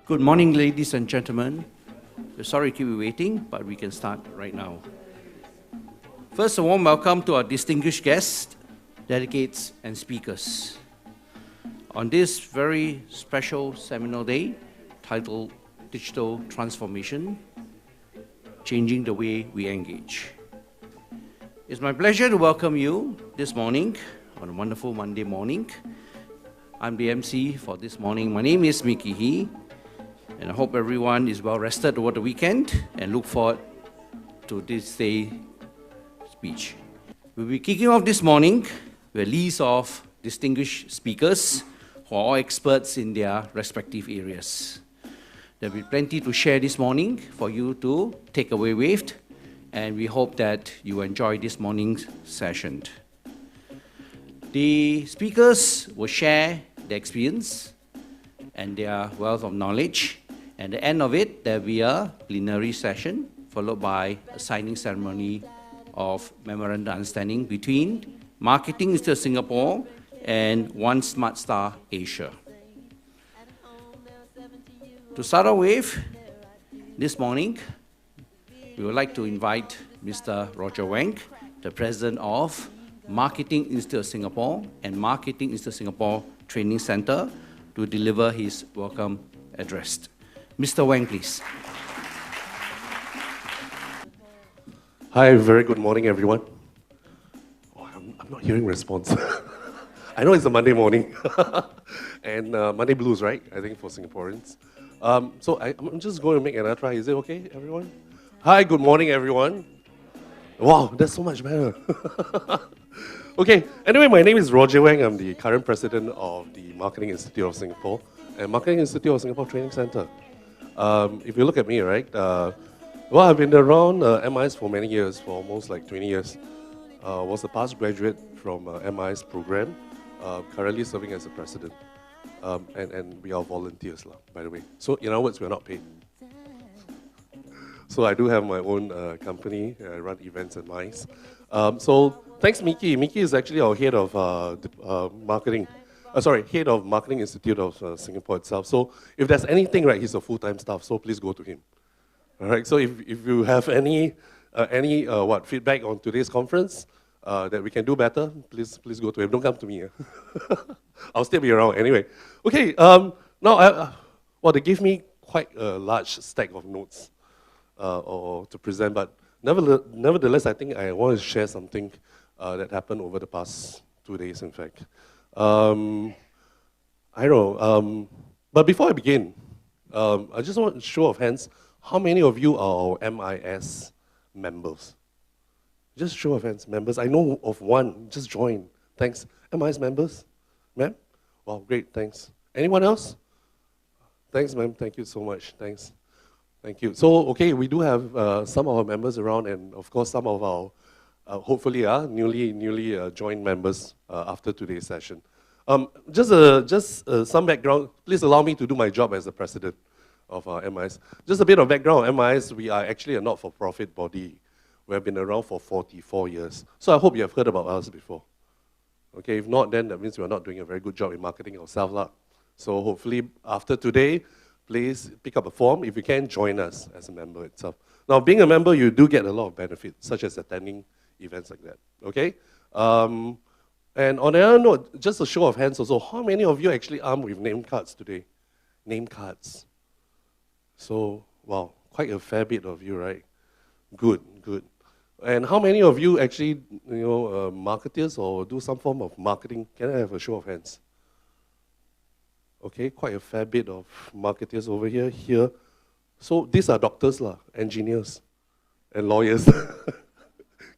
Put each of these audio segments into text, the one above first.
Good morning, ladies and gentlemen. We're sorry to keep you waiting, but we can start right now. First, a warm welcome to our distinguished guests, delegates, and speakers. On this very special seminal day, titled Digital Transformation, Changing the Way We Engage. It's my pleasure to welcome you this morning, on a wonderful Monday morning. I'm the MC for this morning. My name is Mickey He, and I hope everyone is well rested over the weekend and look forward to this day's speech. We'll be kicking off this morning with a list of distinguished speakers who are all experts in their respective areas. There'll be plenty to share this morning for you to take away with, and we hope that you enjoy this morning's session. The speakers will share their experience and their wealth of knowledge. At the end of it, there will be a plenary session, followed by a signing ceremony of Memorandum of Understanding between Marketing Institute of Singapore and One Smart Star Asia. To start off with, this morning, we would like to invite Mr. Roger Wang, the President of Marketing Institute of Singapore and Marketing Institute of Singapore Training Center, to deliver his welcome address. Mr. Wang, please. Hi, very good morning, everyone. Oh, I'm not hearing response. I know it's a Monday morning, and Monday blues, right? I think for Singaporeans. So I'm just going to make another try. Is it okay, everyone? Hi, good morning, everyone. Wow, that's so much better. Okay, anyway, my name is Roger Wang. I'm the current president of the Marketing Institute of Singapore and Marketing Institute of Singapore Training Center. If you look at me, right, well, I've been around MIS for many years, for almost like 20 years. Was a past graduate from MIS program, currently serving as the president. And we are volunteers, by the way. So in other words, we're not paid. So I do have my own company. I run events and MIS. So thanks, Mickey. Mickey is actually our head of marketing. Head of Marketing Institute of Singapore itself. So if there's anything, right, he's a full-time staff, so please go to him. All right, so if you have any feedback on today's conference that we can do better, please go to him. Don't come to me. I'll still be around anyway. Okay, now, they gave me quite a large stack of notes or to present, but nevertheless, I think I want to share something that happened over the past 2 days, in fact. I don't know, but before I begin, I just want a show of hands. How many of you are our MIS members? Just show of hands, members. I know of one, just join. Thanks. MIS members? Ma'am? Wow, great, thanks. Anyone else? Thanks, ma'am, thank you so much, thanks. Thank you. So, okay, we do have some of our members around, and of course some of our hopefully newly joined members after today's session. Just some background. Please allow me to do my job as the president of MIS. Just a bit of background on MIS. We are actually a not-for-profit body. We have been around for 44 years. So I hope you have heard about us before. Okay, if not, then that means we are not doing a very good job in marketing ourselves. So hopefully after today, please pick up a form. If you can, join us as a member itself. Now, being a member, you do get a lot of benefits, such as attending events like that, okay? And on another note, just a show of hands also, how many of you actually armed with name cards today? Name cards. So, wow, quite a fair bit of you, right? Good, good. And how many of you actually, marketers or do some form of marketing? Can I have a show of hands? Okay, quite a fair bit of marketers over here. So these are doctors, engineers, and lawyers.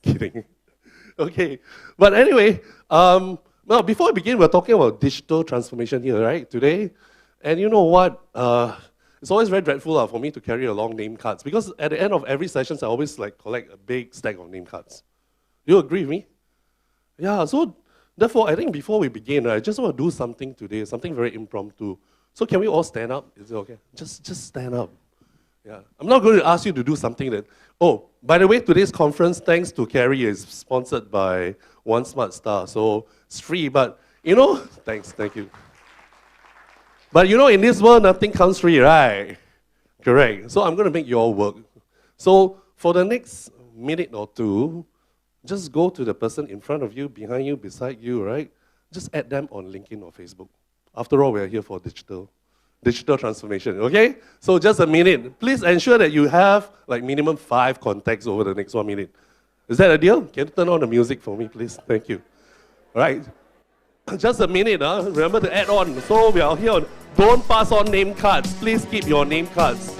Kidding. Okay, but anyway, now before I begin, we're talking about digital transformation here, right, today. And you know what? It's always very dreadful for me to carry along name cards, because at the end of every session, I always collect a big stack of name cards. You agree with me? Yeah, so therefore, I think before we begin, I just want to do something today, something very impromptu. So can we all stand up? Is it okay? Just stand up. Yeah. I'm not going to ask you to do something that, oh, by the way, today's conference, thanks to Carrie, is sponsored by One Smart Star. So it's free, but, thanks, thank you. But you know, in this world, nothing comes free, right? Correct. So I'm going to make you all work. So for the next minute or two, just go to the person in front of you, behind you, beside you, right? Just add them on LinkedIn or Facebook. After all, we are here for digital transformation, okay? So just a minute. Please ensure that you have like minimum 5 contacts over the next 1 minute. Is that a deal? Can you turn on the music for me, please? Thank you. All right. Just a minute, remember to add on. So we are here on, don't pass on name cards. Please keep your name cards.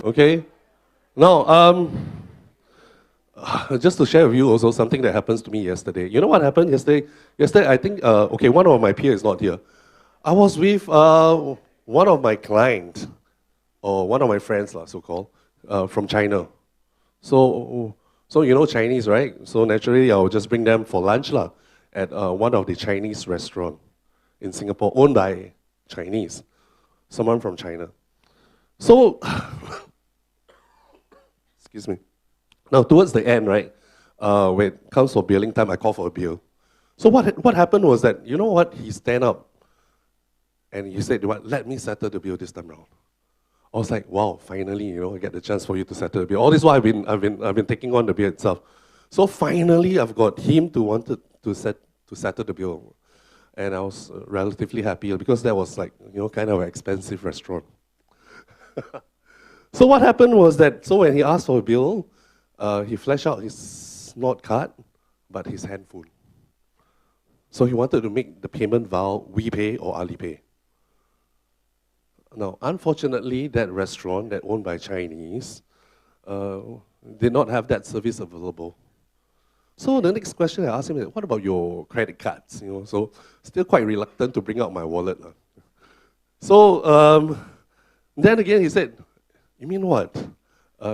Okay. Now, just to share with you also something that happens to me yesterday. You know what happened yesterday? Yesterday, I think, okay, one of my peers is not here. I was with one of my clients, or one of my friends, so-called, from China. So you know Chinese, right? So naturally, I'll just bring them for lunch at one of the Chinese restaurants in Singapore, owned by Chinese, someone from China. So, excuse me. Now, towards the end, right, when it comes for billing time, I call for a bill. So what happened was that, you know what, he stand up and he said, let me settle the bill this time around. I was like, wow, finally, you know, I get the chance for you to settle the bill. All this while, I've been taking on the bill itself. So finally, I've got him to settle the bill. And I was relatively happy because that was like, you know, kind of an expensive restaurant. So what happened was that, so when he asked for a bill, he flashed out his not card, but his handphone. So he wanted to make the payment via WePay or Alipay. Now, unfortunately, that restaurant that owned by Chinese did not have that service available. So the next question I asked him is, what about your credit cards? You know, so still quite reluctant to bring out my wallet. So then again, he said, you mean what?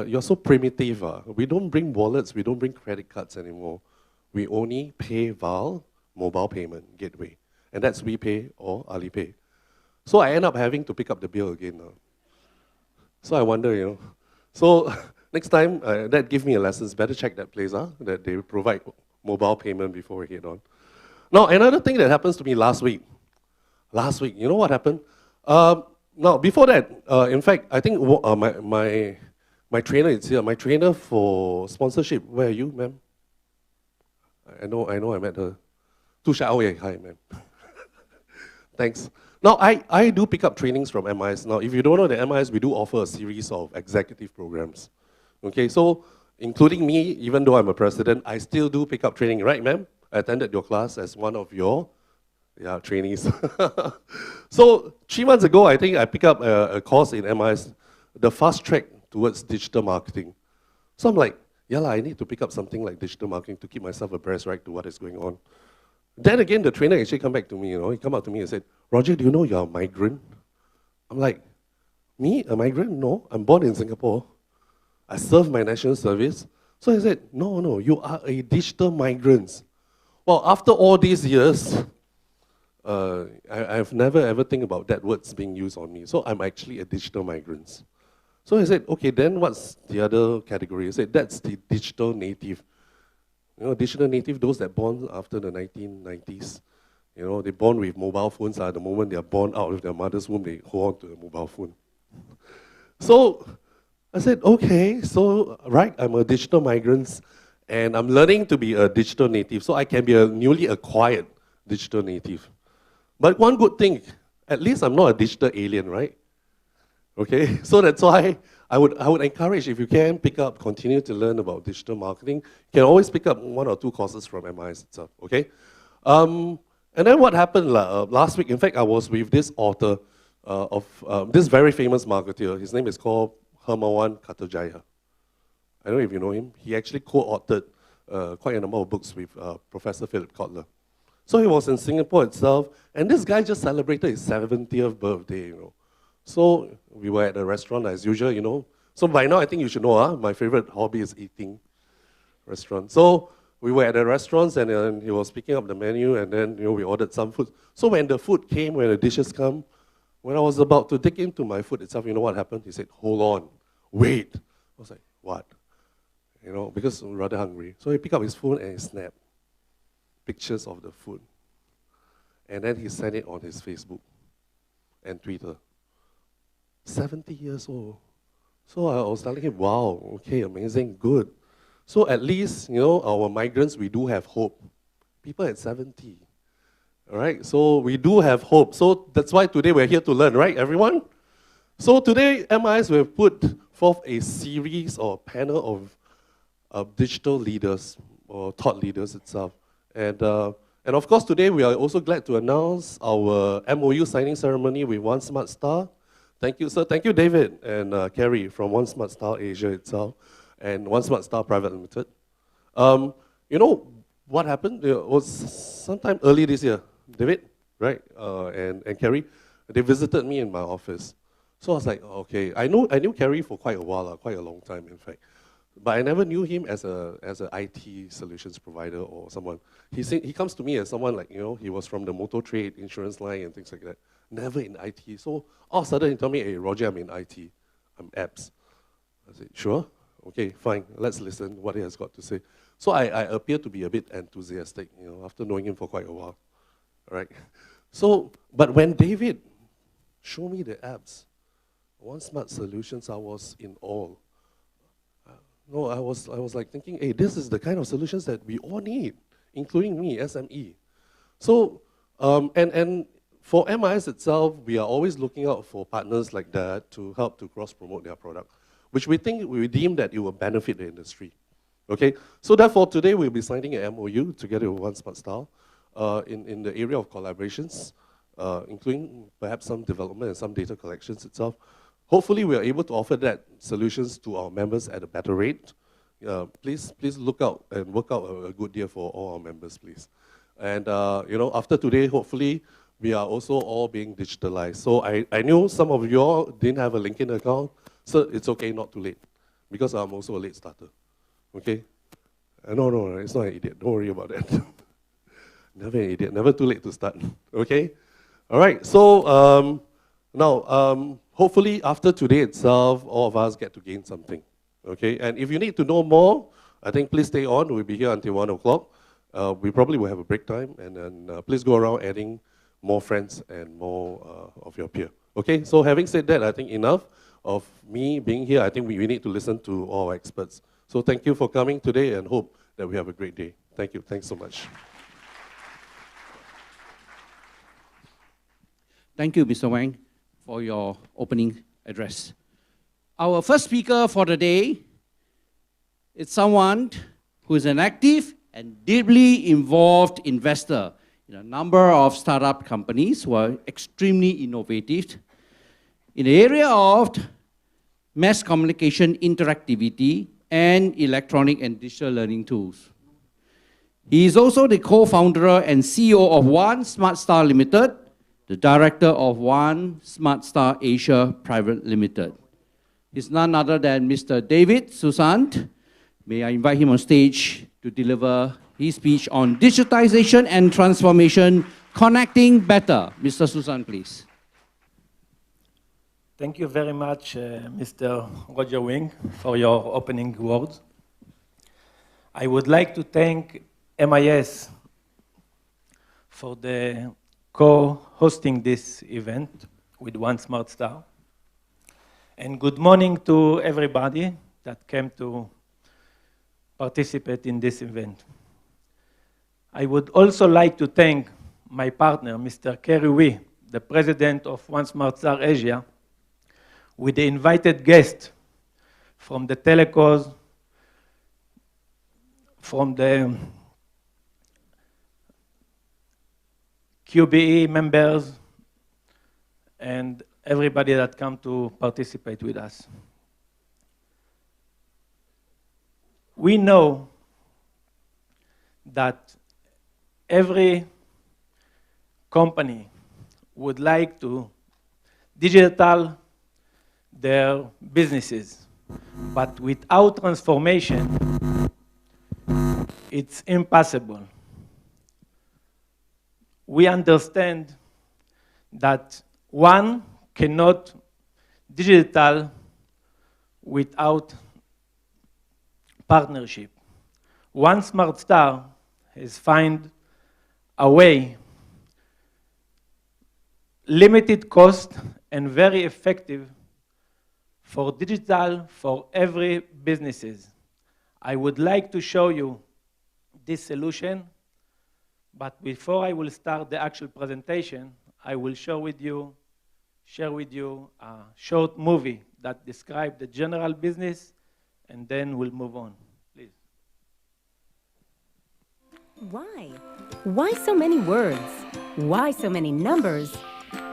You're so primitive. We don't bring wallets, we don't bring credit cards anymore. We only pay via mobile payment gateway. And that's WePay or Alipay. So I end up having to pick up the bill again. So I wonder, you know. So next time, that gives me a lesson. Better check that place, that they provide mobile payment before we head on. Now, another thing that happens to me last week, you know what happened? Now, before that, in fact, I think my trainer is here. My trainer for sponsorship, where are you, ma'am? I know I met her. Tusha, oh yeah, hi, ma'am. Thanks. Now, I do pick up trainings from MIS. Now, if you don't know the MIS, we do offer a series of executive programs. Okay, so including me, even though I'm a president, I still do pick up training, right, ma'am? I attended your class as one of your trainees. So 3 months ago, I think I picked up a course in MIS, the fast track towards digital marketing. So I'm like, I need to pick up something like digital marketing to keep myself abreast, right, to what is going on. Then again, the trainer actually come back to me, you know, he come up to me and said, Roger, do you know you're a migrant? I'm like, me, a migrant? No, I'm born in Singapore. I serve my national service. So he said, no, you are a digital migrant. Well, after all these years, I've never ever think about that words being used on me. So I'm actually a digital migrant. So he said, okay, then what's the other category? He said, that's the digital native. You know, digital native, those that born after the 1990s. You know, they're born with mobile phones. The moment they are born out of their mother's womb, they hold on to a mobile phone. So I said, okay, so, right, I'm a digital migrant, and I'm learning to be a digital native, so I can be a newly acquired digital native. But one good thing, at least I'm not a digital alien, right? Okay, so that's why I would encourage, if you can, continue to learn about digital marketing. You can always pick up 1 or 2 courses from MIS itself, okay? And then what happened last week, in fact, I was with this author of this very famous marketer. His name is called Hermawan Kartajaya. I don't know if you know him. He actually co-authored quite a number of books with Professor Philip Kotler. So he was in Singapore itself, and this guy just celebrated his 70th birthday, you know. So we were at a restaurant as usual, you know. So by now, I think you should know, my favorite hobby is eating restaurant. So we were at the restaurants, and then he was picking up the menu, and then we ordered some food. So when the food came, when the dishes come, when I was about to dig into my food itself, you know what happened? He said, "Hold on, wait." I was like, "What?" Because I'm rather hungry. So he picked up his phone and he snapped pictures of the food. And then he sent it on his Facebook and Twitter. 70 years old. So I was telling him, wow, okay, amazing, good. So at least, our migrants, we do have hope. People at 70. All right, so we do have hope. So that's why today we're here to learn, right, everyone? So today, MIS, we've put forth a series or panel of digital leaders or thought leaders itself. And of course, today we are also glad to announce our MOU signing ceremony with One Smart Star. Thank you, sir. Thank you, David and Kerry from One Smart Star Asia itself and One Smart Star Private Limited. What happened? It was sometime early this year, David, right, and Kerry, they visited me in my office. So I was like, okay, I knew Kerry for quite a while, quite a long time, in fact. But I never knew him as an IT solutions provider or someone. He comes to me as someone like, he was from the motor trade, insurance line, and things like that. Never in IT. So all of a sudden he told me, "Hey, Roger, I'm in IT. I'm apps." I said, "Sure? Okay, fine. Let's listen what he has got to say." So I appear to be a bit enthusiastic, after knowing him for quite a while. All right? So, but when David showed me the apps, One Smart Solutions, I was in awe. No, I was like thinking, hey, this is the kind of solutions that we all need, including me, SME. So, and for MIS itself, we are always looking out for partners like that to help to cross-promote their product, which we deem that it will benefit the industry. Okay, so therefore today we'll be signing an MOU together with One Smart Style in the area of collaborations, including perhaps some development and some data collections itself. Hopefully, we are able to offer that solutions to our members at a better rate. Please look out and work out a good deal for all our members, please. And after today, hopefully, we are also all being digitalized. So I knew some of you all didn't have a LinkedIn account, so it's okay, not too late, because I'm also a late starter. Okay? No, it's not an idiot. Don't worry about that. Never an idiot. Never too late to start. Okay? All right. So now. Hopefully, after today itself, all of us get to gain something, okay? And if you need to know more, I think please stay on. We'll be here until 1 o'clock. We probably will have a break time, and then please go around adding more friends and more of your peer. Okay, so having said that, I think enough of me being here. I think we need to listen to all our experts. So thank you for coming today, and hope that we have a great day. Thank you. Thanks so much. Thank you, Mr. Wang, for your opening address. Our first speaker for the day is someone who is an active and deeply involved investor in a number of startup companies who are extremely innovative in the area of mass communication, interactivity, and electronic and digital learning tools. He is also the co-founder and CEO of One Smart Star Limited, the director of One Smart Star Asia Private Limited. He's none other than Mr. David Susant. May I invite him on stage to deliver his speech on digitization and transformation, connecting better. Mr. Susant, please. Thank you very much, Mr. Roger Wang, for your opening words. I would like to thank MIS for the co-hosting this event with One Smart Star. And good morning to everybody that came to participate in this event. I would also like to thank my partner, Mr. Kerry Wee, the president of One Smart Star Asia, with the invited guests from the telecos, from the QBE members, and everybody that come to participate with us. We know that every company would like to digital their businesses. But without transformation, it's impossible. We understand that one cannot digital without partnership. One smart star has found a way, limited cost and very effective for digital for every businesses. I would like to show you this solution, but before I will start the actual presentation, I will share with you a short movie that describes the general business, and then we'll move on. Please. Why? Why so many words? Why so many numbers?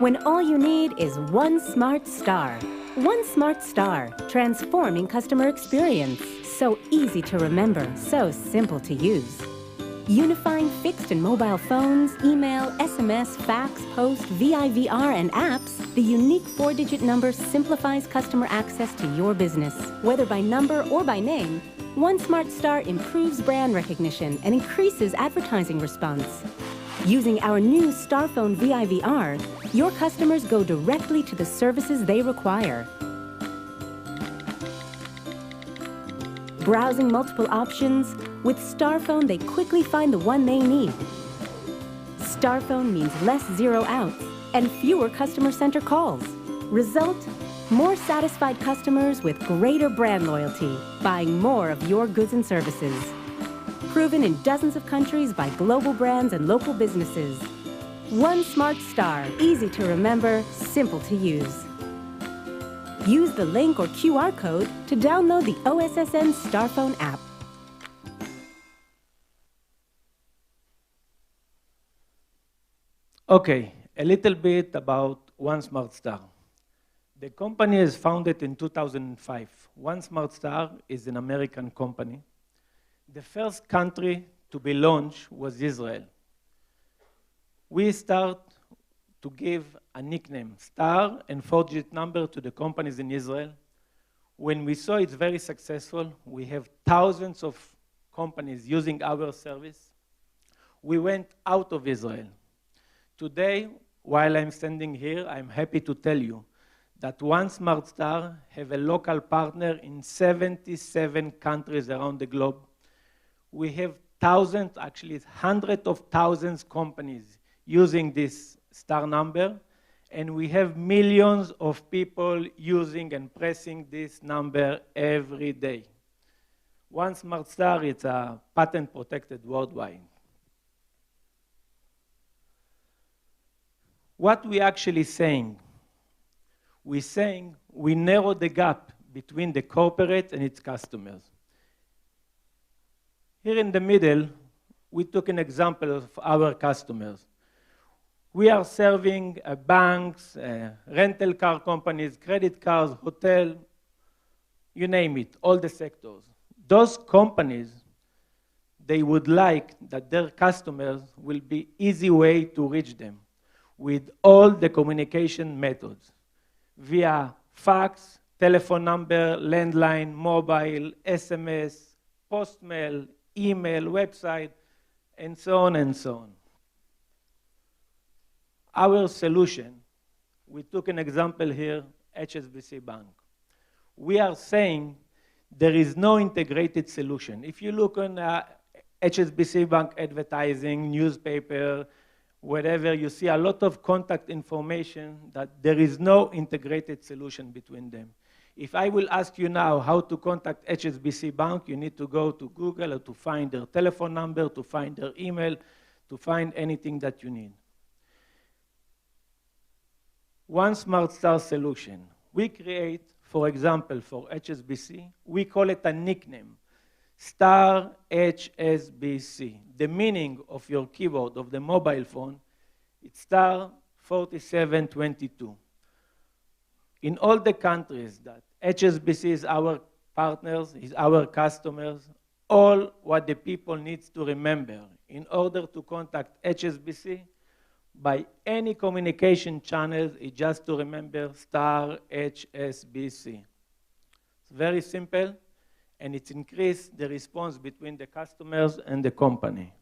When all you need is one smart star. One smart star, transforming customer experience. So easy to remember, so simple to use. Unifying fixed and mobile phones, email, SMS, fax, post, VIVR, and apps, the unique 4-digit number simplifies customer access to your business. Whether by number or by name, One Smart Star improves brand recognition and increases advertising response. Using our new Starphone VIVR, your customers go directly to the services they require. Browsing multiple options, with Starphone they quickly find the one they need. Starphone means less zero outs and fewer customer center calls. Result, more satisfied customers with greater brand loyalty, buying more of your goods and services. Proven in dozens of countries by global brands and local businesses. One Smart Star, easy to remember, simple to use. Use the link or QR code to download the OSSN Starphone app. Okay, a little bit about One Smart Star. The company is founded in 2005. One Smart Star is an American company. The first country to be launched was Israel. We start to give a nickname, star and 4-digit number to the companies in Israel. When we saw it's very successful, we have thousands of companies using our service. We went out of Israel. Today, while I'm standing here, I'm happy to tell you that One Smart Star have a local partner in 77 countries around the globe. We have thousands, actually hundreds of thousands companies using this star number, and we have millions of people using and pressing this number every day. One Smart Star is a patent protected worldwide. What we actually saying? We're saying we narrow the gap between the corporate and its customers. Here in the middle, we took an example of our customers. We are serving banks, rental car companies, credit cards, hotel, you name it, all the sectors. Those companies, they would like that their customers will be easy way to reach them with all the communication methods via fax, telephone number, landline, mobile, SMS, postmail, email, website, and so on and so on. Our solution, we took an example here, Hsbc Bank. We are saying there is no integrated solution. If you look on Hsbc Bank advertising, newspaper, wherever, you see a lot of contact information that there is no integrated solution between them. If I will ask you now how to contact Hsbc Bank, you need to go to Google or to find their telephone number, to find their email, to find anything that you need. One Smart Star solution. We create, for example, for Hsbc, we call it a nickname, Star Hsbc. The meaning of your keyboard of the mobile phone, it's star 4722. In all the countries that Hsbc is our partners, is our customers, all what the people need to remember in order to contact Hsbc by any communication channel is just to remember star Hsbc. It's very simple, and it's increased the response between the customers and the company.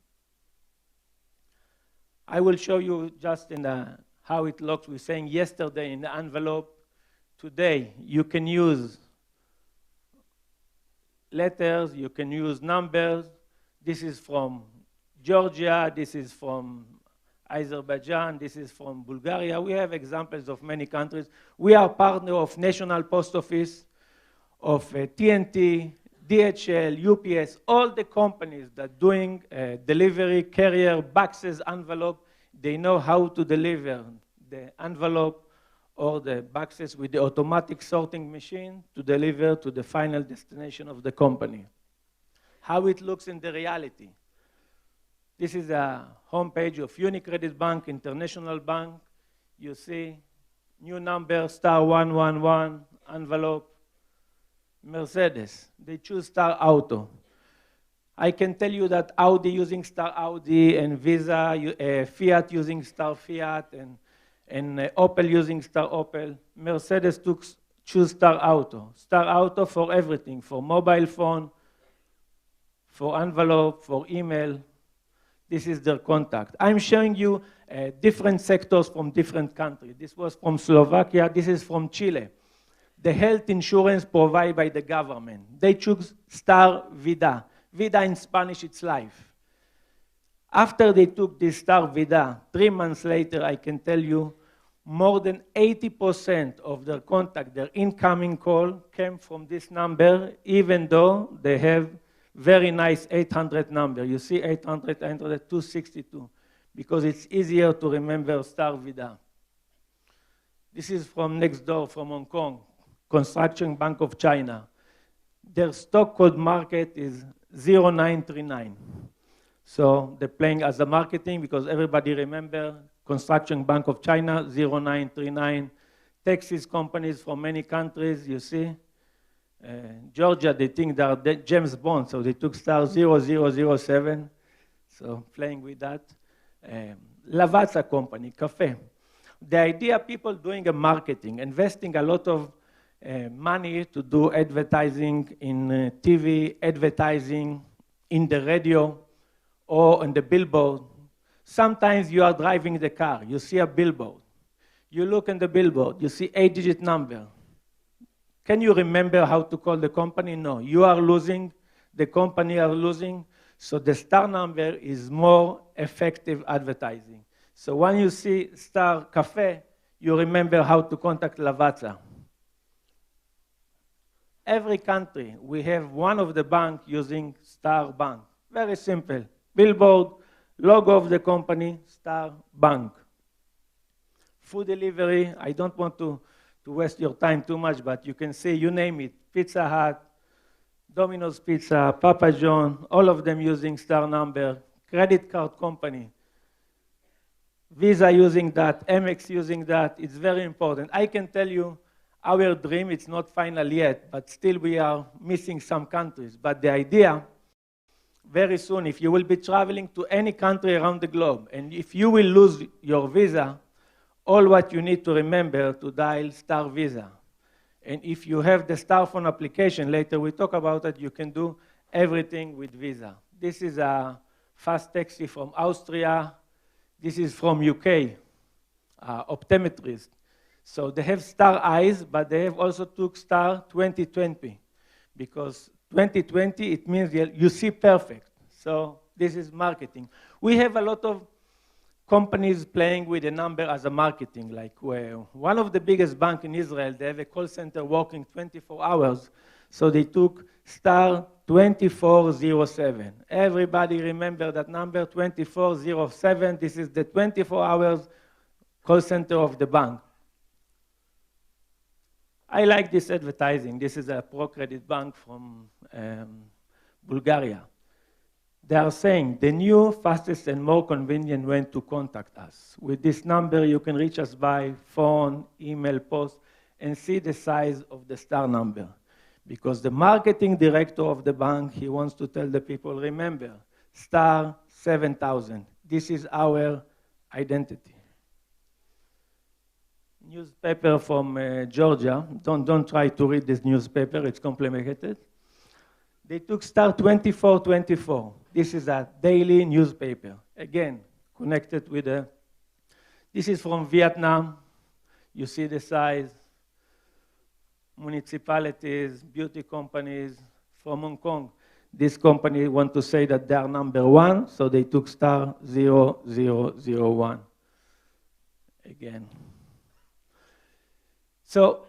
I will show you just in how it looks. We were saying yesterday in the envelope. Today, you can use letters, you can use numbers. This is from Georgia, this is from Azerbaijan, this is from Bulgaria. We have examples of many countries. We are partner of National Post Office, of TNT, DHL, UPS, all the companies that doing delivery, carrier, boxes, envelope, they know how to deliver the envelope or the boxes with the automatic sorting machine to deliver to the final destination of the company. How it looks in the reality. This is a homepage of UniCredit Bank, International Bank. You see new number, star 111, envelope, Mercedes. They choose star auto. I can tell you that Audi using star Audi and Visa, Fiat using star Fiat, and Opel using star Opel. Mercedes choose star auto. Star auto for everything, for mobile phone, for envelope, for email. This is their contact. I'm showing you different sectors from different countries. This was from Slovakia. This is from Chile. The health insurance provided by the government. They choose star Vida. Vida in Spanish, it's life. After they took this star Vida, 3 months later, I can tell you, more than 80% of their contact, their incoming call, came from this number, even though they have very nice 800 number. You see 800, 800, 262, because it's easier to remember star Vida. This is from next door, from Hong Kong, Construction Bank of China. Their stock code market is 0939. So they're playing as a marketing because everybody remember Construction Bank of China, 0939. Taxis companies from many countries, you see. Georgia, they think they are James Bond, so they took star 0007. So playing with that. Lavazza company, cafe. The idea people doing a marketing, investing a lot of money to do advertising in TV, advertising in the radio or on the billboard. Sometimes you are driving the car, you see a billboard. You look in the billboard, you see 8-digit number. Can you remember how to call the company? No, you are losing, the company are losing, so the star number is more effective advertising. So when you see star cafe, you remember how to contact Lavazza. Every country, we have one of the bank using star bank. Very simple. Billboard, logo of the company, star bank. Food delivery, I don't want to waste your time too much, but you can see, you name it, Pizza Hut, Domino's Pizza, Papa John, all of them using star number, credit card company, Visa using that, Amex using that. It's very important. I can tell you, our dream, it's not final yet, but still we are missing some countries. But the idea, very soon, if you will be traveling to any country around the globe, and if you will lose your visa, all what you need to remember to dial star Visa. And if you have the star phone application, later we talk about it, you can do everything with Visa. This is a fast taxi from Austria. This is from UK, optometrist. So they have star eyes, but they have also took star 2020, because 2020, it means you see perfect. So this is marketing. We have a lot of companies playing with a number as a marketing, like one of the biggest banks in Israel, they have a call center working 24 hours, so they took star 2407. Everybody remember that number, 2407. This is the 24 hours call center of the bank. I like this advertising. This is a pro-credit bank from Bulgaria. They are saying the new, fastest, and more convenient way to contact us. With this number, you can reach us by phone, email, post, and see the size of the star number. Because the marketing director of the bank, he wants to tell the people, remember, star 7000. This is our identity. newspaper from Georgia. Don't try to read this newspaper, it's complicated. They took star 2424. This is a daily newspaper. Again, connected with a, this is from Vietnam. You see the size. Municipalities, beauty companies from Hong Kong. This company want to say that they are #1, so they took star 0001. Again. So,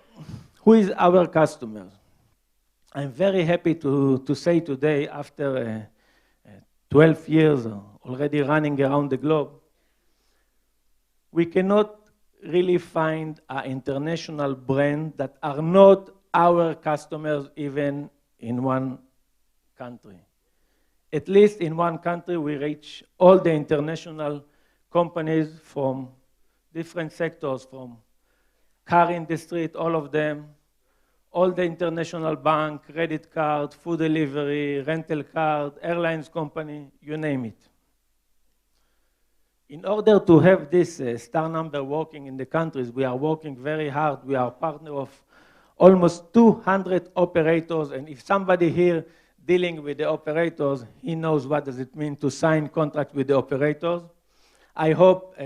who is our customers? I'm very happy to say today, after 12 years already running around the globe, we cannot really find an international brand that are not our customers even in one country. At least in one country, we reach all the international companies from different sectors, from car industry, all of them, all the international bank, credit card, food delivery, rental card, airlines company, you name it. In order to have this star number working in the countries, we are working very hard. We are partner of almost 200 operators, and if somebody here dealing with the operators, he knows what does it mean to sign contract with the operators. I hope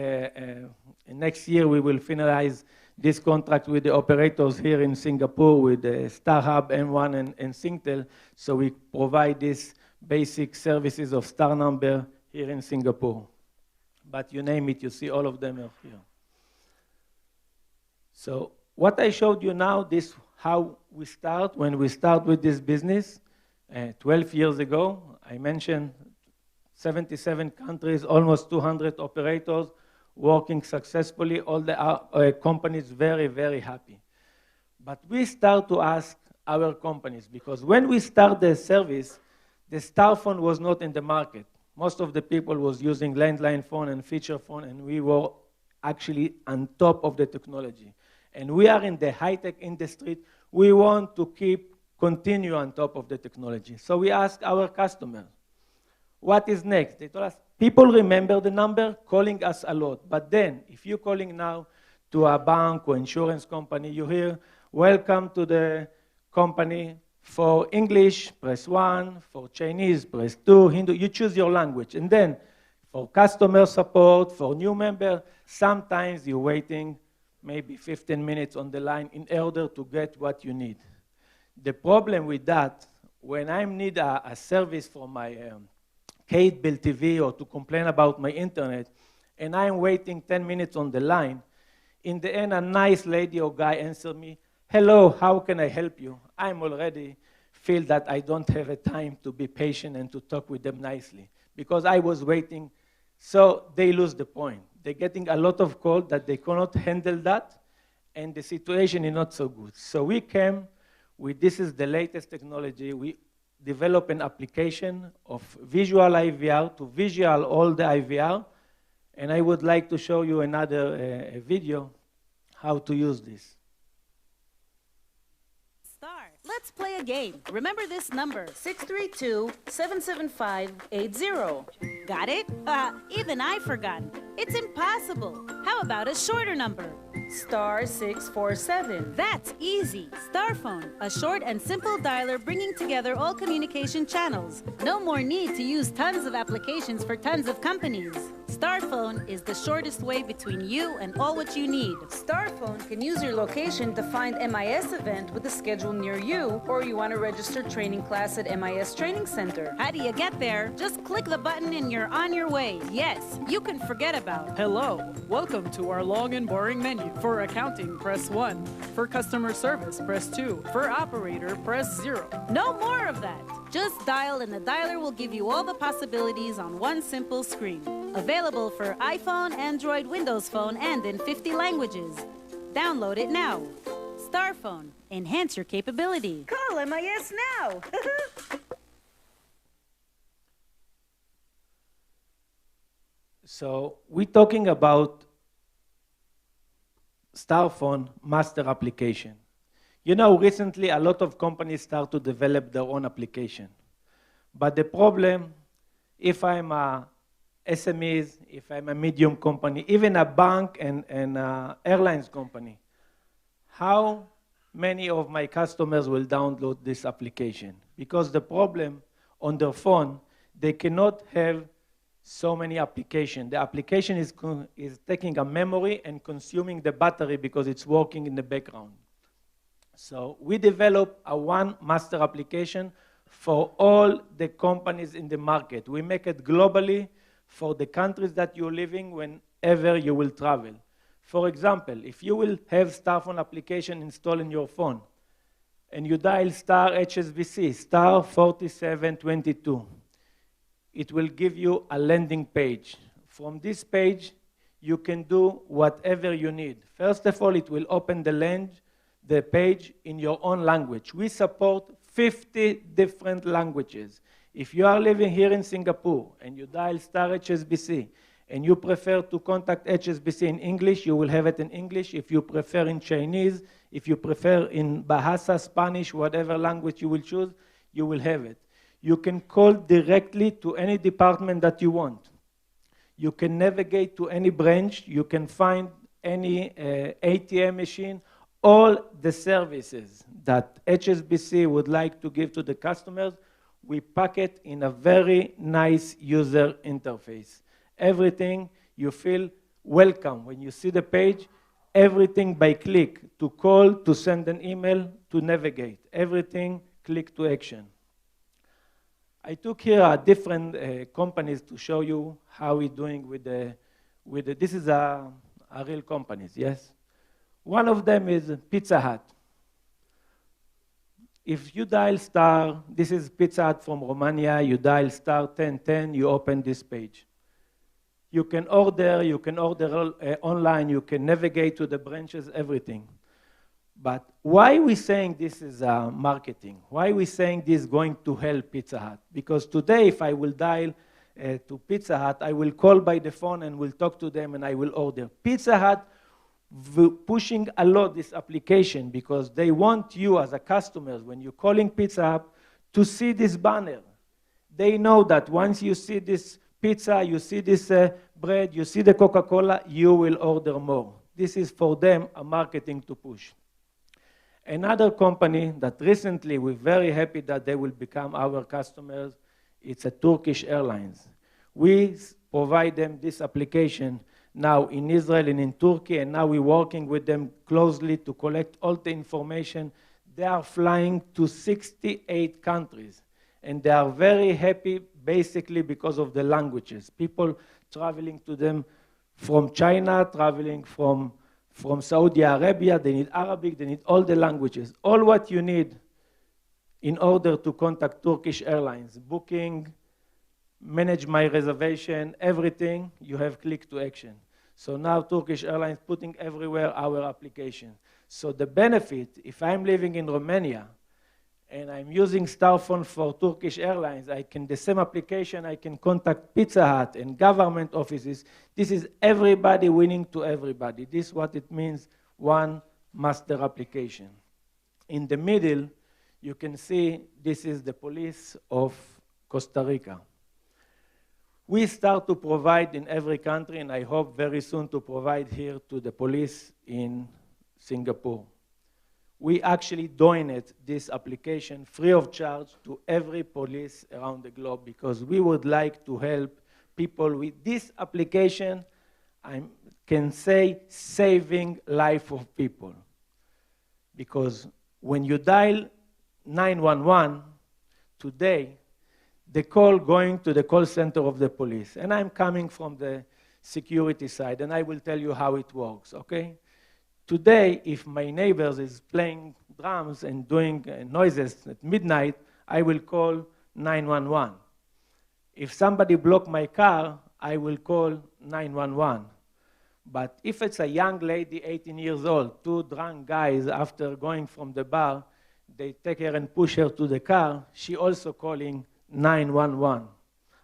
next year we will finalize this contract with the operators here in Singapore with StarHub, M1, and Singtel, so we provide these basic services of star number here in Singapore. But you name it, you see all of them are here. So what I showed you now, this how we start, when we start with this business, 12 years ago, I mentioned 77 countries, almost 200 operators, working successfully, all the companies very, very happy. But we start to ask our companies, because when we start the service, the star phone was not in the market. Most of the people was using landline phone and feature phone, and we were actually on top of the technology. And we are in the high-tech industry. We want to continue on top of the technology. So we asked our customers, what is next? They told us, people remember the number, calling us a lot. But then, if you're calling now to a bank or insurance company, you hear, welcome to the company. For English, press 1. For Chinese, press 2. Hindu, you choose your language. And then, for customer support, for new member, sometimes you're waiting maybe 15 minutes on the line in order to get what you need. The problem with that, when I need a service for my cable TV or to complain about my internet, and I'm waiting 10 minutes on the line, in the end, a nice lady or guy answered me, hello, how can I help you? I'm already feel that I don't have a time to be patient and to talk with them nicely because I was waiting. So they lose the point. They're getting a lot of calls that they cannot handle that, and the situation is not so good. So we came with, this is the latest technology. We develop an application of visual IVR to visual all the IVR, and I would like to show you another video how to use this. Let's play a game. Remember this number, 632-775-80. Got it? Even I forgot. It's impossible. How about a shorter number? Star 647. That's easy. Starphone, a short and simple dialer bringing together all communication channels. No more need to use tons of applications for tons of companies. Starphone is the shortest way between you and all what you need. Starphone can use your location to find MIS event with a schedule near you, or you want to register training class at MIS Training Center. How do you get there? Just click the button and you're on your way. Yes, you can forget about. Hello, welcome to our long and boring menu. For accounting, press 1. For customer service, press 2. For operator, press 0. No more of that. Just dial and the dialer will give you all the possibilities on one simple screen. Available for iPhone, Android, Windows Phone, and in 50 languages. Download it now. Starphone. Enhance your capability. Call MIS now. So we're talking about Starphone master application. You know, recently a lot of companies start to develop their own application. But the problem, if I'm a SMEs, if I'm a medium company, even a bank and airlines company, how many of my customers will download this application? Because the problem on their phone, they cannot have so many applications. The application is taking a memory and consuming the battery because it's working in the background. So we develop a one master application for all the companies in the market. We make it globally for the countries that you're living whenever you will travel. For example, if you will have Starphone application installed in your phone and you dial star Hsbc, star 4722, it will give you a landing page. From this page, you can do whatever you need. First of all, it will open the page in your own language. We support 50 different languages. If you are living here in Singapore and you dial star Hsbc and you prefer to contact Hsbc in English, you will have it in English. If you prefer in Chinese, if you prefer in Bahasa, Spanish, whatever language you will choose, you will have it. You can call directly to any department that you want. You can navigate to any branch. You can find any ATM machine. All the services that Hsbc would like to give to the customers, we pack it in a very nice user interface. Everything you feel welcome. When you see the page, everything by click, to call, to send an email, to navigate. Everything click to action. I took here different companies to show you how we're doing with the this is a real companies, yes? One of them is Pizza Hut. If you dial star, this is Pizza Hut from Romania, you dial star 1010, you open this page. You can order online, you can navigate to the branches, everything. But why are we saying this is marketing? Why are we saying this is going to help Pizza Hut? Because today, if I will dial to Pizza Hut, I will call by the phone and will talk to them and I will order. Pizza Hut pushing a lot this application because they want you as a customer, when you're calling Pizza Hut, to see this banner. They know that once you see this pizza, you see this bread, you see the Coca-Cola, you will order more. This is for them a marketing to push. Another company that recently we're very happy that they will become our customers, it's a Turkish Airlines. We provide them this application now in Israel and in Turkey, and now we're working with them closely to collect all the information. They are flying to 68 countries, and they are very happy basically because of the languages. People traveling to them from China, traveling from Saudi Arabia, they need Arabic, they need all the languages. All what you need in order to contact Turkish Airlines, booking, manage my reservation, everything, you have click to action. So now Turkish Airlines putting everywhere our application. So the benefit, if I'm living in Romania and I'm using Starphone for Turkish Airlines, the same application, I can contact Pizza Hut and government offices. This is everybody winning to everybody. This is what it means, one master application. In the middle, you can see this is the police of Costa Rica. We start to provide in every country, and I hope very soon to provide here to the police in Singapore. We actually donate this application free of charge to every police around the globe because we would like to help people with this application. I can say saving life of people. Because when you dial 911 today, the call going to the call center of the police. And I'm coming from the security side, and I will tell you how it works, okay? Today, if my neighbors is playing drums and doing noises at midnight, I will call 911. If somebody block my car, I will call 911. But if it's a young lady, 18 years old, two drunk guys after going from the bar, they take her and push her to the car, she also calling 911.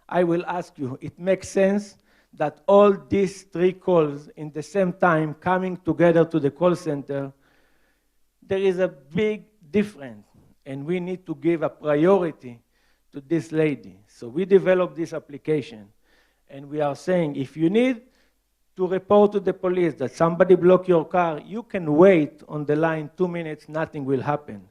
I will ask you, it makes sense that all these three calls in the same time coming together to the call center, there is a big difference, and we need to give a priority to this lady. So we developed this application, and we are saying if you need to report to the police that somebody blocked your car, you can wait on the line 2 minutes, nothing will happen.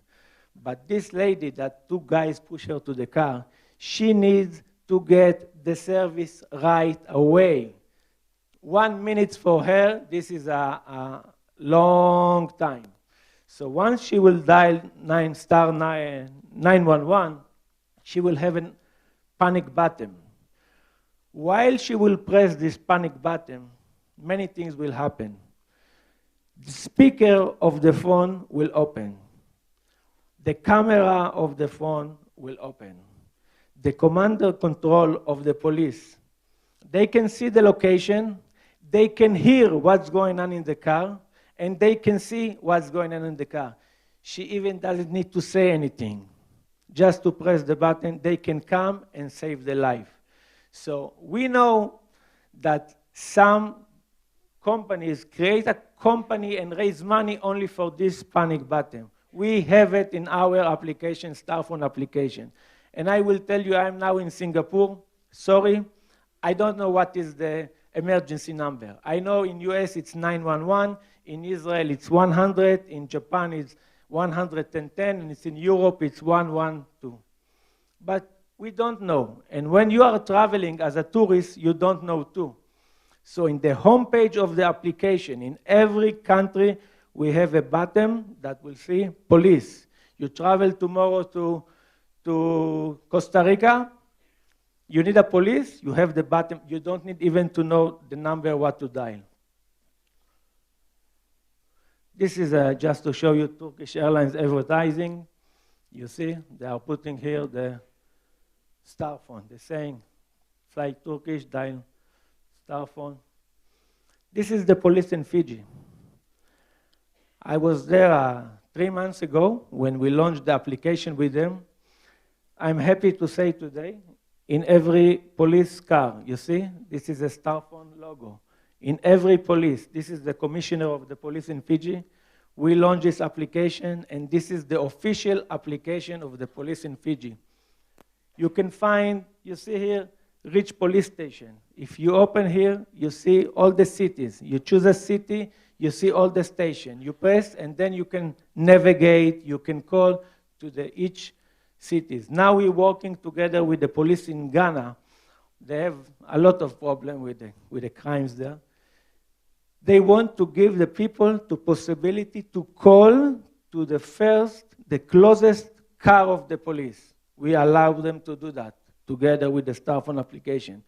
But this lady that two guys push her to the car, she needs to get the service right away. 1 minute for her, this is a long time. So once she will dial 911, she will have a panic button. While she will press this panic button, many things will happen. The speaker of the phone will open. The camera of the phone will open. The commander control of the police, they can see the location, they can hear what's going on in the car, and they can see what's going on in the car. She even doesn't need to say anything. Just to press the button, they can come and save the life. So we know that some companies create a company and raise money only for this panic button. We have it in our application, Starphone application. And I will tell you, I'm now in Singapore. Sorry, I don't know what is the emergency number. I know in US it's 911, in Israel it's 100, in Japan it's 110, and it's in Europe it's 112. But we don't know. And when you are traveling as a tourist, you don't know too. So in the homepage of the application, in every country, we have a button that will say police. You travel tomorrow to Costa Rica, you need a police, you have the button. You don't need even to know the number what to dial. This is just to show you Turkish Airlines advertising. You see, they are putting here the Starphone. They're saying, fly Turkish, dial Starphone. This is the police in Fiji. I was there 3 months ago when we launched the application with them. I'm happy to say today, in every police car, you see, this is a Starphone logo. In every police, this is the commissioner of the police in Fiji. We launched this application, and this is the official application of the police in Fiji. You can find, you see here, Rich Police Station. If you open here, you see all the cities. You choose a city, you see all the stations. You press, and then you can navigate, you can call to each cities. Now we're working together with the police in Ghana. They have a lot of problem with the crimes there. They want to give the people the possibility to call to the closest car of the police. We allow them to do that together with the Starphone application.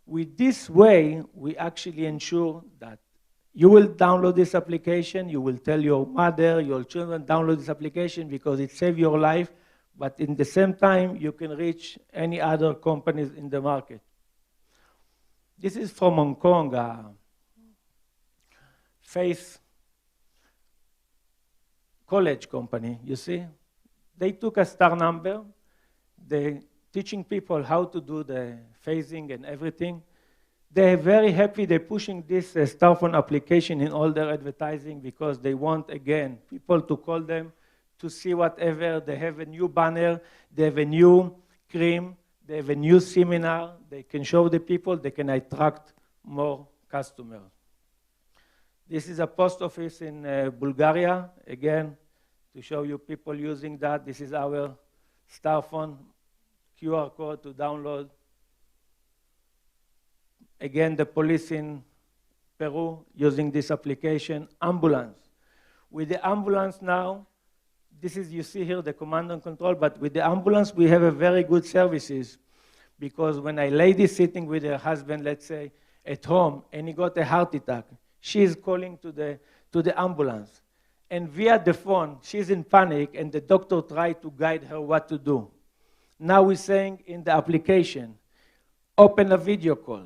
With this way, we actually ensure that you will download this application, you will tell your mother, your children, download this application because it saves your life, but in the same time, you can reach any other companies in the market. This is from Hong Kong, Face College company, you see. They took a star number, they're teaching people how to do the phasing and everything. They're very happy they're pushing this Starphone application in all their advertising because they want, again, people to call them to see whatever. They have a new banner, they have a new cream, they have a new seminar. They can show the people, they can attract more customers. This is a post office in Bulgaria, again, to show you people using that. This is our Starphone QR code to download. Again, the police in Peru using this application. Ambulance. With the ambulance now, this is, you see here, the command and control, but with the ambulance, we have a very good services because when a lady sitting with her husband, let's say, at home, and he got a heart attack, she's calling to the ambulance. And via the phone, she's in panic, and the doctor tried to guide her what to do. Now we're saying in the application, open a video call.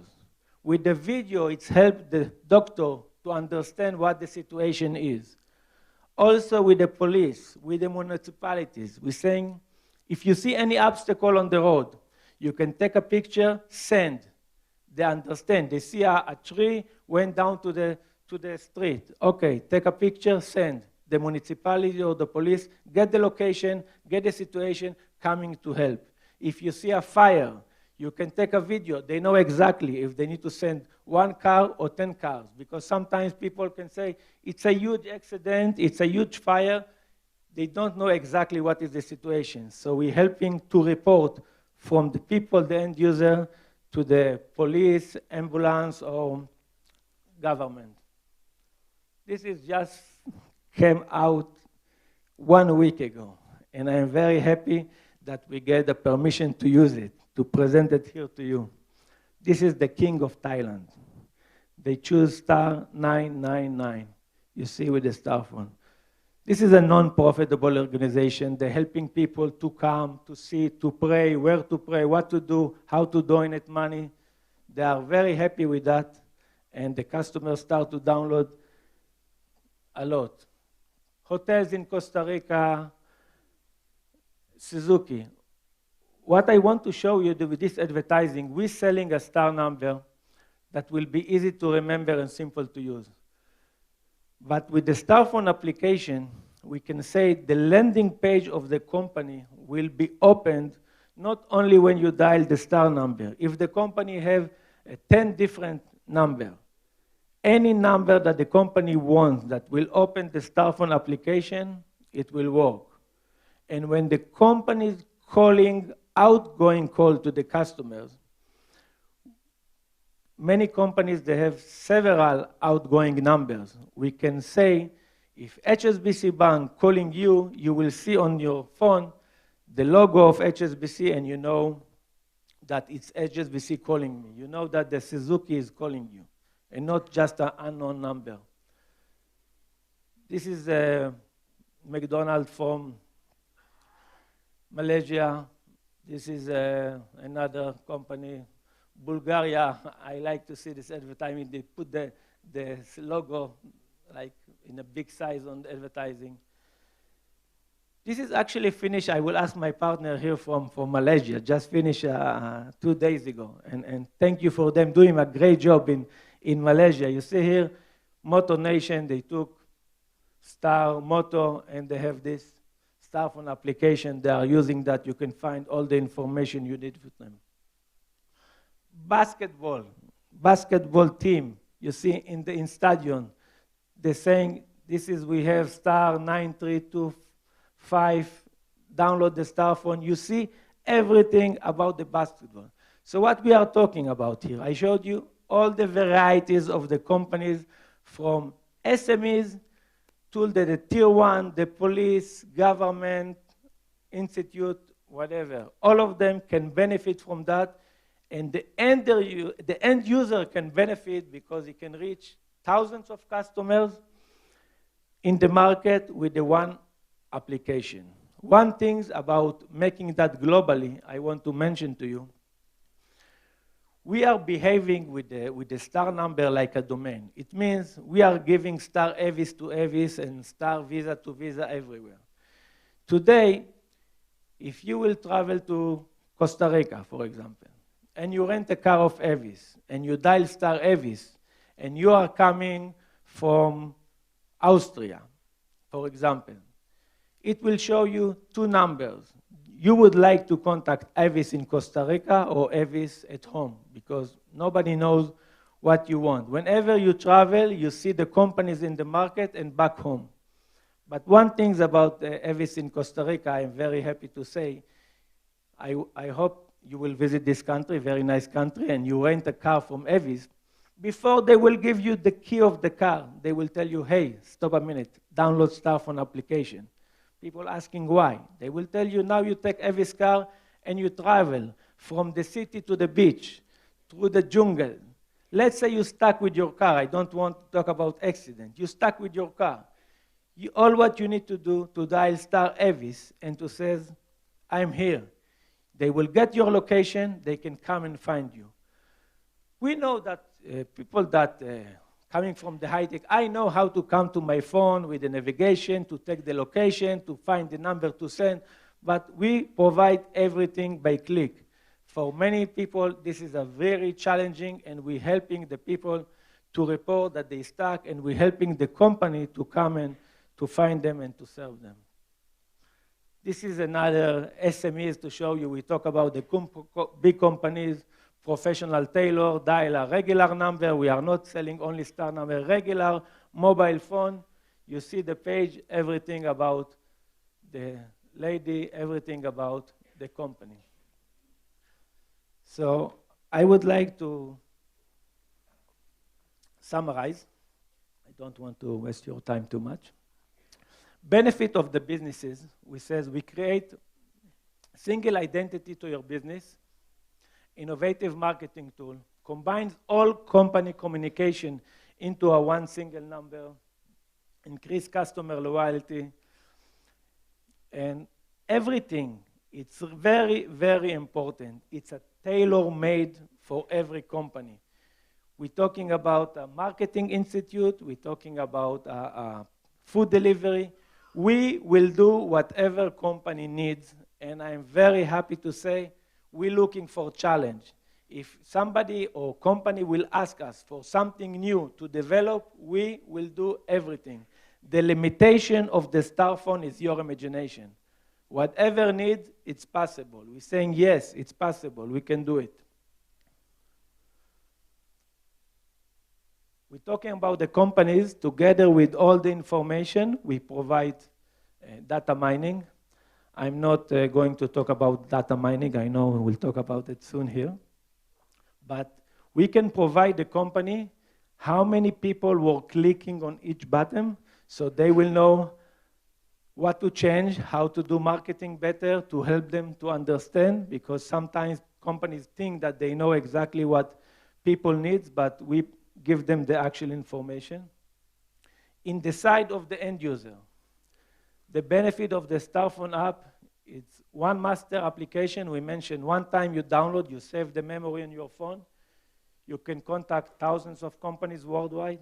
With the video, it's helped the doctor to understand what the situation is. Also with the police, with the municipalities, we're saying, if you see any obstacle on the road, you can take a picture, send. They understand. They see a tree went down to the street. Okay, take a picture, send. The municipality or the police get the location, get the situation, coming to help. If you see a fire, You can take a video. They know exactly if they need to send 1 car or 10 cars, because sometimes people can say, it's a huge accident, it's a huge fire. They don't know exactly what is the situation. So we're helping to report from the people, the end user, to the police, ambulance, or government. This is just came out 1 week ago, and I'm very happy that we get the permission to use it, to present it here to you. This is the king of Thailand. They choose star 999, you see with the star phone. This is a non-profitable organization. They're helping people to come, to see, to pray, where to pray, what to do, how to donate money. They are very happy with that, and the customers start to download a lot. Hotels in Costa Rica, Suzuki. What I want to show you with this advertising, we're selling a star number that will be easy to remember and simple to use. But with the star phone application, we can say the landing page of the company will be opened not only when you dial the star number. If the company have 10 different numbers, any number that the company wants that will open the star phone application, it will work. And when the company is calling outgoing call to the customers, many companies, they have several outgoing numbers. We can say, if HSBC Bank calling you, you will see on your phone the logo of HSBC, and you know that it's HSBC calling me. You know that the Suzuki is calling you, and not just an unknown number. This is a McDonald's from Malaysia. This is another company. Bulgaria, I like to see this advertising. They put the logo like in a big size on the advertising. This is actually finished. I will ask my partner here from Malaysia, just finished 2 days ago. And thank you for them doing a great job in Malaysia. You see here, Moto Nation, they took Star Moto, and they have this Star phone application. They are using that. You can find all the information you need with them. Basketball team, you see in stadium, they're saying we have star 9325, download the star phone. You see everything about the basketball. So what we are talking about here, I showed you all the varieties of the companies, from SMEs to the tier 1, the police, government, institute, whatever. All of them can benefit from that. And the end user can benefit because he can reach thousands of customers in the market with the one application. One thing about making that globally, I want to mention to you, we are behaving with the star number like a domain. It means we are giving star Avis to Avis and star Visa to Visa everywhere. Today, if you will travel to Costa Rica, for example, and you rent a car of Avis, and you dial star Avis, and you are coming from Austria, for example, it will show you 2 numbers. You would like to contact Avis in Costa Rica or Avis at home, because nobody knows what you want. Whenever you travel, you see the companies in the market and back home. But one thing about Avis in Costa Rica, I'm very happy to say, I hope you will visit this country, very nice country, and you rent a car from Avis. Before they will give you the key of the car, they will tell you, hey, stop a minute, download star phone application. People asking why. They will tell you, now you take Avis car and you travel from the city to the beach, through the jungle. Let's say you're stuck with your car. I don't want to talk about accident. You're stuck with your car. All what you need to do to dial star Avis and to say, I'm here. They will get your location. They can come and find you. We know that people that coming from the high-tech, I know how to come to my phone with the navigation, to take the location, to find the number to send, but we provide everything by click. For many people, this is a very challenging, and we're helping the people to report that they stuck, and we're helping the company to come and to find them and to serve them. This is another SMEs to show you. We talk about the big companies, professional tailor, dial a regular number. We are not selling only star number, regular mobile phone. You see the page, everything about the lady, everything about the company. So I would like to summarize. I don't want to waste your time too much. Benefit of the businesses, we says we create single identity to your business, innovative marketing tool, combines all company communication into a one single number, increase customer loyalty, and everything, it's very, very important. It's a tailor-made for every company. We're talking about a marketing institute, we're talking about food delivery. We will do whatever company needs, and I'm very happy to say we're looking for challenge. If somebody or company will ask us for something new to develop, we will do everything. The limitation of the star phone is your imagination. Whatever needs, it's possible. We're saying, yes, it's possible. We can do it. We're talking about the companies. Together with all the information, we provide data mining. I'm not going to talk about data mining. I know we'll talk about it soon here. But we can provide the company how many people were clicking on each button, so they will know what to change, how to do marketing better, to help them to understand, because sometimes companies think that they know exactly what people need, but we give them the actual information. In the side of the end user, the benefit of the Starphone app, it's one master application. We mentioned one time you download, you save the memory on your phone. You can contact thousands of companies worldwide.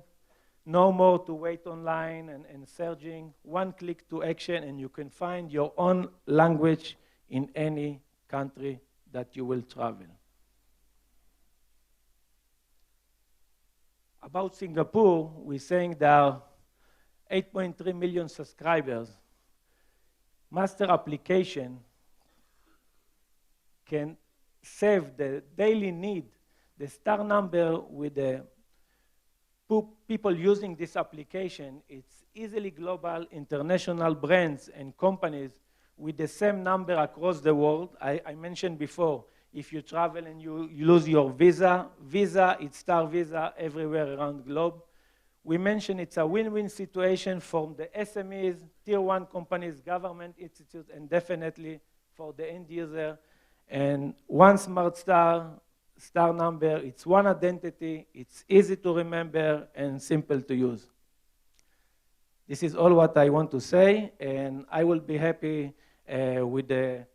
No more to wait online and searching. One click to action, and you can find your own language in any country that you will travel. About Singapore, we're saying there are 8.3 million subscribers. Master application can save the daily need, the star number with the people using this application. It's easily global, international brands and companies with the same number across the world. I mentioned before, if you travel and you lose your visa, it's star visa everywhere around the globe. We mentioned it's a win-win situation for the SMEs, tier one companies, government institutes, and definitely for the end user. And one smart star number, it's one identity, it's easy to remember and simple to use. This is all what I want to say, and I will be happy with the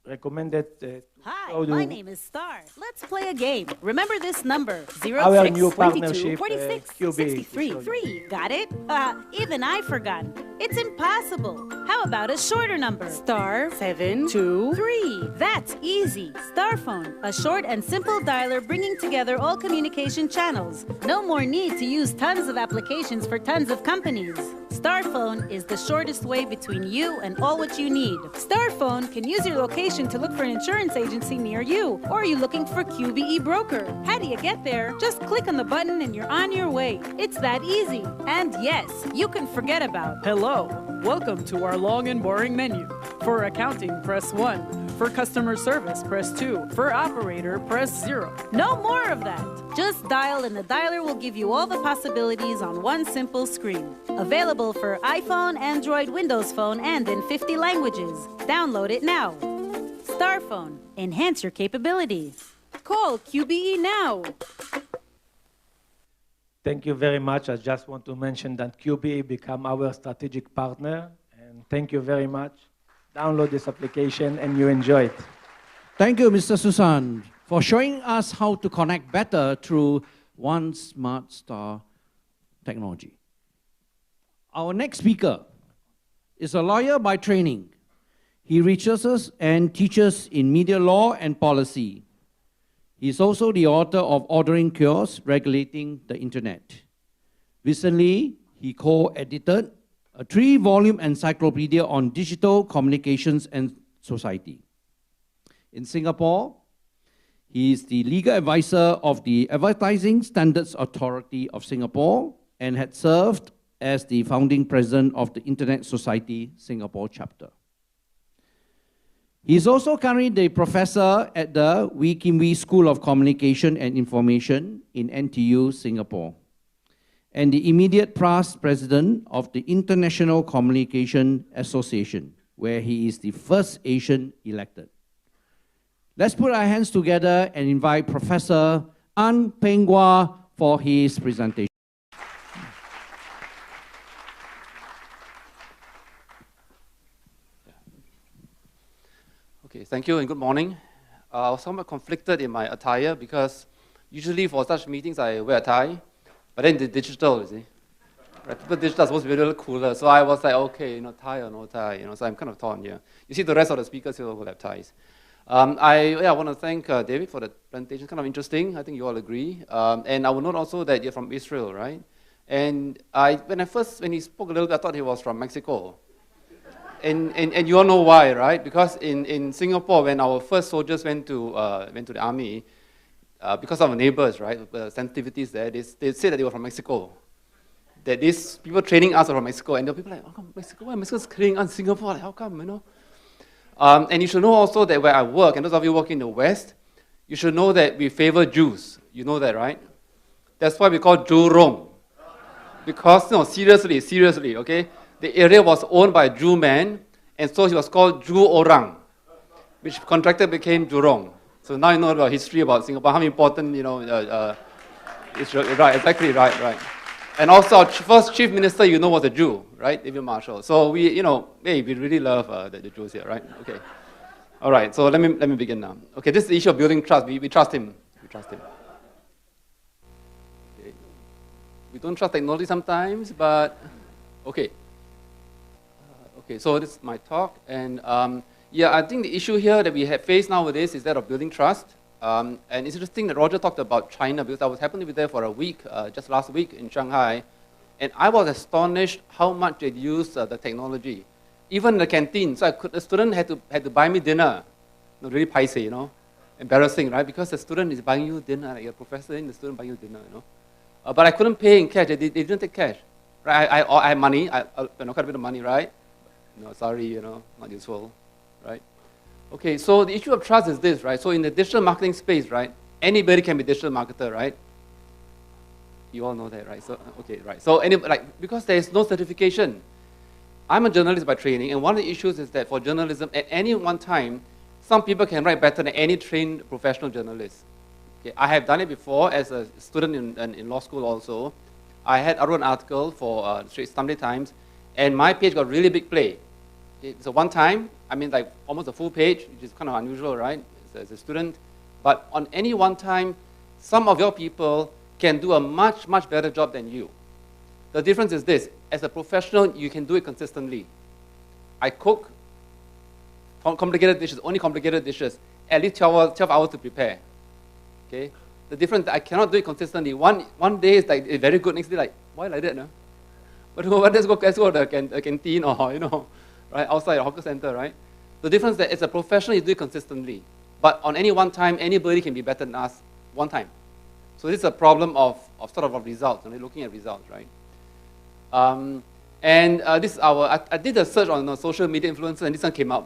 recommended. Hi, my name is Star. Let's play a game. Remember this number, 06 Our new 22 partnership, 46 QB. 63 3. Got it? Even I forgot. It's impossible. How about a shorter number? Star 7 2 3. That's easy. Starphone, a short and simple dialer bringing together all communication channels. No more need to use tons of applications for tons of companies. Starphone is the shortest way between you and all what you need. Starphone can use your location to look for an insurance agency near you, or are you looking for QBE broker? How do you get there? Just click on the button and you're on your way. It's that easy. And yes, you can forget about. Hello, welcome to our long and boring menu. For accounting, press 1. For customer service, press 2. For operator, press 0. No more of that. Just dial and the dialer will give you all the possibilities on one simple screen. Available for iPhone, Android, Windows Phone, and in 50 languages. Download it now. Starphone. Enhance your capabilities. Call QBE now. Thank you very much. I just want to mention that QBE become our strategic partner, and thank you very much. Download this application and you enjoy it. Thank you, Mr. Susan, for showing us how to connect better through One Smart Star technology. Our next speaker is a lawyer by training. He researches and teaches in media law and policy. He is also the author of Ordering Chaos, Regulating the Internet. Recently, he co-edited a 3-volume encyclopedia on digital communications and society. In Singapore, he is the legal advisor of the Advertising Standards Authority of Singapore and had served as the founding president of the Internet Society Singapore chapter. He is also currently the professor at the Wee Kim Wee School of Communication and Information in NTU, Singapore, and the immediate past president of the International Communication Association, where he is the first Asian elected. Let's put our hands together and invite Professor An Peng Hua for his presentation. Okay, thank you and good morning. I was somewhat conflicted in my attire because usually for such meetings I wear a tie, but then the digital, you see. Right, people digital are supposed to be a little cooler, so I was like, okay, tie or no tie, so I'm kind of torn here. You see the rest of the speakers here will have ties. I want to thank David for the presentation, kind of interesting, I think you all agree. And I will note also that you're from Israel, right? And when he spoke a little bit, I thought he was from Mexico. And you all know why, right? Because in Singapore, when our first soldiers went to the army, because of our neighbors, right, the sensitivities there, they said that they were from Mexico. That these people training us are from Mexico, and the people like, how come Mexico? Why Mexico's training us in Singapore? Like, how come, And you should know also that where I work, and those of you working in the West, you should know that we favor Jews. You know that, right? That's why we call Jurong. Because, no, seriously, okay? The area was owned by a Jew man, and so he was called Jew Orang, which contracted became Jurong. So now you know the history about Singapore, how important, Israel, right, exactly, right. And also our first chief minister, was a Jew, right, David Marshall. So we, we really love the Jews here, right? Okay. All right, so let me begin now. Okay, this is the issue of building trust. We trust him. Okay. We don't trust technology sometimes, but okay. Okay, so this is my talk, and I think the issue here that we have faced nowadays is that of building trust. And it's interesting that Roger talked about China, because I was happened to be there for a week, just last week in Shanghai, and I was astonished how much they'd use the technology. Even in the canteen, so the student had to buy me dinner. Really paiseh, embarrassing, right? Because the student is buying you dinner, like a professor and the student buying you dinner, But I couldn't pay in cash. They didn't take cash, right? I had money, quite a bit of money, right? Sorry, not useful, right? Okay, so the issue of trust is this, right? So in the digital marketing space, right, anybody can be digital marketer, right? You all know that, right? So, okay, right. So because there is no certification. I'm a journalist by training, and one of the issues is that for journalism, at any one time, some people can write better than any trained professional journalist. Okay, I have done it before as a student in law school also. I wrote an article for Sunday Times, and my page got really big play. Okay, so one time, almost a full page, which is kind of unusual, right, as a student. But on any one time, some of your people can do a much, much better job than you. The difference is this: as a professional, you can do it consistently. I cook complicated dishes, only complicated dishes, at least 12 hours to prepare. Okay? The difference, I cannot do it consistently. One day is like very good, next day like, why like that? No? But let's go to the canteen or, right, outside a hawker center, right? The difference is that as a professional, you do it consistently. But on any one time, anybody can be better than us one time. So this is a problem of results, looking at results, right? This is I did a search on social media influencers, and this one came up.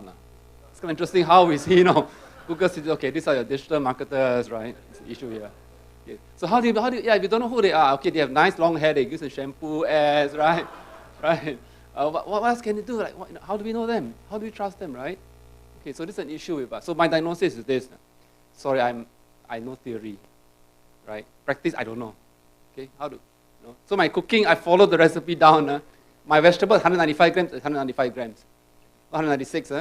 It's kind of interesting how we see, Google says, okay, these are your digital marketers, right? It's the issue here. Okay. So how do you, if you don't know who they are, okay, they have nice long hair, they use a shampoo ads, right? Right? What else can they do? Like, how do we know them? How do we trust them, right? Okay, so this is an issue with us. So my diagnosis is this. Sorry, I know theory, right? Practice, I don't know. Okay, how do, So my cooking, I follow the recipe down. My vegetable, 195 grams, 195 grams. 196,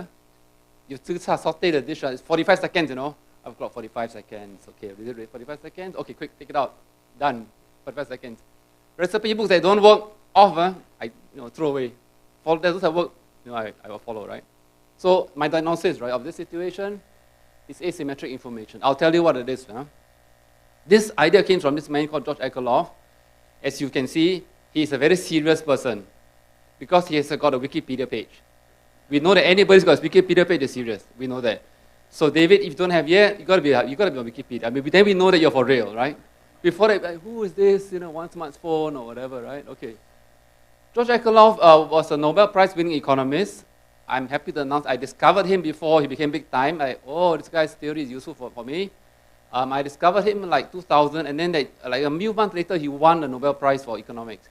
You saute the dish, it's 45 seconds, I've got 45 seconds. Okay, is it 45 seconds? Okay, quick, take it out. Done. 45 seconds. Recipe books that don't work, off, I throw away. Follow those that work, I will follow, right? So my diagnosis, right, of this situation is asymmetric information. I'll tell you what it is. This idea came from this man called George Akerlof. As you can see, he is a very serious person. because he has got a Wikipedia page. We know that anybody's got a Wikipedia page is serious. We know that. So David, if you don't have yet, you got to be on Wikipedia. I mean, then we know that you're for real, right? Before that, like, who is this? One smartphone or whatever, right? Okay. George Akerlof was a Nobel Prize-winning economist. I'm happy to announce I discovered him before he became big time. Oh, this guy's theory is useful for me. I discovered him in like 2000, and then like a few months later, he won the Nobel Prize for economics.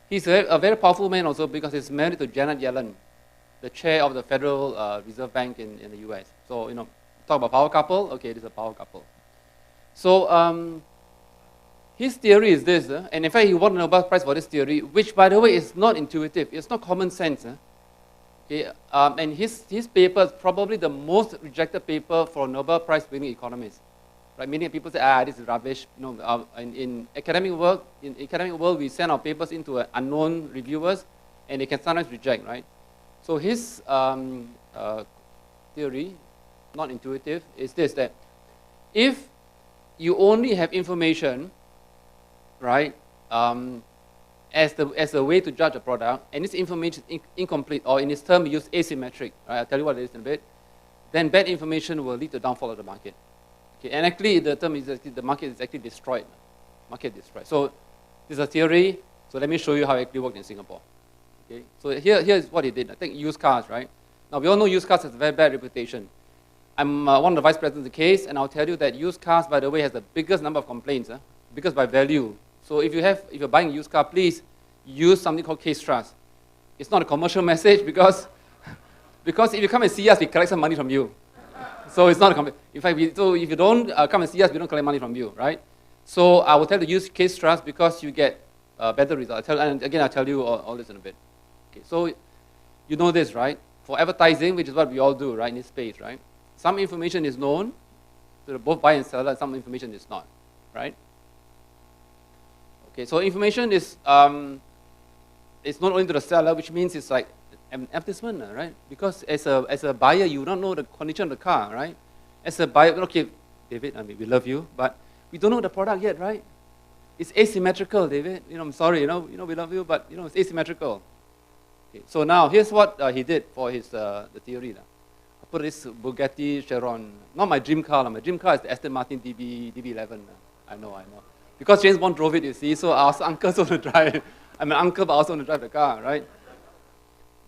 He's a very powerful man also because he's married to Janet Yellen, the chair of the Federal Reserve Bank in the US. So, talk about power couple. Okay, this is a power couple. So, his theory is this, and in fact, he won the Nobel Prize for this theory, which, by the way, is not intuitive. It's not common sense. Okay, and his paper is probably the most rejected paper for Nobel Prize-winning economists. Right? Many people say, this is rubbish. In academic world, we send our papers into unknown reviewers, and they can sometimes reject, right? So his theory, not intuitive, is this, that if you only have information, right, as a way to judge a product, and this information is incomplete, or in its term, we use asymmetric, right? I'll tell you what it is in a bit, then bad information will lead to downfall of the market. Okay, and actually, the term is the market is actually destroyed. Market destroyed. So this is a theory. So let me show you how it actually worked in Singapore. Okay, so here is what he did. I think used cars, right? Now we all know used cars has a very bad reputation. I'm one of the vice presidents of the case, and I'll tell you that used cars, by the way, has the biggest number of complaints, because by value. So if you're buying a used car, please use something called case trust. It's not a commercial message because if you come and see us, we collect some money from you. So it's not a in fact, so if you don't come and see us, we don't collect money from you, right? So I will tell you to use case trust because you get better results. And again, I'll tell you all this in a bit. Okay, so you know this, right? For advertising, which is what we all do, right, in this space, right? Some information is known to both buyer and seller, and some information is not, right? Okay, so information is it's not only to the seller, which means it's like an advertisement, right? Because as a buyer, you don't know the condition of the car, right? As a buyer, okay, David, I mean, we love you, but we don't know the product yet, right? It's asymmetrical, David. I'm sorry, we love you, but it's asymmetrical. Okay, so now here's what he did for his the theory. I put this Bugatti Chiron, not my dream car. My dream car is the Aston Martin DB11. I know. Because James Bond drove it, you see, so our uncle's want to drive. I'm an uncle, but I also want to drive the car, right?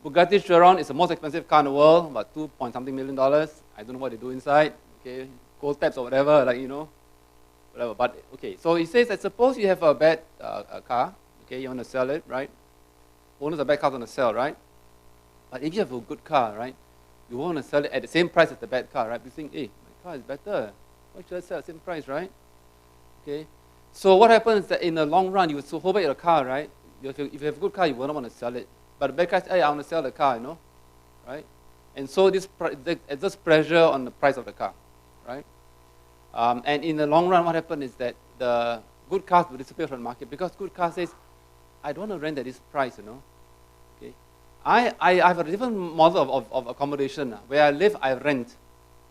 Bugatti Chiron is the most expensive car in the world, about $2.something million. I don't know what they do inside, okay, gold taps or whatever, whatever. But okay, so he says that suppose you have a bad car, okay, you want to sell it, right? Owners of bad cars want to sell, right? But if you have a good car, right, you want to sell it at the same price as the bad car, right? You think, hey, my car is better. Why should I sell at the same price, right? Okay. So what happens is that in the long run, you will hold back your car, right? If you have a good car, you will not want to sell it. But the bad guy says, hey, I want to sell the car, right? And so there's this pressure on the price of the car, right? And in the long run, what happens is that the good cars will disappear from the market because good car says, I don't want to rent at this price, Okay. I have a different model of accommodation. Where I live, I rent.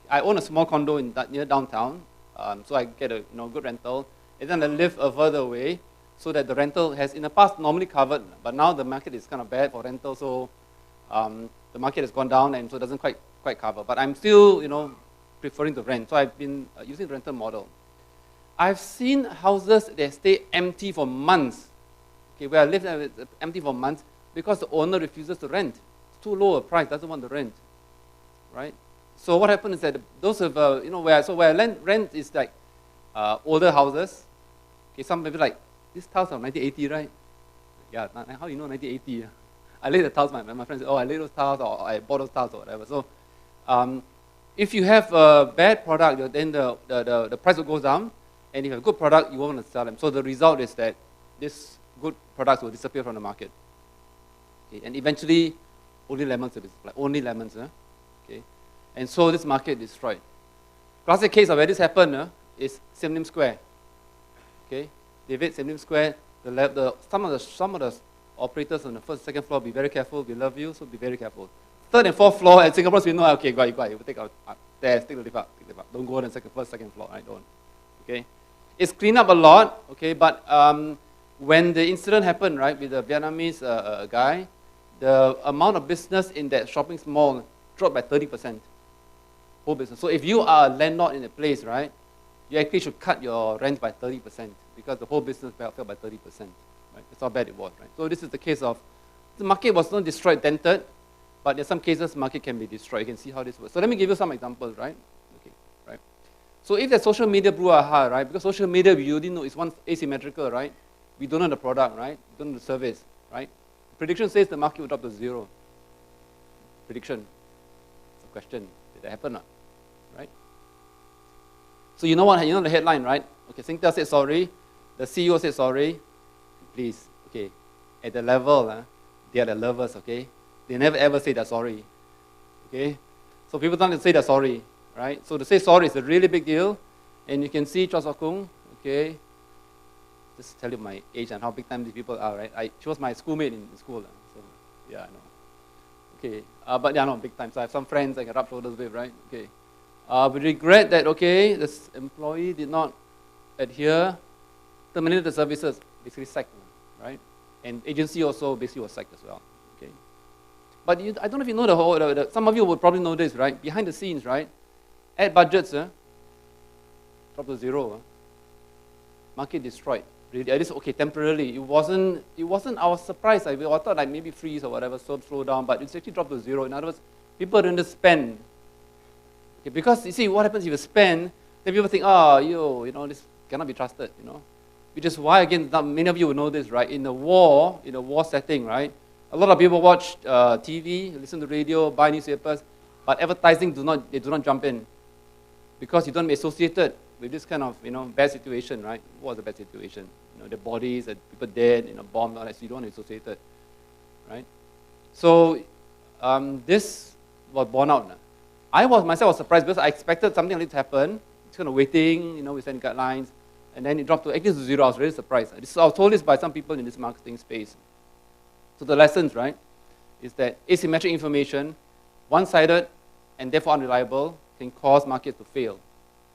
I own a small condo near downtown, so I get a good rental. And then I live further away, so that the rental has in the past normally covered, but now the market is kind of bad for rental, so the market has gone down, and so it doesn't quite cover. But I'm still, preferring to rent. So I've been using the rental model. I've seen houses that stay empty for months. Okay, where I live, it's empty for months because the owner refuses to rent. It's too low a price, doesn't want to rent, right? So what happens is that those of where rent is like older houses. Okay, some maybe like this house of 1980, right? Yeah, how do you know 1980? I laid the tiles. My friends said, oh, I laid those tiles, or I bought those tiles, or whatever. So, if you have a bad product, then the price will go down, and if you have a good product, you won't want to sell them. So the result is that these good products will disappear from the market. Okay, and eventually, only lemons will be supplied. Only lemons, okay. And so this market is destroyed. Classic case of where this happened is Sim Lim Square. Okay, David, Sim Lim Square. Some of the operators on the first, second floor, be very careful. We love you, so be very careful. Third and fourth floor, and Singaporeans, we know, okay, go ahead. We'll take our stairs, take the lift up. Don't go on the second floor, right? Don't. Okay, it's cleaned up a lot. Okay, but when the incident happened, right, with the Vietnamese guy, the amount of business in that shopping mall dropped by 30%. Whole business. So if you are a landlord in a place, right, you actually should cut your rent by 30% because the whole business fell by 30%. Right? That's how bad it was. Right? So this is the case of the market was not destroyed, dented, but in some cases market can be destroyed. You can see how this works. So let me give you some examples, right? Okay, right. So if the social media brouhaha, right, because social media we already know is one asymmetrical, right? We don't know the product, right? We don't know the service, right? Prediction says the market will drop to 0. Prediction. It's a question. Did that happen or not? Right? So you know what? You know the headline, right? Okay, Singtel said sorry. The CEO said sorry. Please, okay. At the level, they are the lovers, okay? They never ever say they're sorry. Okay? So people don't say they're sorry, right? So to say sorry is a really big deal. And you can see Chua Sok Kung, okay? Just tell you my age and how big time these people are, right? She was my schoolmate in school. So yeah, I know. Okay, but yeah, no, big time. So I have some friends I can rub shoulders with, right? Okay. We regret that, okay, this employee did not adhere, terminated the services, basically sacked, right? And agency also basically was sacked as well, okay? But I don't know if you know the whole, some of you would probably know this, right? Behind the scenes, right? Ad budgets, dropped to 0. Market destroyed. Really, at least, okay, temporarily. It wasn't I was surprised. I thought like maybe freeze or whatever, so slow down, but it's actually dropped to 0. In other words, people didn't spend. Okay, because you see, what happens if you spend, then people think, oh, you know, this cannot be trusted, you know. Which is why, again, many of you will know this, right? In a war setting, right? A lot of people watch TV, listen to radio, buy newspapers, but advertising they do not jump in. Because you don't be associated with this kind of, bad situation, right? What was a bad situation? The bodies, people dead, bombed, all that, so you don't want to associate it, right? So this was borne out. I myself was surprised because I expected something like this to happen. It's kind of waiting, we send guidelines, and then it dropped to actually 0. I was really surprised. I was told this by some people in this marketing space. So the lessons, right, is that asymmetric information, one-sided and therefore unreliable, can cause markets to fail.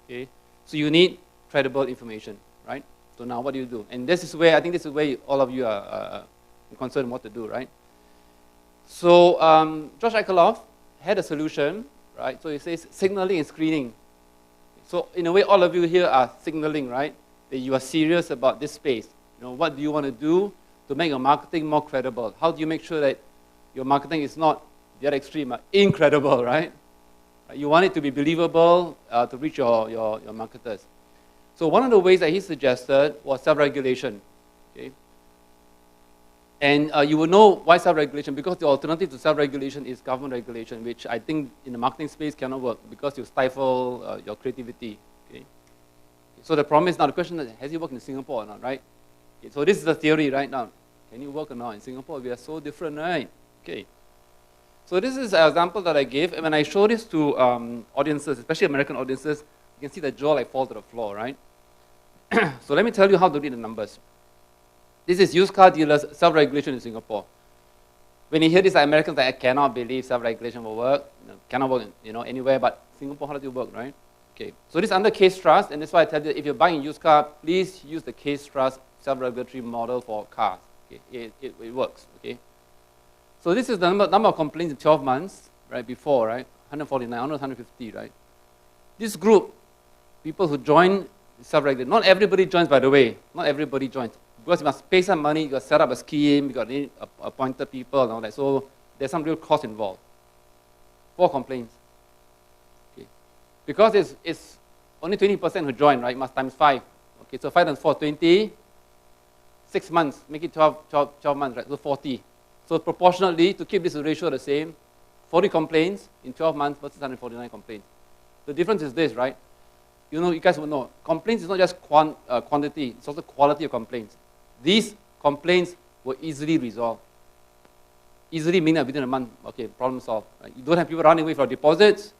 Okay? So you need credible information, right? So now what do you do? And this is where, I think this is where all of you are concerned what to do, right? So Josh Akerlof had a solution, right? So he says signaling and screening. So in a way, all of you here are signaling, right? That you are serious about this space. What do you want to do to make your marketing more credible? How do you make sure that your marketing is not the other extreme, incredible, right? You want it to be believable to reach your marketers. So one of the ways that he suggested was self-regulation. Okay? And you will know why self-regulation, because the alternative to self-regulation is government regulation, which I think in the marketing space cannot work because you stifle your creativity. Okay? So the problem is now, the question is, has it worked in Singapore or not, right? Okay, so this is the theory right now. Can you work or not? In Singapore, we are so different, right? Okay. So this is an example that I gave, and when I show this to audiences, especially American audiences, you can see the jaw like fall to the floor, right? So let me tell you how to read the numbers. This is used car dealers' self-regulation in Singapore. When you hear this, Americans like, I cannot believe self-regulation will work. Cannot work, anywhere, but Singapore, how does it work, right? Okay. So this is under case trust, and that's why I tell you, if you're buying a used car, please use the case trust self-regulatory model for cars. Okay? It works. Okay. So this is the number of complaints in 12 months, right, before, right, 149, almost 150, right? This group, people who join self-regulation, not everybody joins, by the way, not everybody joins. Because you must pay some money, you got to set up a scheme, you got to appointed people and all that, so there's some real cost involved. 4 complaints. Okay. Because it's only 20% who join, right, you must times 5. Okay, so 5 times 4, 20, 6 months, make it 12 months, right, so 40. So proportionately, to keep this ratio the same, 40 complaints in 12 months versus 149 complaints. The difference is this, right? You guys will know, complaints is not just quantity, it's also quality of complaints. These complaints were easily resolved. Easily meaning within a month, okay, problem solved. Right? You don't have people running away for deposits,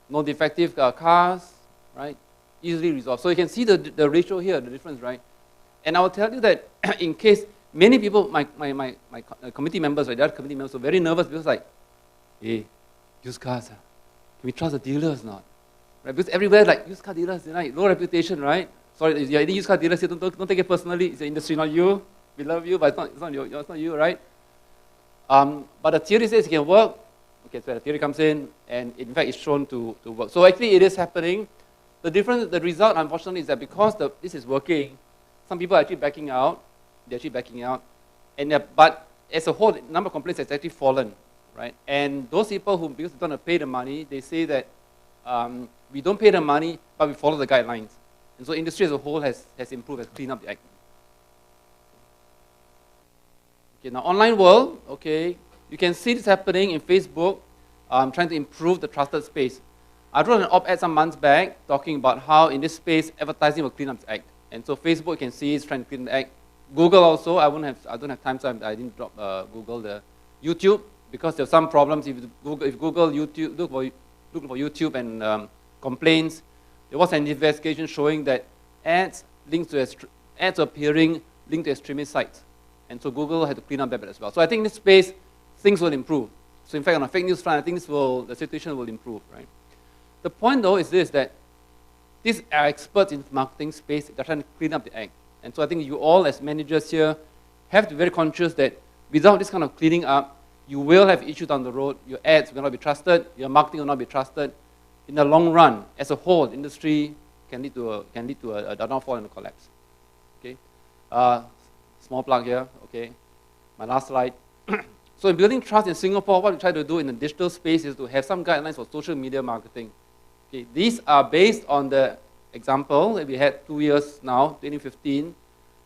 no defective cars, right? Easily resolved. So you can see the ratio here, the difference, right? And I will tell you that in case many people, my committee members, right, the other committee members were very nervous because like, hey, used cars, can we trust the dealers or not? Right? Because everywhere, like, used car dealers, right, low reputation, right? Sorry, if you're any used car dealers here, don't take it personally. It's the industry, not you. We love you, but it's not you, right? But the theory says it can work. Okay, so the theory comes in, and in fact, it's shown to work. So actually, it is happening. The result, unfortunately, is that because this is working, some people are actually backing out. They're actually backing out. But as a whole, the number of complaints has actually fallen, right? And those people who, because they don't want to pay the money, they say that we don't pay the money, but we follow the guidelines. And so industry as a whole has improved, has cleaned up the act. Okay, now online world, okay, you can see this happening in Facebook, trying to improve the trusted space. I wrote an op-ed some months back talking about how in this space, advertising will clean up the act. And so Facebook, you can see, is trying to clean the act. Google also, I don't have time, so I didn't drop Google. The YouTube, because there's some problems. If Google YouTube, look for YouTube and complaints, there was an investigation showing that ads appearing linked to extremist sites. And so Google had to clean up that as well. So I think in this space, things will improve. So in fact, on a fake news front, I think the situation will improve, right? The point though is this, that these are experts in marketing space. They're trying to clean up the act. And so I think you all as managers here have to be very conscious that without this kind of cleaning up, you will have issues down the road. Your ads will not be trusted. Your marketing will not be trusted. In the long run, as a whole, industry can lead to a downfall and a collapse. Okay, small plug here. Okay, my last slide. So in building trust in Singapore, what we try to do in the digital space is to have some guidelines for social media marketing. Okay, these are based on the example that we had 2 years now, 2015,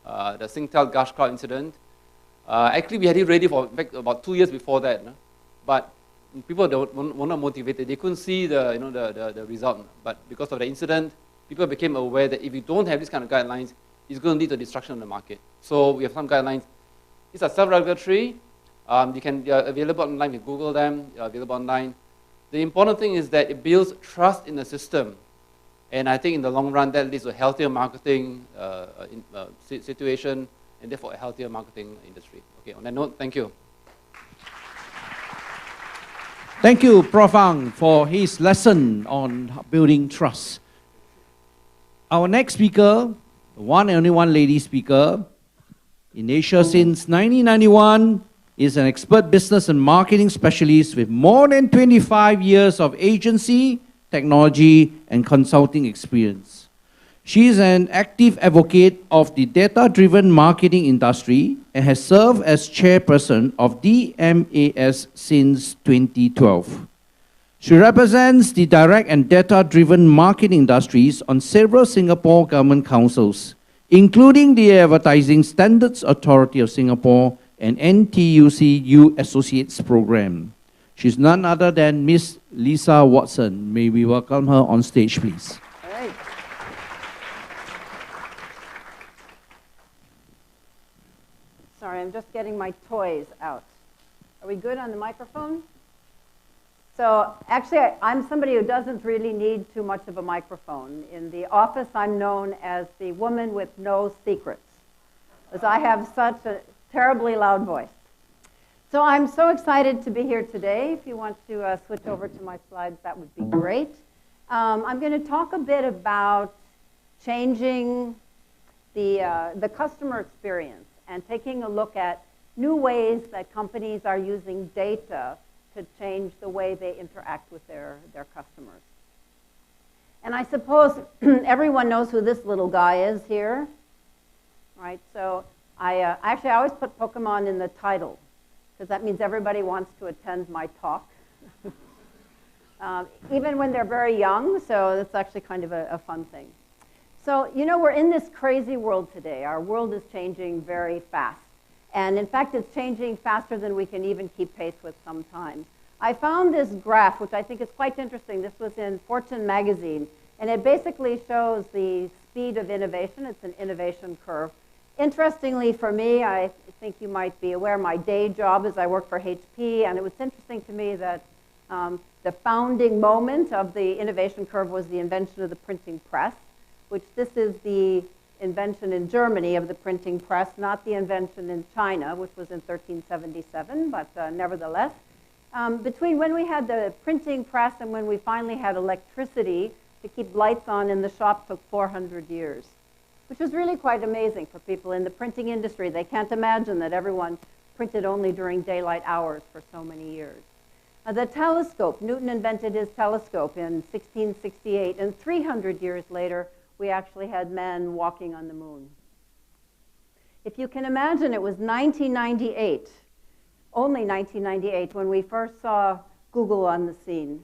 the Singtel Gush Cloud incident. Actually, we had it ready for, in fact, about 2 years before that. No? But people were not motivated. They couldn't see the result. But because of the incident, people became aware that if you don't have this kind of guidelines, it's going to lead to destruction of the market. So we have some guidelines. These are self-regulatory. They are available online. You Google them. They are available online. The important thing is that it builds trust in the system. And I think in the long run, that leads to a healthier marketing situation, and therefore a healthier marketing industry. Okay, on that note, thank you. Thank you, Prof. Wang, for his lesson on building trust. Our next speaker, the one and only one lady speaker, in Asia since 1991, is an expert business and marketing specialist with more than 25 years of agency, technology, and consulting experience. She is an active advocate of the data-driven marketing industry and has served as chairperson of DMAS since 2012. She represents the direct and data-driven marketing industries on several Singapore government councils, including the Advertising Standards Authority of Singapore and NTUC Associates Program. She's none other than Miss Lisa Watson. May we welcome her on stage, please. All right. Sorry, I'm just getting my toys out. Are we good on the microphone? So actually, I'm somebody who doesn't really need too much of a microphone. In the office, I'm known as the woman with no secrets, because I have such a terribly loud voice. So I'm so excited to be here today. If you want to switch over to my slides, that would be great. I'm going to talk a bit about changing the customer experience and taking a look at new ways that companies are using data to change the way they interact with their customers. And I suppose everyone knows who this little guy is here, right? So I always put Pokemon in the title, because that means everybody wants to attend my talk, even when they're very young, so that's actually kind of a fun thing. So, you know, we're in this crazy world today. Our world is changing very fast. And in fact, it's changing faster than we can even keep pace with sometimes. I found this graph, which I think is quite interesting. This was in Fortune magazine, and it basically shows the speed of innovation. It's an innovation curve. Interestingly for me, I think you might be aware, my day job is I work for HP, and it was interesting to me that the founding moment of the innovation curve was the invention of the printing press, which this is the invention in Germany of the printing press, not the invention in China, which was in 1377, but nevertheless. Between when we had the printing press and when we finally had electricity to keep lights on in the shop took 400 years, which was really quite amazing for people in the printing industry. They can't imagine that everyone printed only during daylight hours for so many years. The telescope, Newton invented his telescope in 1668, and 300 years later, we actually had men walking on the moon. If you can imagine, it was 1998, only 1998, when we first saw Google on the scene.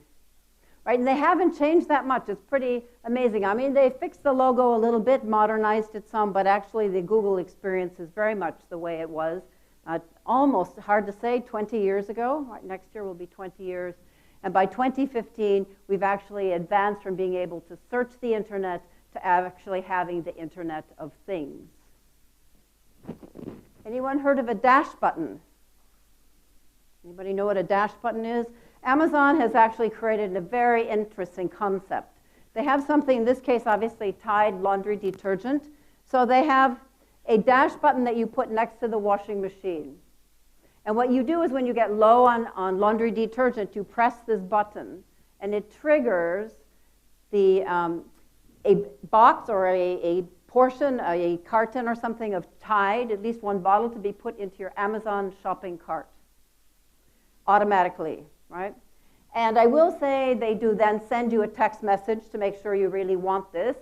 Right? And they haven't changed that much. It's pretty amazing. I mean, they fixed the logo a little bit, modernized it some, but actually the Google experience is very much the way it was. Almost, hard to say, 20 years ago. Right, next year will be 20 years. And by 2015, we've actually advanced from being able to search the internet to actually having the Internet of Things. Anyone heard of a dash button? Anybody know what a dash button is? Amazon has actually created a very interesting concept. They have something, in this case, obviously Tide laundry detergent. So they have a dash button that you put next to the washing machine. And what you do is when you get low on laundry detergent, you press this button, and it triggers a box or a portion, a carton or something of Tide, at least one bottle, to be put into your Amazon shopping cart automatically, right? And I will say they do then send you a text message to make sure you really want this,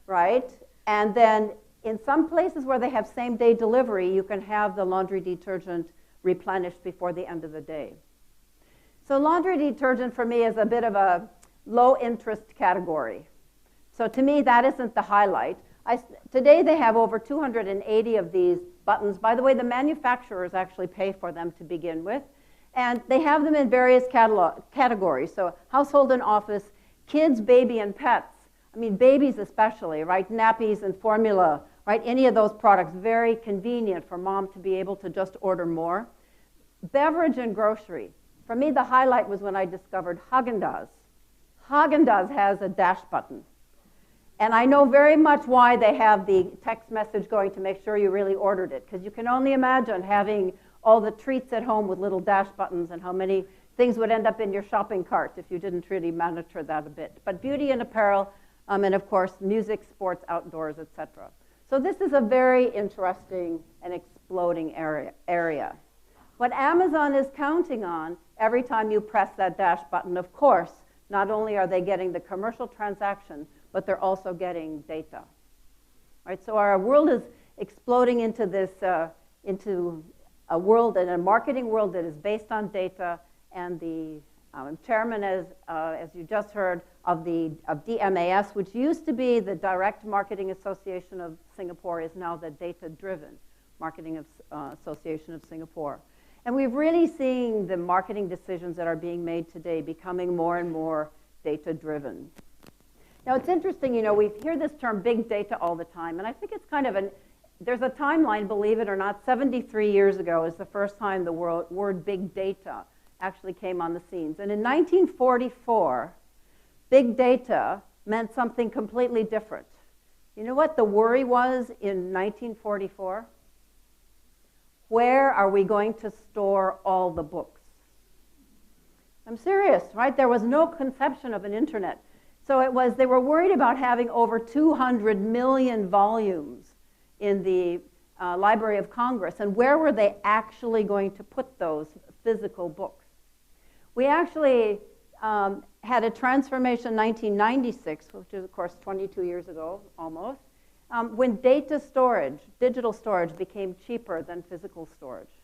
right? And then in some places where they have same-day delivery, you can have the laundry detergent replenished before the end of the day. So laundry detergent for me is a bit of a low-interest category. So to me, that isn't the highlight. Today they have over 280 of these buttons. By the way, the manufacturers actually pay for them to begin with. And they have them in various categories. So household and office, kids, baby, and pets. I mean, babies especially, right? Nappies and formula, right? Any of those products, very convenient for mom to be able to just order more. Beverage and grocery. For me, the highlight was when I discovered Haagen-Dazs. Haagen-Dazs has a dash button. And I know very much why they have the text message going to make sure you really ordered it, because you can only imagine having all the treats at home with little dash buttons and how many things would end up in your shopping cart if you didn't really monitor that a bit. But beauty and apparel, and of course, music, sports, outdoors, etc. So this is a very interesting and exploding area. What Amazon is counting on every time you press that dash button, of course, not only are they getting the commercial transaction, but they're also getting data. Right? So our world is exploding into this, into a world and a marketing world that is based on data, and the chairman, as you just heard, of DMAS, which used to be the Direct Marketing Association of Singapore, is now the Data-Driven Marketing Association of Singapore. And we've really seen the marketing decisions that are being made today becoming more and more data-driven. Now, it's interesting, you know, we hear this term big data all the time, and I think it's kind of there's a timeline, believe it or not. 73 years ago is the first time the word big data actually came on the scenes. And in 1944, big data meant something completely different. You know what the worry was in 1944? Where are we going to store all the books? I'm serious, right? There was no conception of an internet. So they were worried about having over 200 million volumes in the Library of Congress, and where were they actually going to put those physical books? We actually had a transformation in 1996, which is, of course, 22 years ago, almost, when data storage, digital storage, became cheaper than physical storage.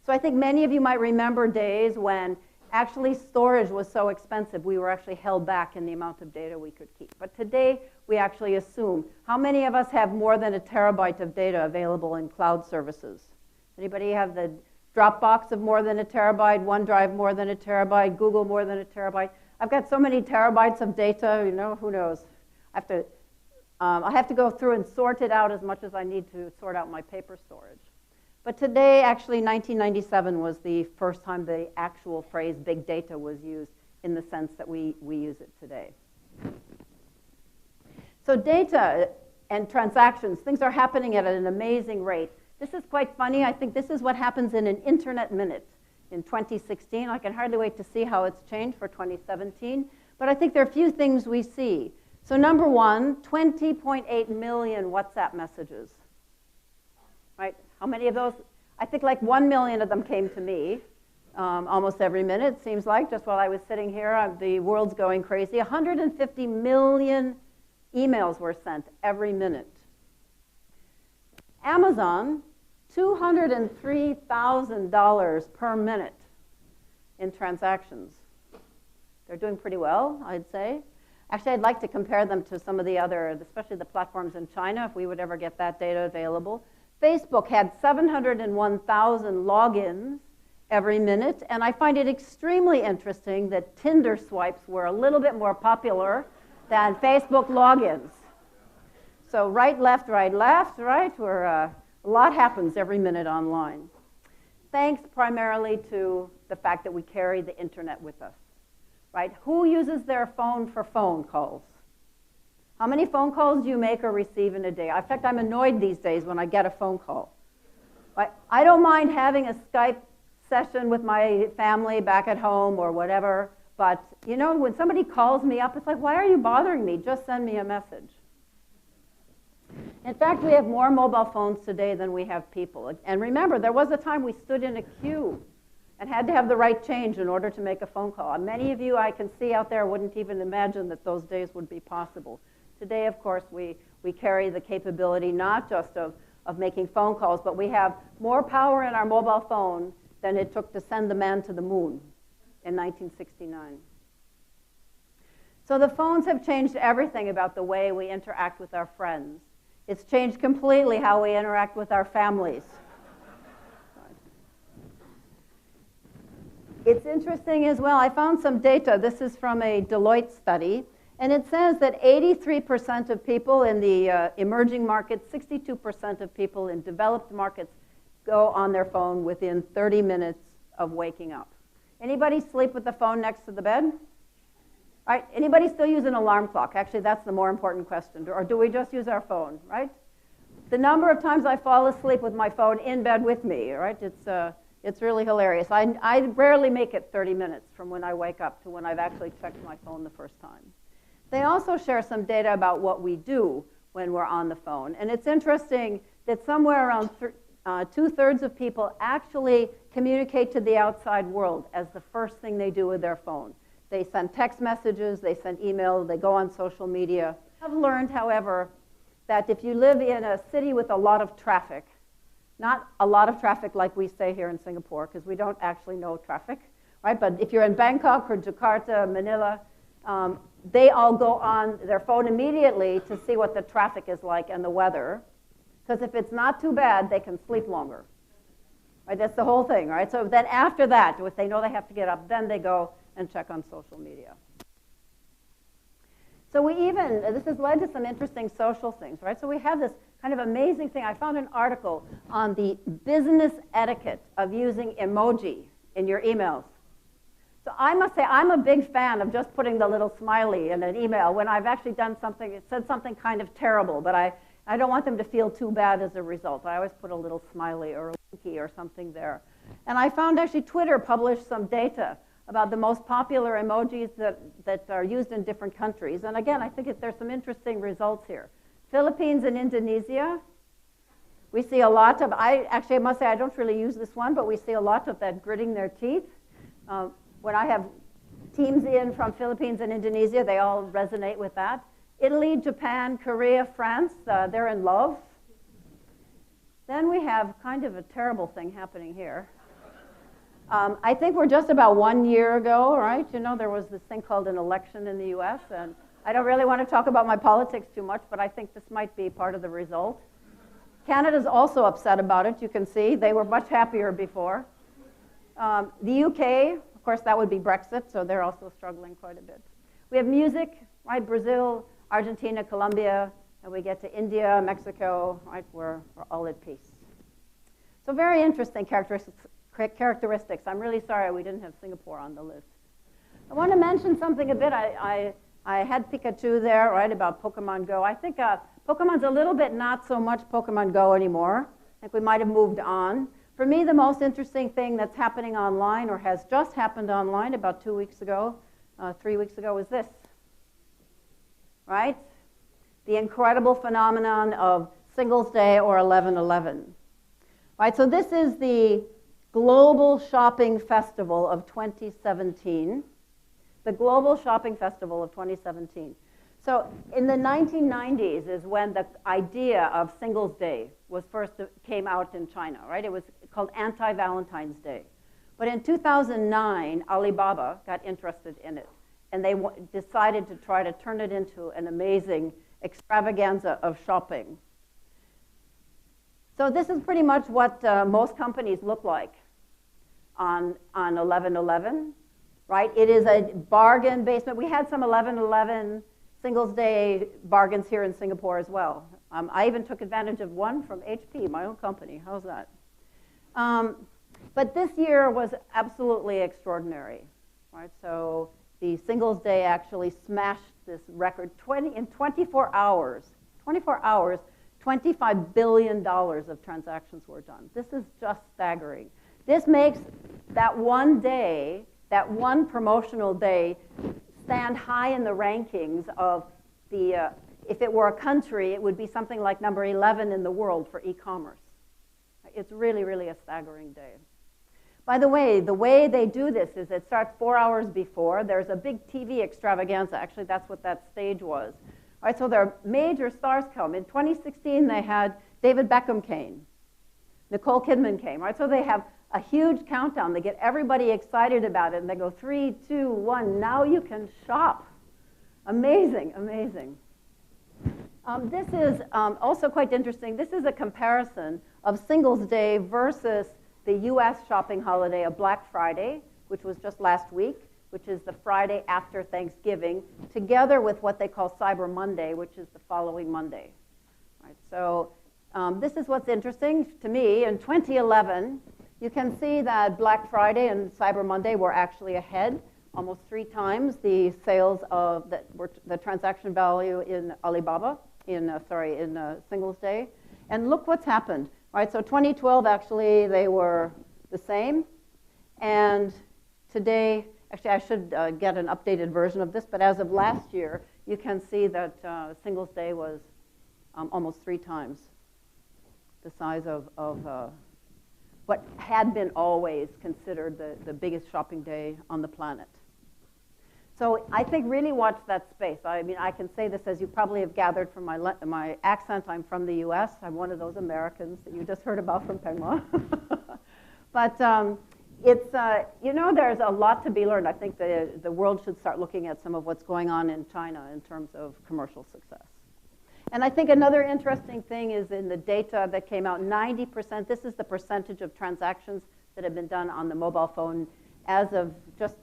So I think many of you might remember days when actually storage was so expensive, we were actually held back in the amount of data we could keep. But today, we actually assume. How many of us have more than a terabyte of data available in cloud services? Anybody have the Dropbox of more than a terabyte, OneDrive more than a terabyte, Google more than a terabyte? I've got so many terabytes of data, you know, who knows? I have to go through and sort it out as much as I need to sort out my paper storage. But today, actually, 1997 was the first time the actual phrase big data was used in the sense that we use it today. So data and transactions, things are happening at an amazing rate. This is quite funny. I think this is what happens in an internet minute in 2016. I can hardly wait to see how it's changed for 2017. But I think there are a few things we see. So number one, 20.8 million WhatsApp messages. Right? How many of those I think like 1 million of them came to me almost every minute, it seems like. Just while I was sitting here, the world's going crazy. 150 million emails were sent every minute. Amazon, $203,000 per minute in transactions. They're doing pretty well, I'd say. Actually, I'd like to compare them to some of the other, especially the platforms in China, if we would ever get that data available. Facebook had 701,000 logins every minute, and I find it extremely interesting that Tinder swipes were a little bit more popular than Facebook logins. So right, left, right, where a lot happens every minute online. Thanks primarily to the fact that we carry the internet with us. Right? Who uses their phone for phone calls? How many phone calls do you make or receive in a day? In fact, I'm annoyed these days when I get a phone call. Right? I don't mind having a Skype session with my family back at home or whatever, but you know, when somebody calls me up, it's like, why are you bothering me? Just send me a message. In fact, we have more mobile phones today than we have people. And remember, there was a time we stood in a queue and had to have the right change in order to make a phone call. And many of you I can see out there wouldn't even imagine that those days would be possible. Today, of course, we carry the capability not just of making phone calls, but we have more power in our mobile phone than it took to send the man to the moon in 1969. So the phones have changed everything about the way we interact with our friends. It's changed completely how we interact with our families. It's interesting as well. I found some data. This is from a Deloitte study. And it says that 83% of people in the emerging markets, 62% of people in developed markets go on their phone within 30 minutes of waking up. Anybody sleep with the phone next to the bed? All right. Anybody still use an alarm clock? Actually, that's the more important question. Or do we just use our phone, right? The number of times I fall asleep with my phone in bed with me, right? It's really hilarious. I rarely make it 30 minutes from when I wake up to when I've actually checked my phone the first time. They also share some data about what we do when we're on the phone. And it's interesting that somewhere around 2/3 of people actually communicate to the outside world as the first thing they do with their phone. They send text messages, they send email, they go on social media. I've learned, however, that if you live in a city with a lot of traffic, not a lot of traffic like we say here in Singapore, because we don't actually know traffic, right? But if you're in Bangkok or Jakarta, Manila, they all go on their phone immediately to see what the traffic is like and the weather. Because if it's not too bad, they can sleep longer. Right? That's the whole thing, right? So then after that, if they know they have to get up, then they go and check on social media. So this has led to some interesting social things, right? So we have this kind of amazing thing. I found an article on the business etiquette of using emoji in your emails. So I must say, I'm a big fan of just putting the little smiley in an email when I've actually done something, it said something kind of terrible, but I don't want them to feel too bad as a result. I always put a little smiley or a winky or something there. And I found actually Twitter published some data about the most popular emojis that are used in different countries. And again, I think there's some interesting results here. Philippines and Indonesia, we see a lot of, I must say I don't really use this one, but we see a lot of that gritting their teeth. When I have teams in from Philippines and Indonesia, they all resonate with that. Italy, Japan, Korea, France, they're in love. Then we have kind of a terrible thing happening here. I think we're just about 1 year ago, right? You know, there was this thing called an election in the US, and I don't really want to talk about my politics too much, but I think this might be part of the result. Canada's also upset about it, you can see. They were much happier before. The UK, of course, that would be Brexit, so they're also struggling quite a bit. We have music, right? Brazil, Argentina, Colombia, and we get to India, Mexico, right? We're all at peace. So very interesting characteristics. I'm really sorry we didn't have Singapore on the list. I want to mention something a bit. I had Pikachu there, right, about Pokemon Go. I think Pokemon's a little bit not so much Pokemon Go anymore. I think we might have moved on. For me, the most interesting thing that's happening online, or has just happened online about 2 weeks ago, 3 weeks ago, is this, right? The incredible phenomenon of Singles' Day or 11/11. Right, so this is the Global Shopping Festival of 2017. The Global Shopping Festival of 2017. So in the 1990s is when the idea of Singles Day was first came out in China, right? It was called Anti-Valentine's Day. But in 2009, Alibaba got interested in it, and they decided to try to turn it into an amazing extravaganza of shopping. So this is pretty much what most companies look like on 11/11, right? It is a bargain basement. We had some 11/11 Singles Day bargains here in Singapore as well. I even took advantage of one from HP, my own company. How's that? But this year was absolutely extraordinary, right? So the Singles Day actually smashed this record. In 24 hours, $25 billion of transactions were done. This is just staggering. This makes that one day, that one promotional day, stand high in the rankings of the, if it were a country, it would be something like number 11 in the world for e-commerce. It's really, really a staggering day. By the way they do this is it starts 4 hours before. There's a big TV extravaganza. Actually, that's what that stage was. All right, so there are major stars come. In 2016, they had David Beckham came. Nicole Kidman came. Right, so they have a huge countdown. They get everybody excited about it, and they go 3, 2, 1. Now you can shop. Amazing, amazing. This is also quite interesting. This is a comparison of Singles Day versus the U.S. shopping holiday of Black Friday, which was just last week, which is the Friday after Thanksgiving, together with what they call Cyber Monday, which is the following Monday. Right, so this is what's interesting to me. In 2011, you can see that Black Friday and Cyber Monday were actually ahead, almost 3 times the sales of the transaction value in Alibaba, in Singles Day. And look what's happened. Right, so 2012, actually, they were the same. And today, actually, I should get an updated version of this, but as of last year, you can see that Singles Day was almost 3 times the size of what had been always considered the biggest shopping day on the planet. So I think really watch that space. I mean, I can say this, as you probably have gathered from my accent. I'm from the U.S. I'm one of those Americans that you just heard about from Pengma. But it's, there's a lot to be learned. I think the world should start looking at some of what's going on in China in terms of commercial success. And I think another interesting thing is in the data that came out, 90%, this is the percentage of transactions that have been done on the mobile phone as of just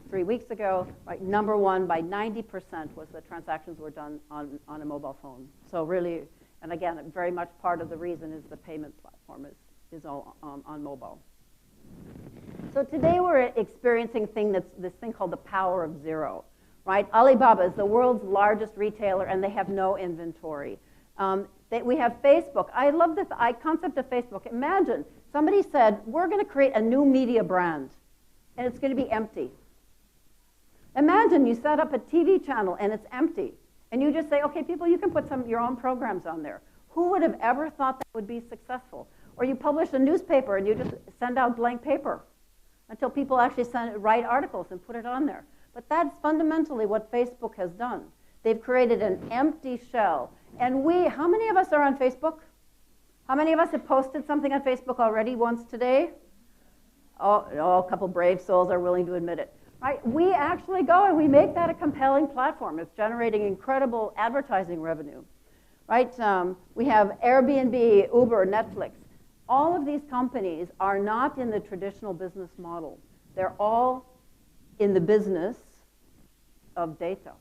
3 weeks ago, right, number one by 90% was the transactions were done on a mobile phone. So really, and again, very much part of the reason is the payment platform is all on mobile. So today we're experiencing this thing called the power of zero, right? Alibaba is the world's largest retailer, and they have no inventory. We have Facebook. I love this concept of Facebook. Imagine somebody said, we're going to create a new media brand, and it's going to be empty. Imagine you set up a TV channel and it's empty, and you just say, okay, people, you can put some of your own programs on there. Who would have ever thought that would be successful? Or you publish a newspaper and you just send out blank paper until people actually write articles and put it on there. But that's fundamentally what Facebook has done. They've created an empty shell. And how many of us are on Facebook? How many of us have posted something on Facebook already once today? Oh, a couple brave souls are willing to admit it. Right? We actually go and we make that a compelling platform. It's generating incredible advertising revenue. Right? We have Airbnb, Uber, Netflix. All of these companies are not in the traditional business model. They're all in the business of data.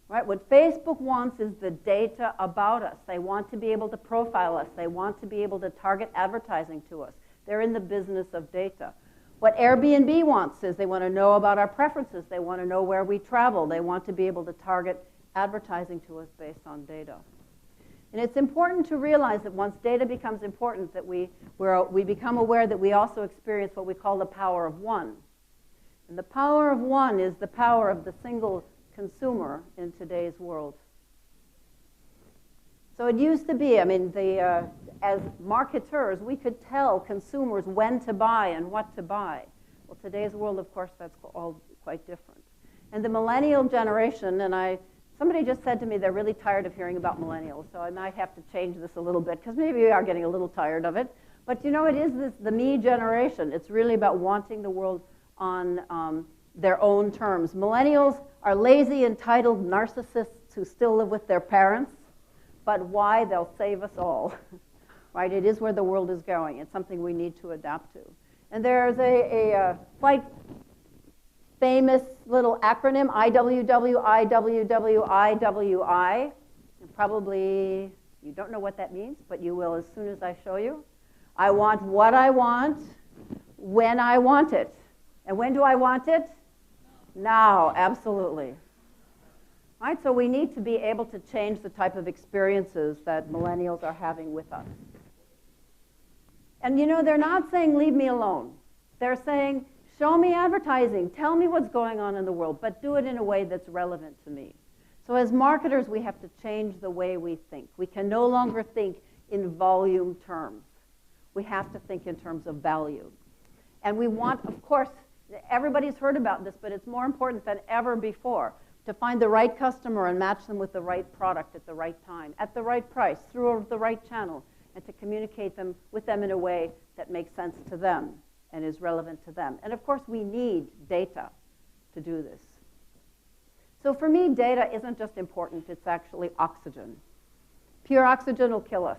Right? What Facebook wants is the data about us. They want to be able to profile us. They want to be able to target advertising to us. They're in the business of data. What Airbnb wants is they want to know about our preferences. They want to know where we travel. They want to be able to target advertising to us based on data. And it's important to realize that once data becomes important, that we become aware that we also experience what we call the power of one. And the power of one is the power of the single consumer in today's world. So it used to be, I mean, as marketers, we could tell consumers when to buy and what to buy. Well, today's world, of course, that's all quite different. And the millennial generation, and somebody just said to me they're really tired of hearing about millennials, so I might have to change this a little bit, because maybe we are getting a little tired of it. But you know, it is the me generation. It's really about wanting the world on their own terms. Millennials are lazy, entitled narcissists who still live with their parents, but why? They'll save us all. Right? It is where the world is going. It's something we need to adapt to. And there's a quite famous little acronym, IWW, IWW, IWI. And probably you don't know what that means, but you will as soon as I show you. I want what I want, when I want it. And when do I want it? Now, absolutely. All right, so we need to be able to change the type of experiences that millennials are having with us. And you know, they're not saying, leave me alone. They're saying, show me advertising, tell me what's going on in the world, but do it in a way that's relevant to me. So as marketers, we have to change the way we think. We can no longer think in volume terms. We have to think in terms of value. And we want, of course, everybody's heard about this, but it's more important than ever before to find the right customer and match them with the right product at the right time, at the right price, through the right channel, and to communicate with them in a way that makes sense to them and is relevant to them. And of course, we need data to do this. So for me, data isn't just important, it's actually oxygen. Pure oxygen will kill us.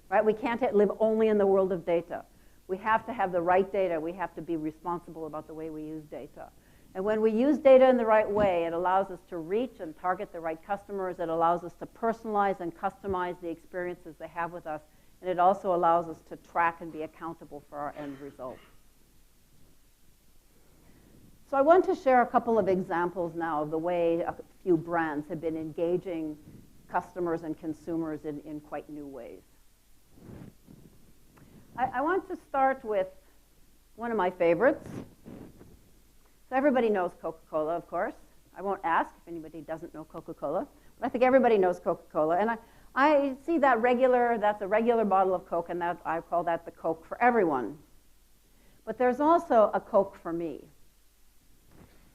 Right? We can't live only in the world of data. We have to have the right data. We have to be responsible about the way we use data. And when we use data in the right way, it allows us to reach and target the right customers. It allows us to personalize and customize the experiences they have with us. And it also allows us to track and be accountable for our end result. So I want to share a couple of examples now of the way a few brands have been engaging customers and consumers in quite new ways. I want to start with one of my favorites. So everybody knows Coca-Cola, of course. I won't ask if anybody doesn't know Coca-Cola, but I think everybody knows Coca-Cola. And I see that's a regular bottle of Coke, and I call that the Coke for everyone. But there's also a Coke for me.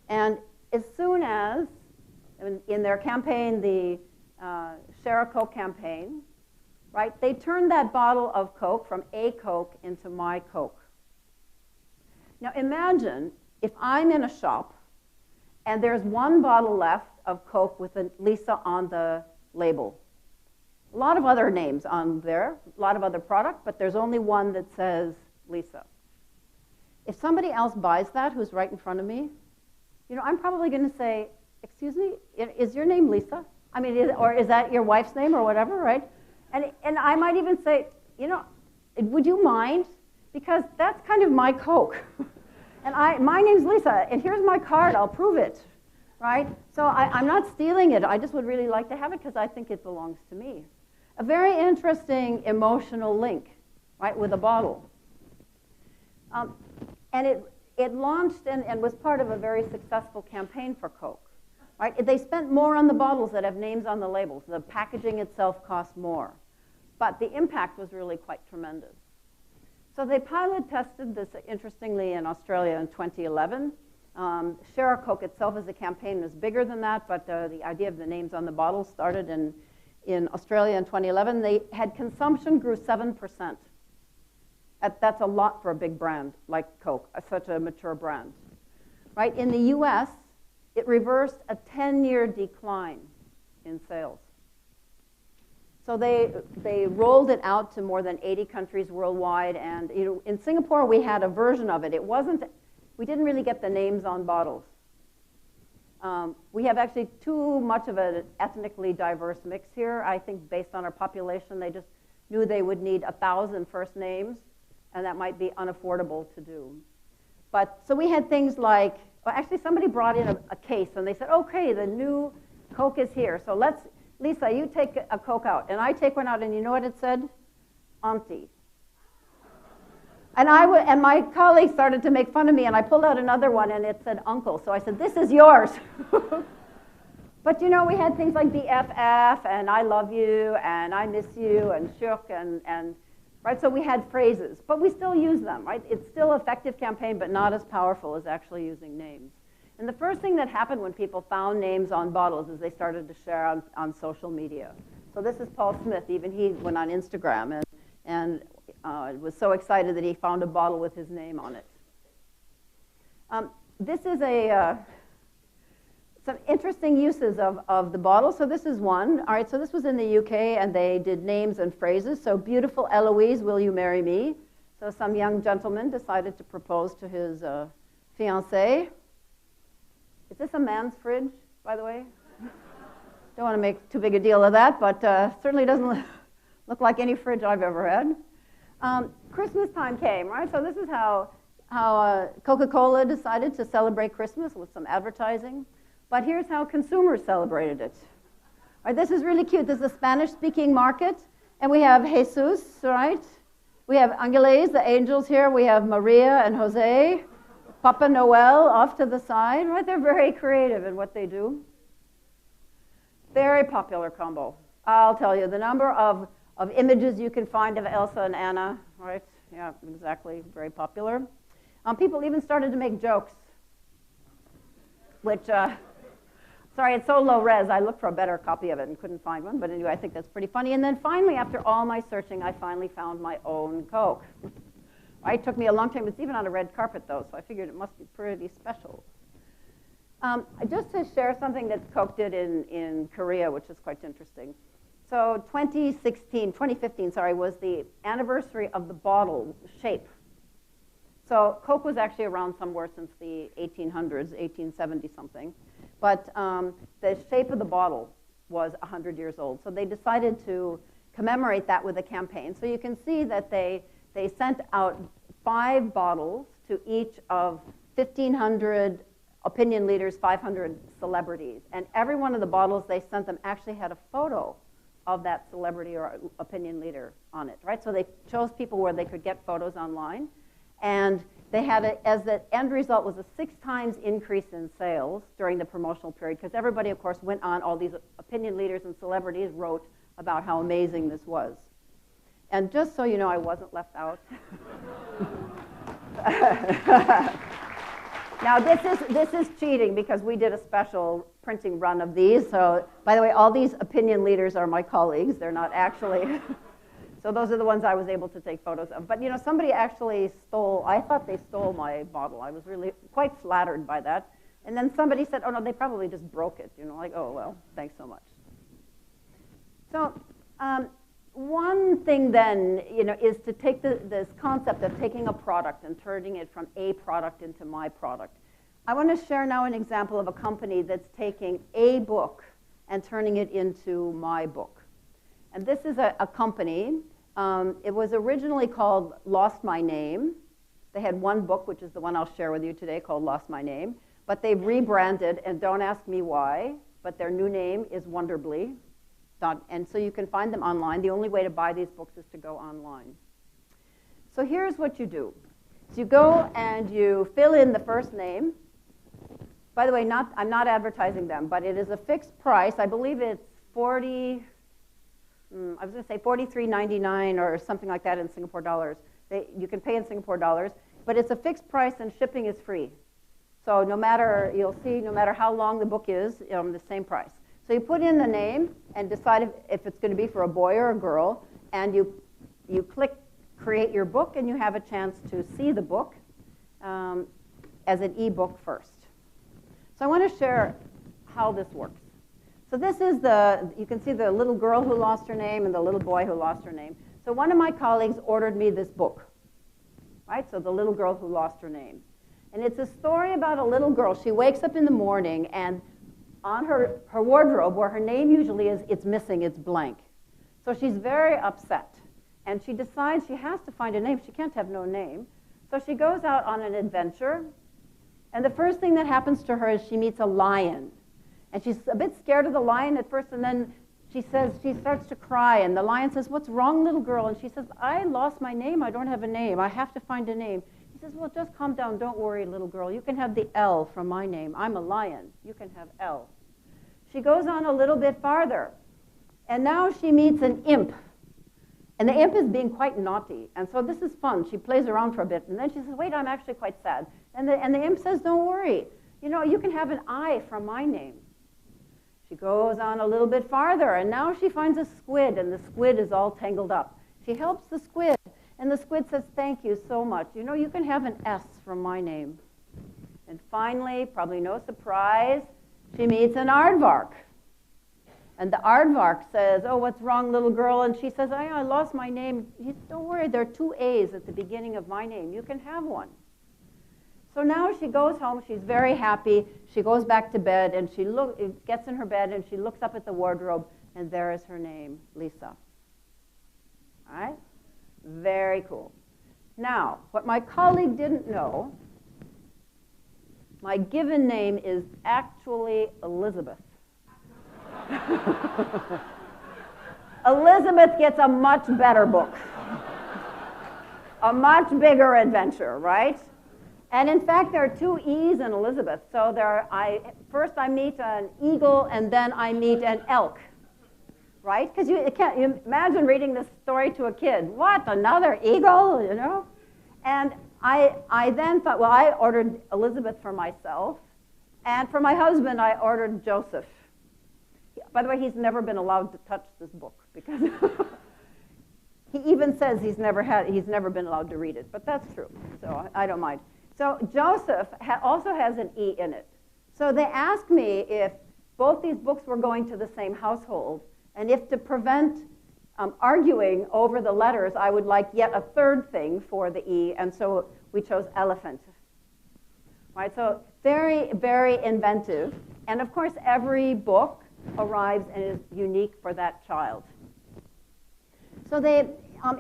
And as soon as, in their campaign, the Share a Coke campaign, right, they turned that bottle of Coke from a Coke into my Coke. Now imagine if I'm in a shop and there's one bottle left of Coke with a Lisa on the label. A lot of other names on there, a lot of other product, but there's only one that says Lisa. If somebody else buys that who's right in front of me, you know, I'm probably going to say, excuse me, is your name Lisa? I mean, or is that your wife's name or whatever, right? And I might even say, you know, would you mind? Because that's kind of my Coke. And my name's Lisa, and here's my card, I'll prove it, right? So I'm not stealing it, I just would really like to have it because I think it belongs to me. A very interesting emotional link, right, with a bottle. And it launched and was part of a very successful campaign for Coke, right? They spent more on the bottles that have names on the labels. The packaging itself cost more. But the impact was really quite tremendous. So they pilot tested this, interestingly, in Australia in 2011. Share a Coke itself as a campaign was bigger than that, but the idea of the names on the bottles started in Australia in 2011. They had consumption grew 7%. That's a lot for a big brand like Coke, such a mature brand. Right? In the US, it reversed a 10-year decline in sales. So they rolled it out to more than 80 countries worldwide, and you know, in Singapore we had a version of it. We didn't really get the names on bottles. We have actually too much of an ethnically diverse mix here. I think based on our population, they just knew they would need 1,000 first names, and that might be unaffordable to do. But so we had things like, well, actually somebody brought in a case, and they said, okay, the new Coke is here, so Lisa, you take a Coke out. And I take one out, and you know what it said? Auntie. And my colleagues started to make fun of me, and I pulled out another one, and it said uncle. So I said, this is yours. But you know, we had things like BFF and I love you and I miss you and shook and right? So we had phrases, but we still use them, right? It's still an effective campaign, but not as powerful as actually using names. And the first thing that happened when people found names on bottles is they started to share on social media. So this is Paul Smith. Even he went on Instagram and was so excited that he found a bottle with his name on it. This is some interesting uses of the bottle. So this is one. All right, so this was in the UK, and they did names and phrases. So beautiful Eloise, will you marry me? So some young gentleman decided to propose to his fiancée. Is this a man's fridge, by the way? Don't want to make too big a deal of that, but certainly doesn't look like any fridge I've ever had. Christmas time came, right? So this is how Coca-Cola decided to celebrate Christmas with some advertising. But here's how consumers celebrated it. All right, this is really cute. This is a Spanish-speaking market, and we have Jesus, right? We have Angeles, the angels here. We have Maria and Jose. Papa Noel off to the side, right? They're very creative in what they do. Very popular combo. I'll tell you, the number of images you can find of Elsa and Anna, right? Yeah, exactly, very popular. People even started to make jokes, which, sorry, it's so low res, I looked for a better copy of it and couldn't find one, but anyway, I think that's pretty funny. And then finally, after all my searching, I finally found my own Coke. It took me a long time. It's even on a red carpet, though, so I figured it must be pretty special. Just to share something that Coke did in Korea, which is quite interesting. So 2015, was the anniversary of the bottle shape. So Coke was actually around somewhere since the 1800s, 1870-something. But the shape of the bottle was 100 years old. So they decided to commemorate that with a campaign. So you can see that they sent out 5 bottles to each of 1,500 opinion leaders, 500 celebrities. And every one of the bottles they sent them actually had a photo of that celebrity or opinion leader on it, right? So they chose people where they could get photos online. And they had, as the end result was a 6 times increase in sales during the promotional period, because everybody, of course, went on, all these opinion leaders and celebrities wrote about how amazing this was. And just so you know, I wasn't left out. Now, this is cheating because we did a special printing run of these. So, by the way, all these opinion leaders are my colleagues. They're not actually. So those are the ones I was able to take photos of. But, you know, somebody actually stole, I thought they stole my bottle. I was really quite flattered by that. And then somebody said, oh, no, they probably just broke it. You know, like, oh, well, thanks so much. So, one thing then, you know, is to take this concept of taking a product and turning it from a product into my product. I want to share now an example of a company that's taking a book and turning it into my book. And this is a company. It was originally called Lost My Name. They had one book, which is the one I'll share with you today, called Lost My Name. But they've rebranded, and don't ask me why, but their new name is Wonderbly. And so you can find them online. The only way to buy these books is to go online. So here's what you do. So you go and you fill in the first name. By the way, I'm not advertising them, but it is a fixed price. I believe it's I was going to say $43.99 or something like that in Singapore dollars. You can pay in Singapore dollars, but it's a fixed price and shipping is free. So no matter, you'll see, no matter how long the book is, the same price. So you put in the name and decide if it's going to be for a boy or a girl, and you click Create Your Book, and you have a chance to see the book as an e-book first. So I want to share how this works. So this is you can see the little girl who lost her name and the little boy who lost her name. So one of my colleagues ordered me this book, right? So the little girl who lost her name. And it's a story about a little girl. She wakes up in the morning, and on her wardrobe, where her name usually is, it's missing, it's blank. So she's very upset. And she decides she has to find a name. She can't have no name. So she goes out on an adventure. And the first thing that happens to her is she meets a lion. And she's a bit scared of the lion at first, and then she starts to cry. And the lion says, what's wrong, little girl? And she says, I lost my name. I don't have a name. I have to find a name. He says, well, just calm down. Don't worry, little girl. You can have the L from my name. I'm a lion. You can have L. She goes on a little bit farther, and now she meets an imp. And the imp is being quite naughty, and so this is fun. She plays around for a bit, and then she says, wait, I'm actually quite sad. And the imp says, don't worry. You know, you can have an I from my name. She goes on a little bit farther, and now she finds a squid, and the squid is all tangled up. She helps the squid, and the squid says, thank you so much. You know, you can have an S from my name. And finally, probably no surprise, she meets an aardvark. And the aardvark says, oh, what's wrong, little girl? And she says, I lost my name. Don't worry, there are 2 A's at the beginning of my name. You can have one. So now she goes home. She's very happy. She goes back to bed, and she gets in her bed, and she looks up at the wardrobe, and there is her name, Lisa. All right? Very cool. Now, what my colleague didn't know, my given name is actually Elizabeth. Elizabeth gets a much better book, a much bigger adventure, right? And in fact, there are 2 E's in Elizabeth. So first I meet an eagle, and then I meet an elk, right? Because you imagine reading this story to a kid. What, another eagle, you know? And I then thought, well, I ordered Elizabeth for myself, and for my husband, I ordered Joseph. By the way, he's never been allowed to touch this book because he even says he's never been allowed to read it, but that's true, so I don't mind. So Joseph also has an E in it. So they asked me if both these books were going to the same household, and if to prevent arguing over the letters, I would like yet a third thing for the E, and so we chose elephant. Right, so very, very inventive. And of course, every book arrives and is unique for that child. So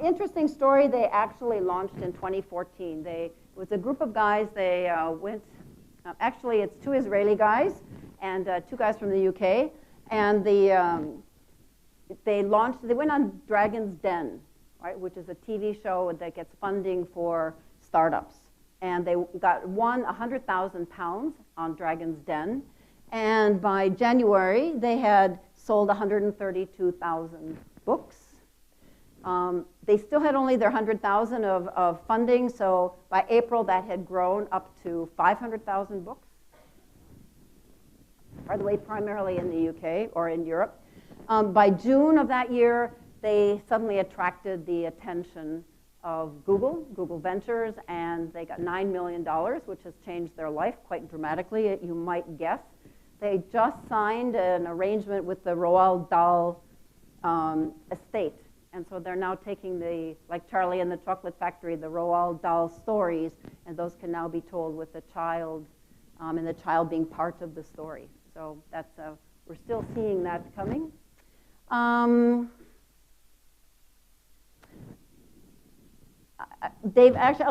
interesting story, they actually launched in 2014. It was a group of guys, they went, actually it's 2 Israeli guys and 2 guys from the UK, and they went on Dragon's Den, right, which is a TV show that gets funding for startups. And they won £100,000 on Dragon's Den. And by January, they had sold 132,000 books. They still had only their 100,000 of funding, so by April, that had grown up to 500,000 books. By the way, primarily in the UK or in Europe. By June of that year, they suddenly attracted the attention of Google Ventures, and they got $9 million, which has changed their life quite dramatically, you might guess. They just signed an arrangement with the Roald Dahl estate. And so they're now taking like Charlie and the Chocolate Factory, the Roald Dahl stories, and those can now be told with the child, and the child being part of the story. So that's, we're still seeing that coming. I'll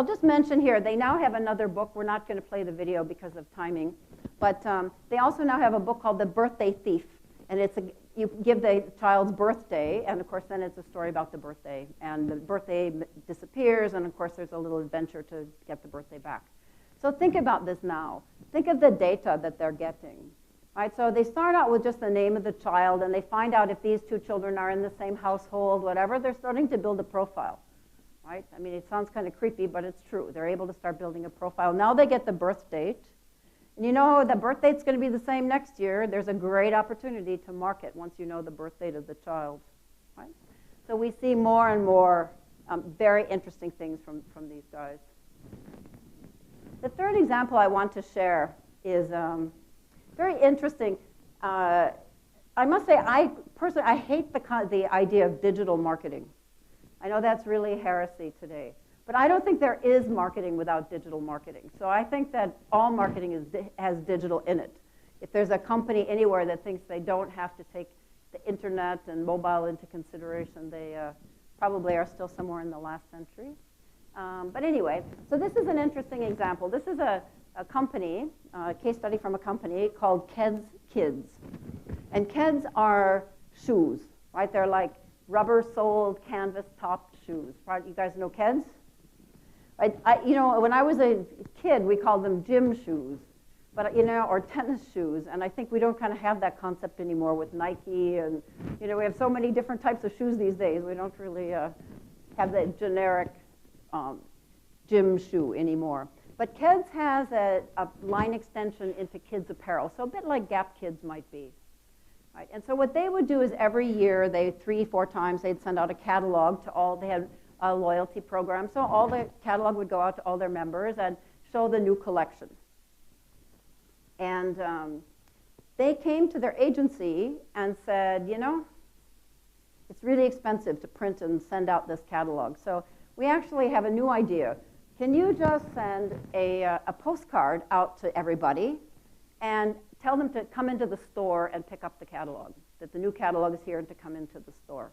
just mention here, they now have another book. We're not going to play the video because of timing. But they also now have a book called The Birthday Thief. And you give the child's birthday, and of course then it's a story about the birthday. And the birthday disappears, and of course there's a little adventure to get the birthday back. So think about this now. Think of the data that they're getting. Right? So they start out with just the name of the child, and they find out if these 2 children are in the same household, whatever. They're starting to build a profile. Right? I mean, it sounds kind of creepy, but it's true. They're able to start building a profile. Now they get the birth date. And you know the birth date's going to be the same next year. There's a great opportunity to market once you know the birth date of the child. Right? So we see more and more very interesting things from these guys. The third example I want to share is very interesting. I must say, I hate the idea of digital marketing. I know that's really heresy today. But I don't think there is marketing without digital marketing. So I think that all marketing has digital in it. If there's a company anywhere that thinks they don't have to take the internet and mobile into consideration, they probably are still somewhere in the last century. But anyway, so this is an interesting example. This is a company, a case study from a company called Keds Kids. And Keds are shoes, right? They're like rubber-soled, canvas-topped shoes. Right? You guys know Keds? You know, when I was a kid, we called them gym shoes. But, or tennis shoes. And I think we don't kind of have that concept anymore with Nike. And, we have so many different types of shoes these days. We don't really have the generic gym shoe anymore. But Keds has a line extension into kids' apparel, so a bit like Gap Kids might be. Right? And so what they would do is every year, 3-4 times, they'd send out a catalog to all, they had a loyalty program, so all the catalog would go out to all their members and show the new collection. And they came to their agency and said, it's really expensive to print and send out this catalog. So we actually have a new idea. Can you just send a postcard out to everybody and tell them to come into the store and pick up the catalog, that the new catalog is here and to come into the store?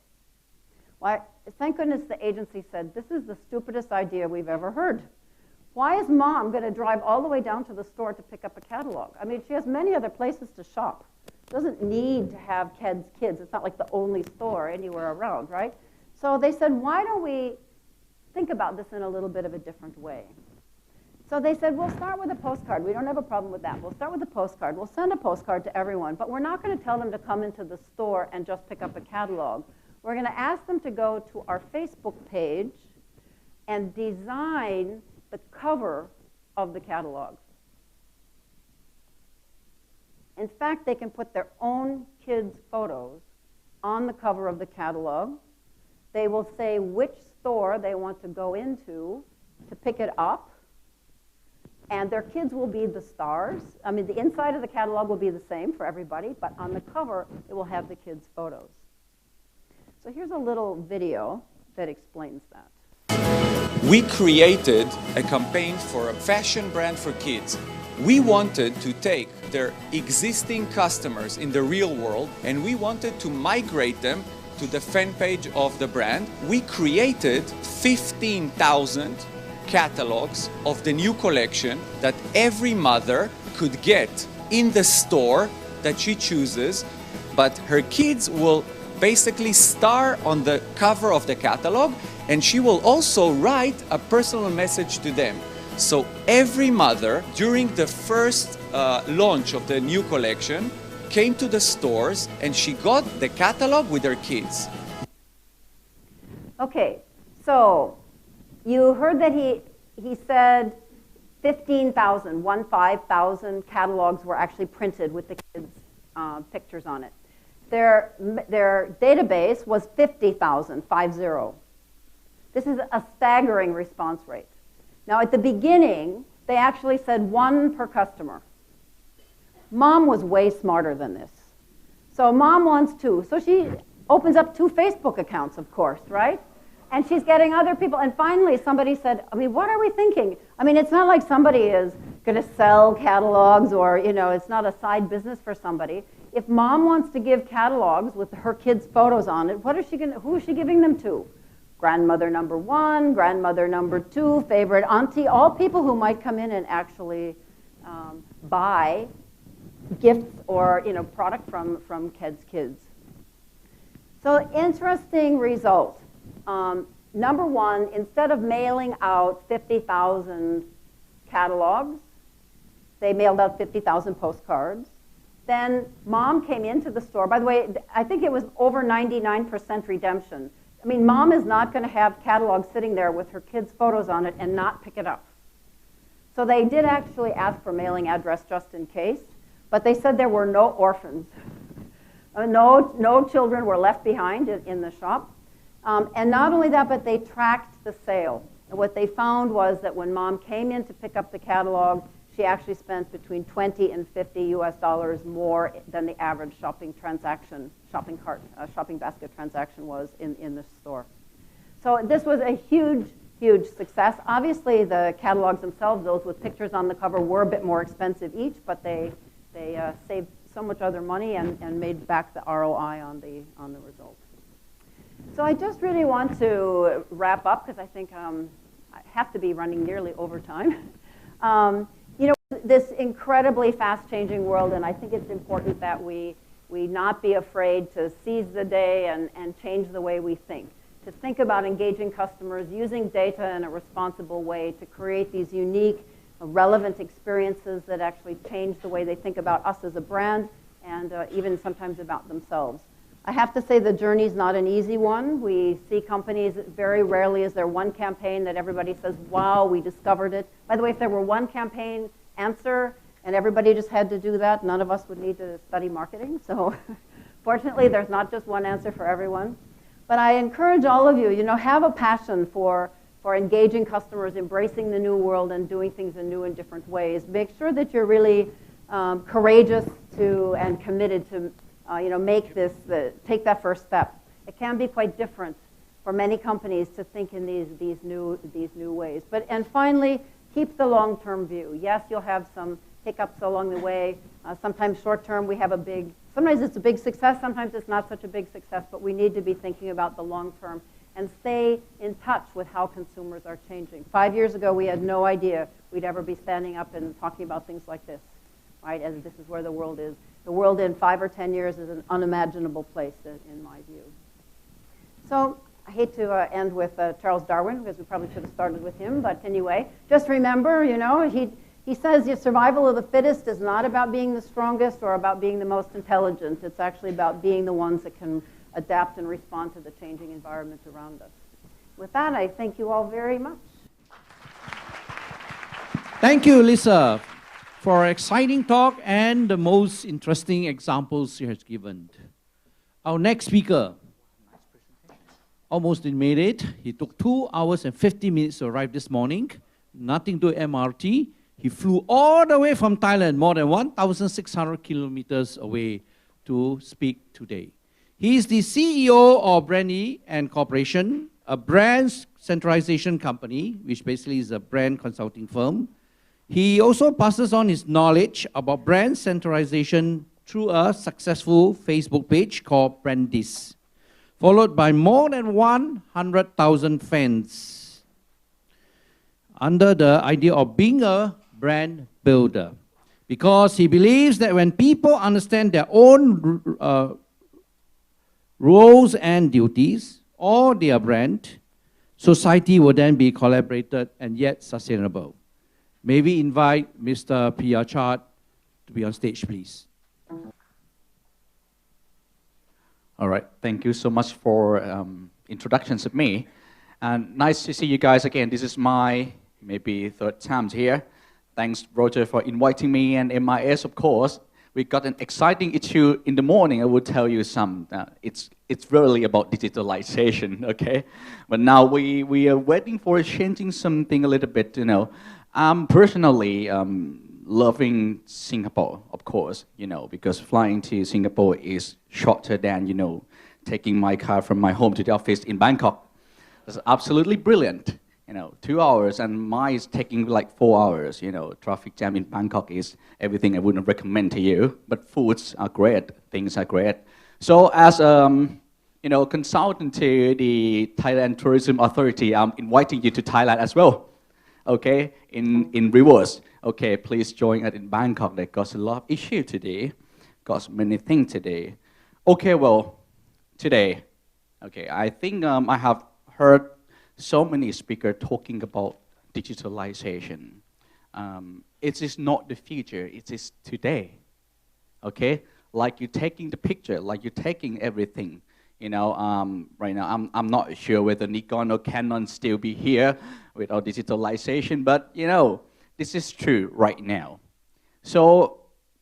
Well, thank goodness the agency said, this is the stupidest idea we've ever heard. Why is mom going to drive all the way down to the store to pick up a catalog? I mean, she has many other places to shop. Doesn't need to have Keds Kids. It's not like the only store anywhere around, right? So they said, why don't we think about this in a little bit of a different way? So they said, we'll start with a postcard. We don't have a problem with that. We'll start with a postcard. We'll send a postcard to everyone, but we're not going to tell them to come into the store and just pick up a catalog. We're going to ask them to go to our Facebook page and design the cover of the catalog. In fact, they can put their own kids' photos on the cover of the catalog. They will say which store they want to go into to pick it up. And their kids will be the stars. I mean, the inside of the catalog will be the same for everybody, but on the cover, it will have the kids' photos. So here's a little video that explains that. We created a campaign for a fashion brand for kids. We wanted to take their existing customers in the real world and we wanted to migrate them to the fan page of the brand. We created 15,000 catalogs of the new collection that every mother could get in the store that she chooses, but her kids will basically star on the cover of the catalog, and she will also write a personal message to them. So every mother, during the first launch of the new collection, came to the stores and she got the catalog with her kids. Okay, so you heard that he said 15,000 catalogs were actually printed with the kids' pictures on it. Their database was 50,000, 50. This is a staggering response rate. Now, at the beginning, they actually said 1 per customer. Mom was way smarter than this. So mom wants 2. So she opens up 2 Facebook accounts, of course, right? And she's getting other people. And finally, somebody said, I mean, what are we thinking? I mean, it's not like somebody is going to sell catalogs or, it's not a side business for somebody. If mom wants to give catalogs with her kids' photos on it, who is she giving them to? Grandmother number 1, grandmother number 2, favorite auntie, all people who might come in and actually buy gifts or product from Keds Kids. So interesting result. Number 1, instead of mailing out 50,000 catalogs, they mailed out 50,000 postcards. Then mom came into the store. By the way, I think it was over 99% redemption. I mean, mom is not going to have catalogs sitting there with her kids' photos on it and not pick it up. So they did actually ask for mailing address just in case, but they said there were no orphans. No children were left behind in the shop. And not only that, but they tracked the sale. And what they found was that when mom came in to pick up the catalog, she actually spent between $20 and $50 more than the average shopping basket transaction was in the store. So this was a huge, huge success. Obviously, the catalogs themselves, those with pictures on the cover, were a bit more expensive each, but they saved so much other money and made back the ROI on the result. So I just really want to wrap up because I think I have to be running nearly over time. This incredibly fast-changing world, and I think it's important that we not be afraid to seize the day and change the way we think, to think about engaging customers, using data in a responsible way to create these unique relevant experiences that actually change the way they think about us as a brand and even sometimes about themselves. I have to say the journey's not an easy one. We see companies very rarely is there one campaign that everybody says, wow, we discovered it. By the way, if there were one campaign answer and everybody just had to do that, none of us would need to study marketing. So fortunately, there's not just one answer for everyone. But I encourage all of you, have a passion for engaging customers, embracing the new world and doing things in new and different ways. Make sure that you're really courageous and committed to take that first step. It can be quite different for many companies to think in these new ways. And finally, keep the long-term view. Yes, you'll have some hiccups along the way. Sometimes short-term, sometimes it's a big success, sometimes it's not such a big success, but we need to be thinking about the long-term and stay in touch with how consumers are changing. 5 years ago, we had no idea we'd ever be standing up and talking about things like this, right? And this is where the world is. The world in 5 or 10 years is an unimaginable place, in my view. So I hate to end with Charles Darwin, because we probably should have started with him. But anyway, just remember, he says the survival of the fittest is not about being the strongest or about being the most intelligent. It's actually about being the ones that can adapt and respond to the changing environment around us. With that, I thank you all very much. Thank you, Lisa, for an exciting talk and the most interesting examples you have given. Our next speaker almost made it. He took 2 hours and 50 minutes to arrive this morning. Nothing to MRT. He flew all the way from Thailand, more than 1,600 kilometers away to speak today. He is the CEO of Brandy & Corporation, a brand centralization company, which basically is a brand consulting firm. He also passes on his knowledge about brand centralization through a successful Facebook page called Brandis, followed by more than 100,000 fans under the idea of being a brand builder. Because he believes that when people understand their own roles and duties, or their brand, society will then be collaborated and yet sustainable. May we invite Mr. P.R. Chart to be on stage, please. All right, thank you so much for introductions of me. And nice to see you guys again. This is my maybe 3rd time here. Thanks, Roger, for inviting me, and MIS, of course. We got an exciting issue in the morning. I will tell you some. It's really about digitalization, okay? But now we are waiting for changing something a little bit, I'm personally loving Singapore, of course, because flying to Singapore is shorter than, taking my car from my home to the office in Bangkok. It's absolutely brilliant. 2 hours, and mine is taking like 4 hours. Traffic jam in Bangkok is everything I wouldn't recommend to you. But foods are great, things are great. So as consultant to the Thailand Tourism Authority, I'm inviting you to Thailand as well. Okay, in reverse. Okay, please join us in Bangkok. They got a lot of issue today, got many things today. Okay, well, today, okay, I think I have heard so many speakers talking about digitalization. It is not the future, it is today. Okay, like you're taking the picture, like you're taking everything. Right now I'm not sure whether Nikon or Canon still be here without digitalization, but this is true right now. So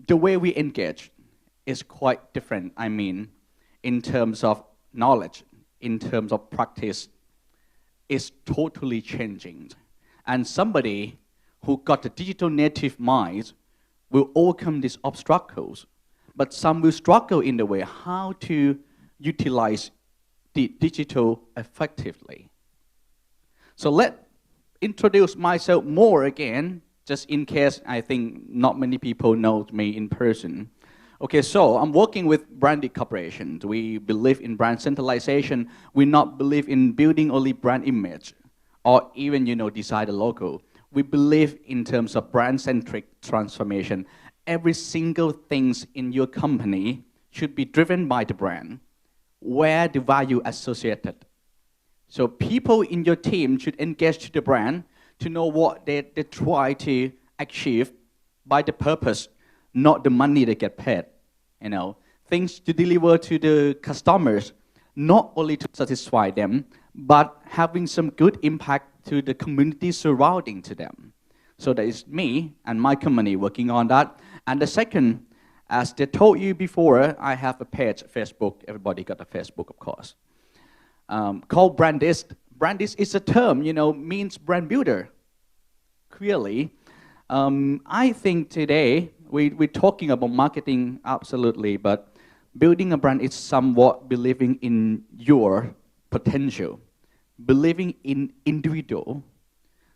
the way we engage is quite different. I mean, in terms of knowledge, in terms of practice, is totally changing. And somebody who got a digital native mind will overcome these obstacles, but some will struggle in the way how to utilize the digital effectively. So let's introduce myself more again, just in case I think not many people know me in person. Okay, so I'm working with Brandy Corporation. We believe in brand centralization. We not believe in building only brand image or even, design the logo. We believe in terms of brand-centric transformation. Every single thing in your company should be driven by the brand, where the value associated. So people in your team should engage to the brand to know what they try to achieved by the purpose, not the money they get paid. You know, things to deliver to the customers, not only to satisfy them, but having some good impact to the community surrounding to them. So that is me and my company working on that. And the second, as they told you before, I have a page, Facebook. Everybody got a Facebook, of course, called Brandist. Brandist is a term, you know, means brand builder. Clearly, I think today we're talking about marketing, absolutely, but building a brand is somewhat believing in your potential, believing in individual.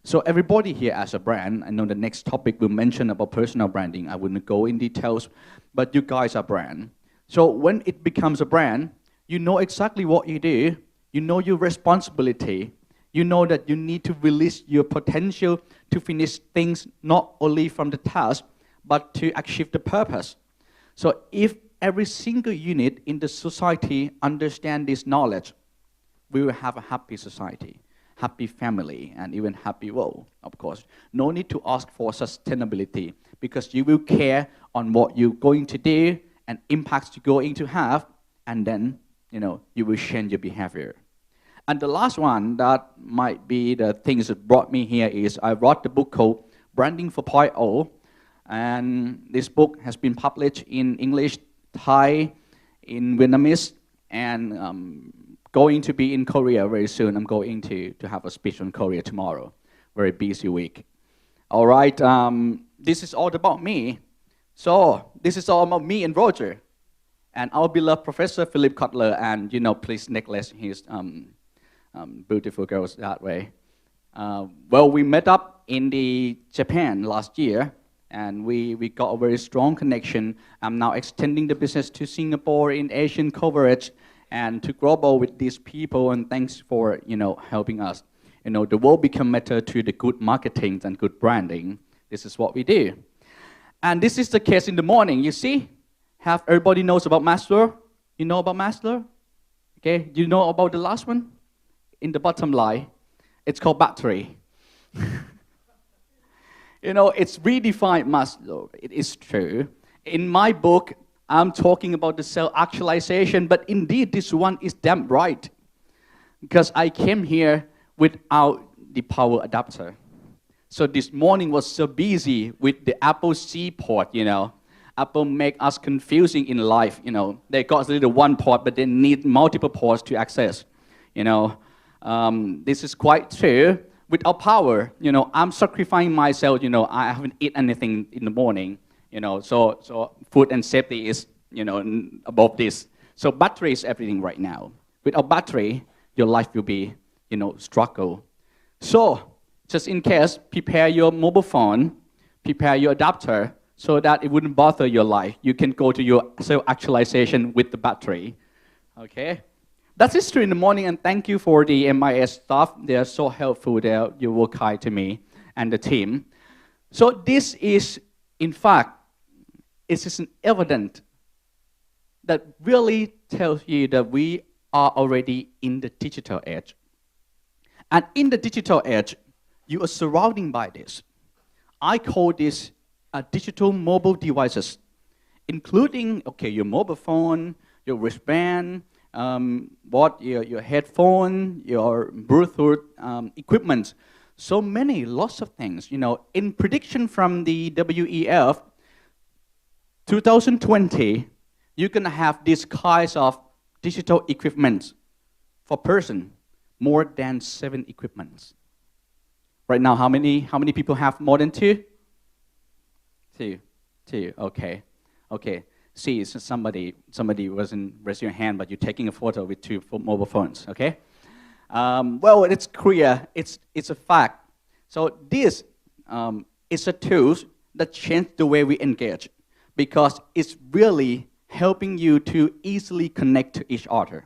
So everybody here as a brand, I know the next topic will mention about personal branding. I wouldn't go in details, but you guys are brand. So when it becomes a brand, you know exactly what you do. You know your responsibility. You know that you need to release your potential to finish things not only from the task, but to achieve the purpose. So if every single unit in the society understand this knowledge, we will have a happy society, happy family, and even happy world, of course. No need to ask for sustainability because you will care on what you're going to do and impacts you're going to have, and then, you know, you will change your behavior. And the last one that might be the things that brought me here is I wrote the book called Branding 4.0, and this book has been published in English, Thai, in Vietnamese, and going to be in Korea very soon. I'm going to have a speech on Korea tomorrow. Very busy week. All right, this is all about me. So this is all about me and Roger, and our beloved Professor Philip Kotler, and you know, please necklace his beautiful girls that way. Well, we met up in Japan last year, and we got a very strong connection. I'm now extending the business to Singapore in Asian coverage and to global with these people, and thanks for, you know, helping us. You know, the world become better to the good marketing and good branding. This is what we do. And this is the case in the morning, you see? Have everybody knows about Maslow? You know about Maslow? Okay, do you know about the last one? In the bottom line, it's called battery. You know, it's redefined Maslow. It is true. In my book, I'm talking about the self-actualization, but indeed this one is damn right. Because I came here without the power adapter. So this morning was so busy with the Apple C port, you know. Apple make us confusing in life, you know. They got a little one port, but they need multiple ports to access, you know. This is quite true. Without power, you know, I'm sacrificing myself, you know, I haven't eaten anything in the morning, you know, so food and safety is, you know, above this. So battery is everything right now. Without battery, your life will be, you know, struggle. So, just in case, prepare your mobile phone, prepare your adapter, so that it wouldn't bother your life. You can go to your self-actualization with the battery, okay? That's history in the morning, and thank you for the MIS staff. They are so helpful. You work hard to me and the team. So this is, in fact, it is an evidence that really tells you that we are already in the digital age. And in the digital age, you are surrounded by this. I call this digital mobile devices, including, okay, your mobile phone, your wristband, your headphone, your Bluetooth equipment, so many, lots of things. You know, in prediction from the WEF, 2020, you're gonna have these kinds of digital equipment for person, more than 7 equipments. Right now, how many people have more than 2? 2, okay. See, somebody wasn't raising your hand, but you're taking a photo with 2 mobile phones, okay? Well, it's clear, it's a fact. So this is a tool that changes the way we engage, because it's really helping you to easily connect to each other.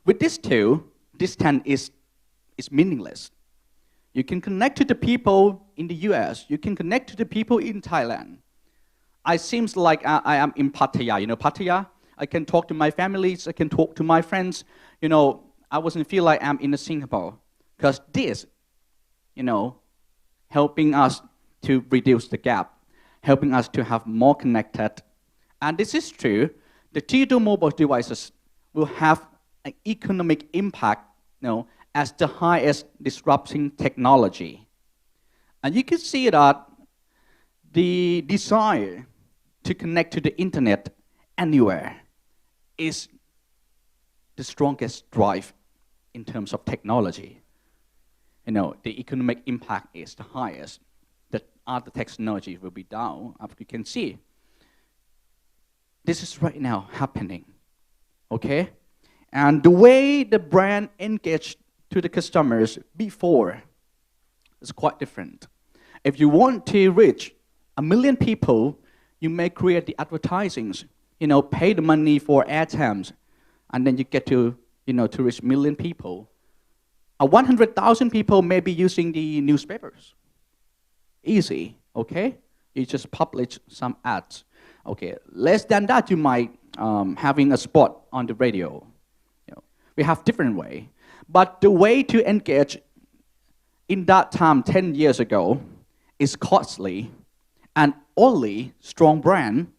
With this tool, distance is meaningless. You can connect to the people in the US, you can connect to the people in Thailand. It seems like I am in Pattaya. You know Pattaya? I can talk to my families, I can talk to my friends. You know, I wasn't feel like I'm in Singapore. Because this, you know, helping us to reduce the gap, helping us to have more connected. And this is true. The digital mobile devices will have an economic impact, as the highest disrupting technology. And you can see that the desire to connect to the internet anywhere is the strongest drive in terms of technology. The economic impact is the highest. The other technology will be down, as you can see. This is right now happening, okay? And the way the brand engaged to the customers before is quite different. If you want to reach 1 million people, you may create the advertisings, pay the money for airtime, and then you get to reach 1 million people. 100,000 people may be using the newspapers. Easy, okay? You just publish some ads. Okay, less than that, you might having a spot on the radio. We have different way. But the way to engage in that time, 10 years ago, is costly, and only strong brand,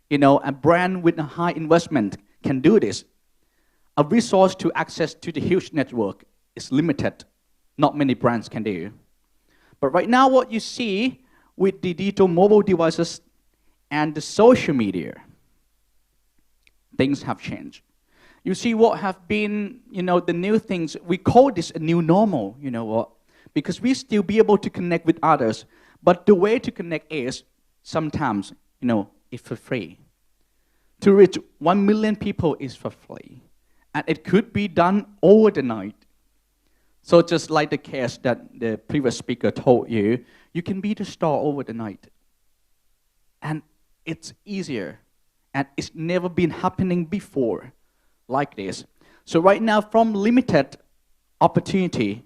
a brand with a high investment can do this. A resource to access to the huge network is limited. Not many brands can do. But right now, what you see with the digital mobile devices and the social media, things have changed. You see what have been, the new things. We call this a new normal, because we still be able to connect with others. But the way to connect is sometimes, it's for free. To reach 1 million people is for free. And it could be done over the night. So just like the case that the previous speaker told you, you can be the star over the night. And it's easier. And it's never been happening before like this. So right now, from limited opportunity,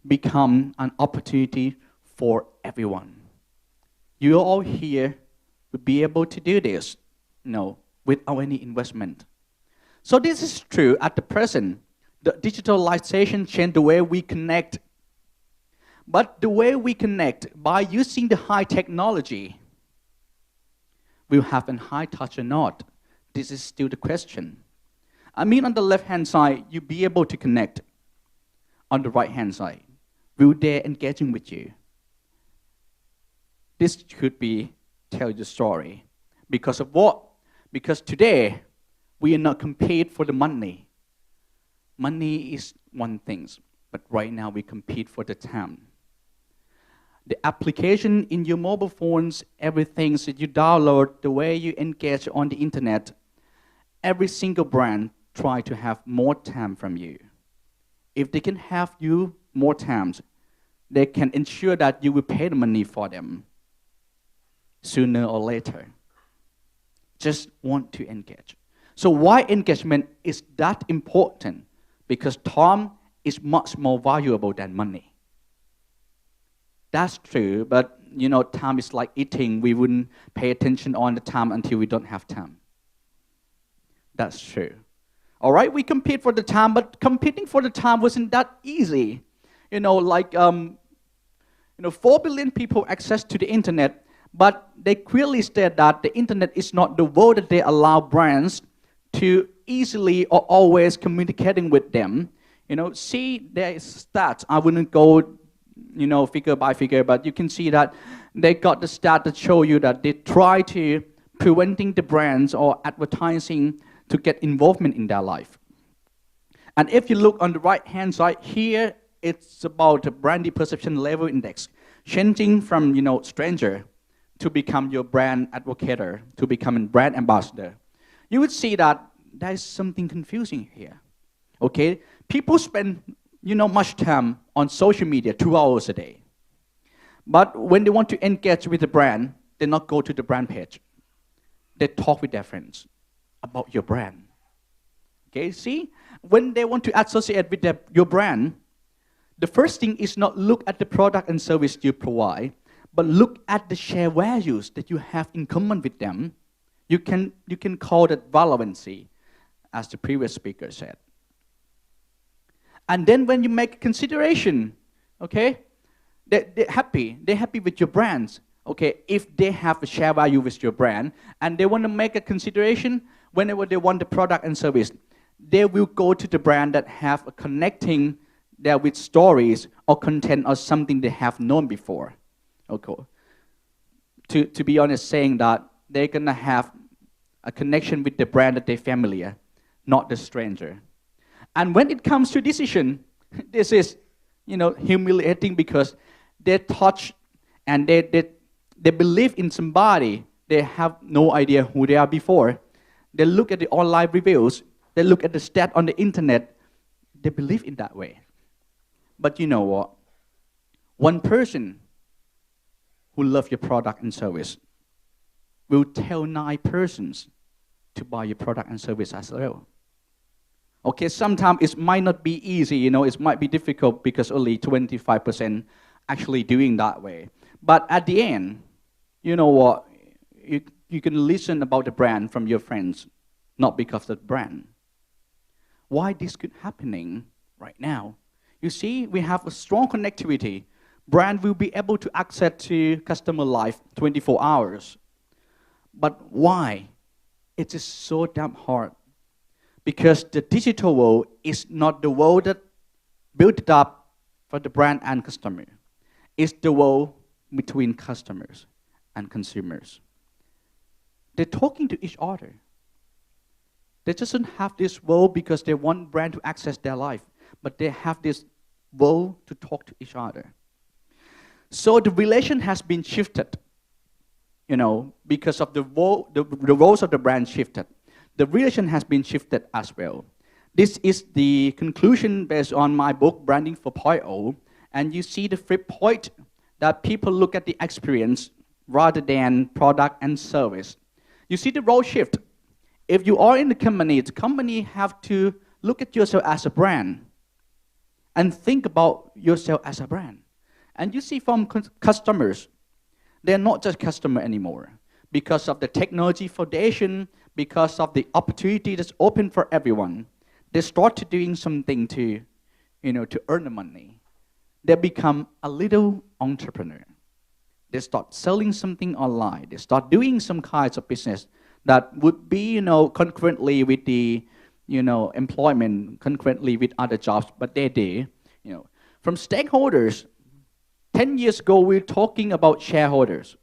become an opportunity for everyone. You all here will be able to do this, without any investment. So this is true at the present. The digitalization changed the way we connect. But the way we connect by using the high technology, will have a high touch or not? This is still the question. On the left-hand side, you'll be able to connect. On the right-hand side, will they engaging with you? This could be tell you the story. Because of what? Because today, we are not compete for the money. Money is one thing, but right now we compete for the time. The application in your mobile phones, everything that you download, the way you engage on the internet, every single brand try to have more time from you. If they can have you more times, they can ensure that you will pay the money for them sooner or later. Just want to engage. So why engagement is that important? Because time is much more valuable than money. That's true, but time is like eating. We wouldn't pay attention on the time until we don't have time. That's true. All right, we compete for the time, but competing for the time wasn't that easy. 4 billion people access to the internet, but they clearly state that the internet is not the world that they allow brands to easily or always communicating with them. See, there is stats. I wouldn't go, figure by figure, but you can see that they got the stat that show you that they try to preventing the brands or advertising to get involvement in their life. And if you look on the right-hand side here, it's about the brand perception level index, changing from, stranger to become your brand advocator, to become a brand ambassador. You would see that there is something confusing here. Okay, people spend, much time on social media, 2 hours a day. But when they want to engage with the brand, they not go to the brand page. They talk with their friends about your brand. Okay, see? When they want to associate with your brand, the first thing is not look at the product and service you provide, but look at the shared values that you have in common with them. You can call that relevancy, as the previous speaker said. And then when you make consideration, okay, They're happy. They're happy with your brands. Okay, if they have a share value with your brand and they want to make a consideration whenever they want the product and service, they will go to the brand that have a connecting there with stories or content or something they have known before. Okay. To be honest, saying that they're gonna have a connection with the brand that they're familiar, not the stranger. And when it comes to decision, this is, humiliating because they touch and they believe in somebody. They have no idea who they are before. They look at the online reviews. They look at the stat on the internet. They believe in that way. But you know what? One person who loves your product and service will tell 9 persons to buy your product and service as well. Okay, sometimes it might not be easy, it might be difficult because only 25% actually doing that way. But at the end, you know what? You can listen about the brand from your friends, not because of the brand. Why this could happening right now? You see, we have a strong connectivity. Brand will be able to access to customer life 24 hours. But why? It is so damn hard. Because the digital world is not the world that built up for the brand and customer. It's the world between customers and consumers. They're talking to each other. They just don't have this world because they want brand to access their life, but they have this world to talk to each other. So the relation has been shifted, because of the roles of the brand shifted. The relation has been shifted as well. This is the conclusion based on my book, Branding 4.0, and you see the flip point that people look at the experience rather than product and service. You see the role shift. If you are in the company have to look at yourself as a brand and think about yourself as a brand. And you see from customers, they're not just customer anymore. Because of the technology foundation, because of the opportunity that's open for everyone, they start to doing something to earn the money. They become a little entrepreneur. They start selling something online. They start doing some kinds of business that would be, concurrently with the, employment, concurrently with other jobs, but they do, From stakeholders, 10 years ago, we were talking about shareholders.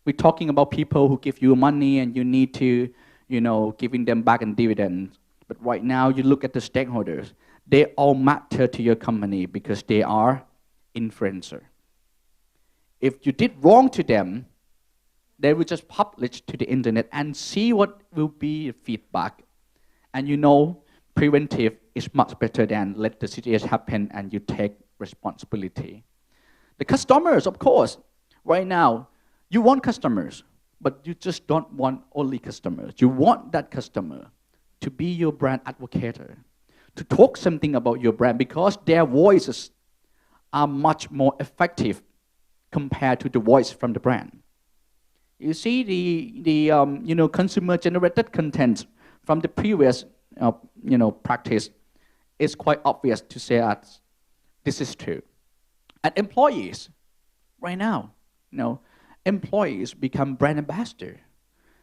We're talking about people who give you money and you need to, giving them back in dividends. But right now, you look at the stakeholders. They all matter to your company because they are influencer. If you did wrong to them, they will just publish to the internet and see what will be the feedback. And preventive is much better than let the situation happen and you take responsibility. The customers, of course, right now, you want customers, but you just don't want only customers. You want that customer to be your brand advocate, to talk something about your brand because their voices are much more effective compared to the voice from the brand. You see the consumer-generated content from the previous practice is quite obvious to say that this is true. And employees, right now, employees become brand ambassador,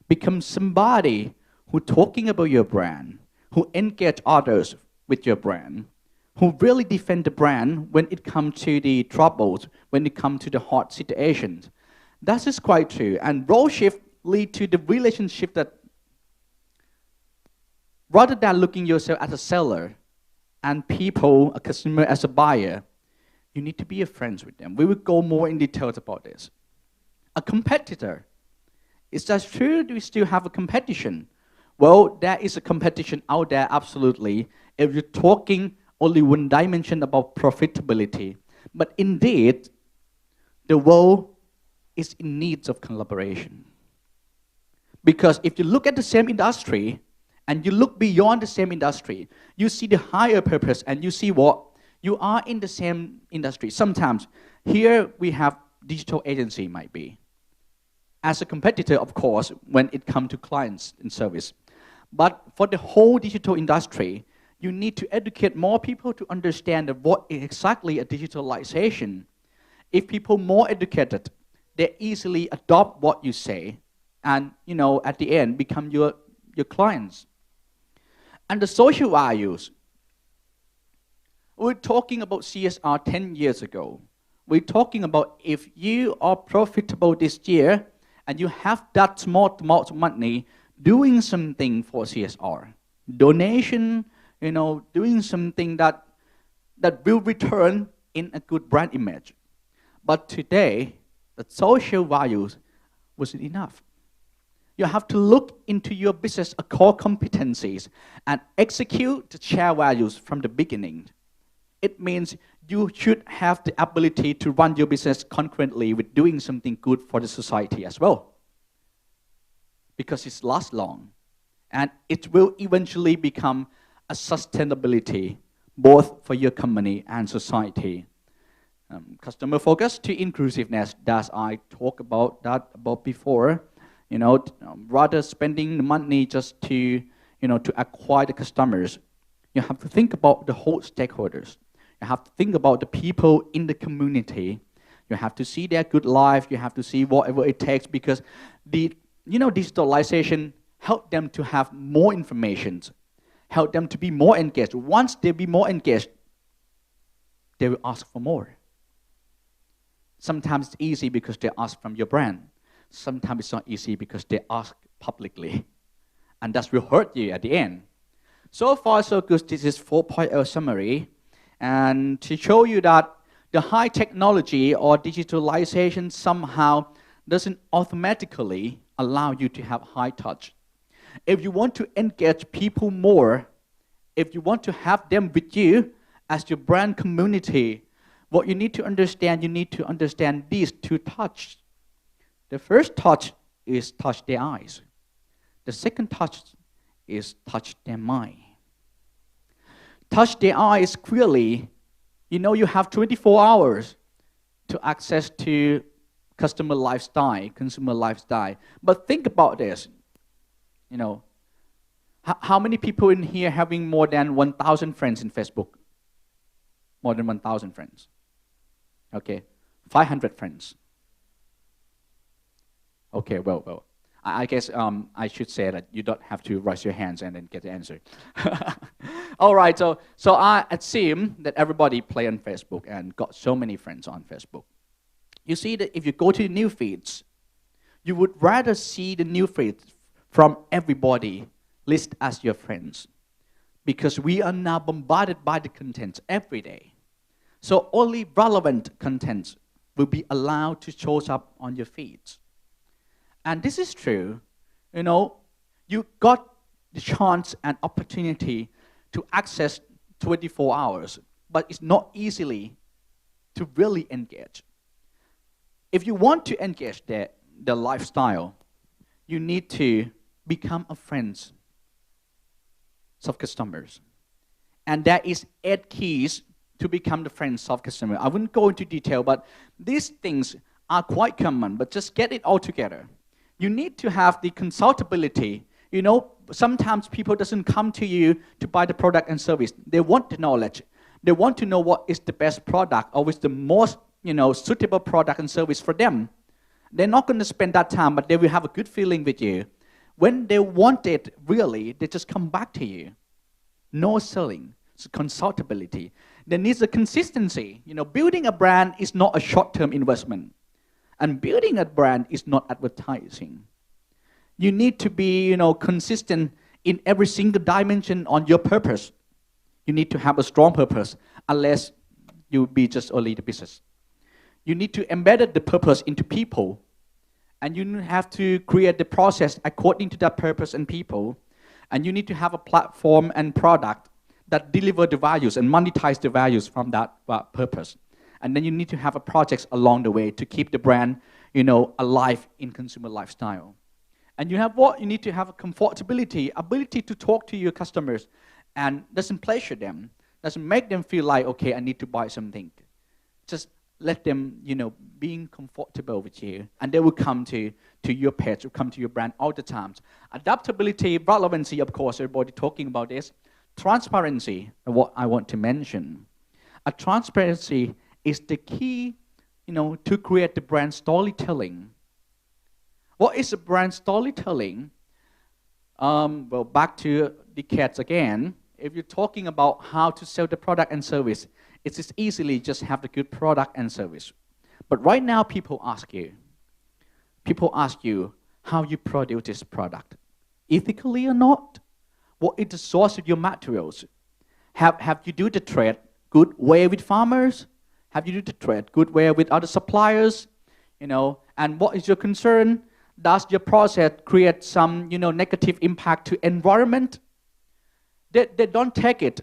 become somebody who talking about your brand, who engage others with your brand, who really defend the brand when it comes to the troubles, when it comes to the hard situations. That is quite true. And role shift lead to the relationship that rather than looking yourself as a seller and people, a consumer as a buyer, you need to be friends with them. We will go more in details about this. A competitor. Is that true? Do we still have a competition? Well, there is a competition out there, absolutely. If you're talking only one dimension about profitability. But indeed, the world is in need of collaboration. Because if you look at the same industry, and you look beyond the same industry, you see the higher purpose, and you see what? You are in the same industry. Sometimes, here we have digital agency might be. As a competitor, of course, when it comes to clients and service. But for the whole digital industry, you need to educate more people to understand what is exactly a digitalization. If people more educated, they easily adopt what you say and, at the end, become your clients. And the social values. We're talking about CSR 10 years ago. We're talking about if you are profitable this year and you have that small amount of money, doing something for CSR. Donation, doing something that will return in a good brand image. But today, the social values wasn't enough. You have to look into your business core competencies and execute the shared values from the beginning. It means you should have the ability to run your business concurrently with doing something good for the society as well. Because it lasts long. And it will eventually become a sustainability, both for your company and society. Customer focus to inclusiveness, that I talked about before. Rather spending the money just to acquire the customers, you have to think about the whole stakeholders. You have to think about the people in the community. You have to see their good life. You have to see whatever it takes, because digitalization help them to have more information, help them to be more engaged. Once they be more engaged, they will ask for more. Sometimes it's easy because they ask from your brand. Sometimes it's not easy because they ask publicly. And that will hurt you at the end. So far, so good. This is 4.0 summary. And to show you that the high technology or digitalization somehow doesn't automatically allow you to have high touch. If you want to engage people more, if you want to have them with you as your brand community, what you need to understand these two touches. The first touch is touch their eyes. The second touch is touch their mind. Touch their eyes clearly. You have 24 hours to access to consumer lifestyle. But think about this. How many people in here having more than 1,000 friends in Facebook? More than 1,000 friends. Okay, 500 friends. Okay, well, I guess I should say that you don't have to raise your hands and then get the answer. All right, so I assume that everybody play on Facebook and got so many friends on Facebook. You see that if you go to the new feeds, you would rather see the new feeds from everybody list as your friends, because we are now bombarded by the content every day. So only relevant content will be allowed to show up on your feeds. And this is true. You got the chance and opportunity to access 24 hours, but it's not easily to really engage. If you want to engage the lifestyle, you need to become a friend of customers. And there is 8 keys to become the friends of customer. I wouldn't go into detail, but these things are quite common, but just get it all together. You need to have the consultability. Sometimes people doesn't come to you to buy the product and service. They want the knowledge. They want to know what is the best product or is the most, suitable product and service for them. They're not going to spend that time, but they will have a good feeling with you. When they want it, really, they just come back to you. No selling. It's consultability. There needs a consistency. Building a brand is not a short-term investment. And building a brand is not advertising. You need to be, consistent in every single dimension on your purpose. You need to have a strong purpose, unless you be just only the business. You need to embed the purpose into people. And you have to create the process according to that purpose and people. And you need to have a platform and product that deliver the values and monetize the values from that purpose. And then you need to have a projects along the way to keep the brand, alive in consumer lifestyle. And you need to have a comfortability, ability to talk to your customers and doesn't pressure them, doesn't make them feel like, okay, I need to buy something. Just let them, being comfortable with you, and they will come to your page, will come to your brand all the time. Adaptability, relevancy, of course, everybody talking about this. Transparency, what I want to mention. A transparency is the key to create the brand storytelling. What is a brand storytelling? Well, back to decades again. If you're talking about how to sell the product and service, it's just easily just have the good product and service. But right now, people ask you how you produce this product, ethically or not. What is the source of your materials? Have you do the trade good way with farmers? Have you do the trade good way with other suppliers? And what is your concern? Does your process create some, negative impact to environment? They don't take it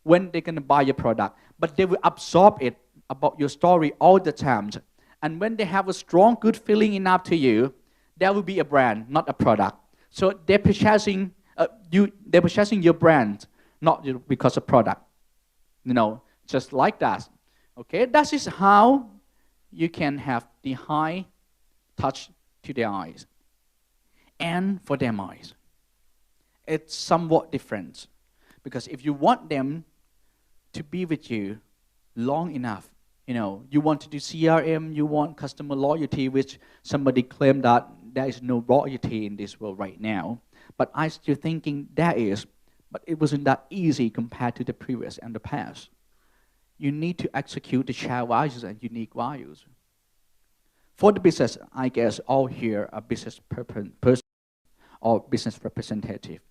when they're going to buy your product, but they will absorb it about your story all the time. And when they have a strong, good feeling enough to you, there will be a brand, not a product. So they're purchasing your brand, not because of product. Just like that. Okay, that is how you can have the high touch to their eyes and for their eyes. It's somewhat different because if you want them to be with you long enough, you want to do CRM, you want customer loyalty, which somebody claimed that there is no loyalty in this world right now. But I still thinking there is, but it wasn't that easy compared to the previous and the past. You need to execute the shared values and unique values. For the business, I guess all here are business person or business representative.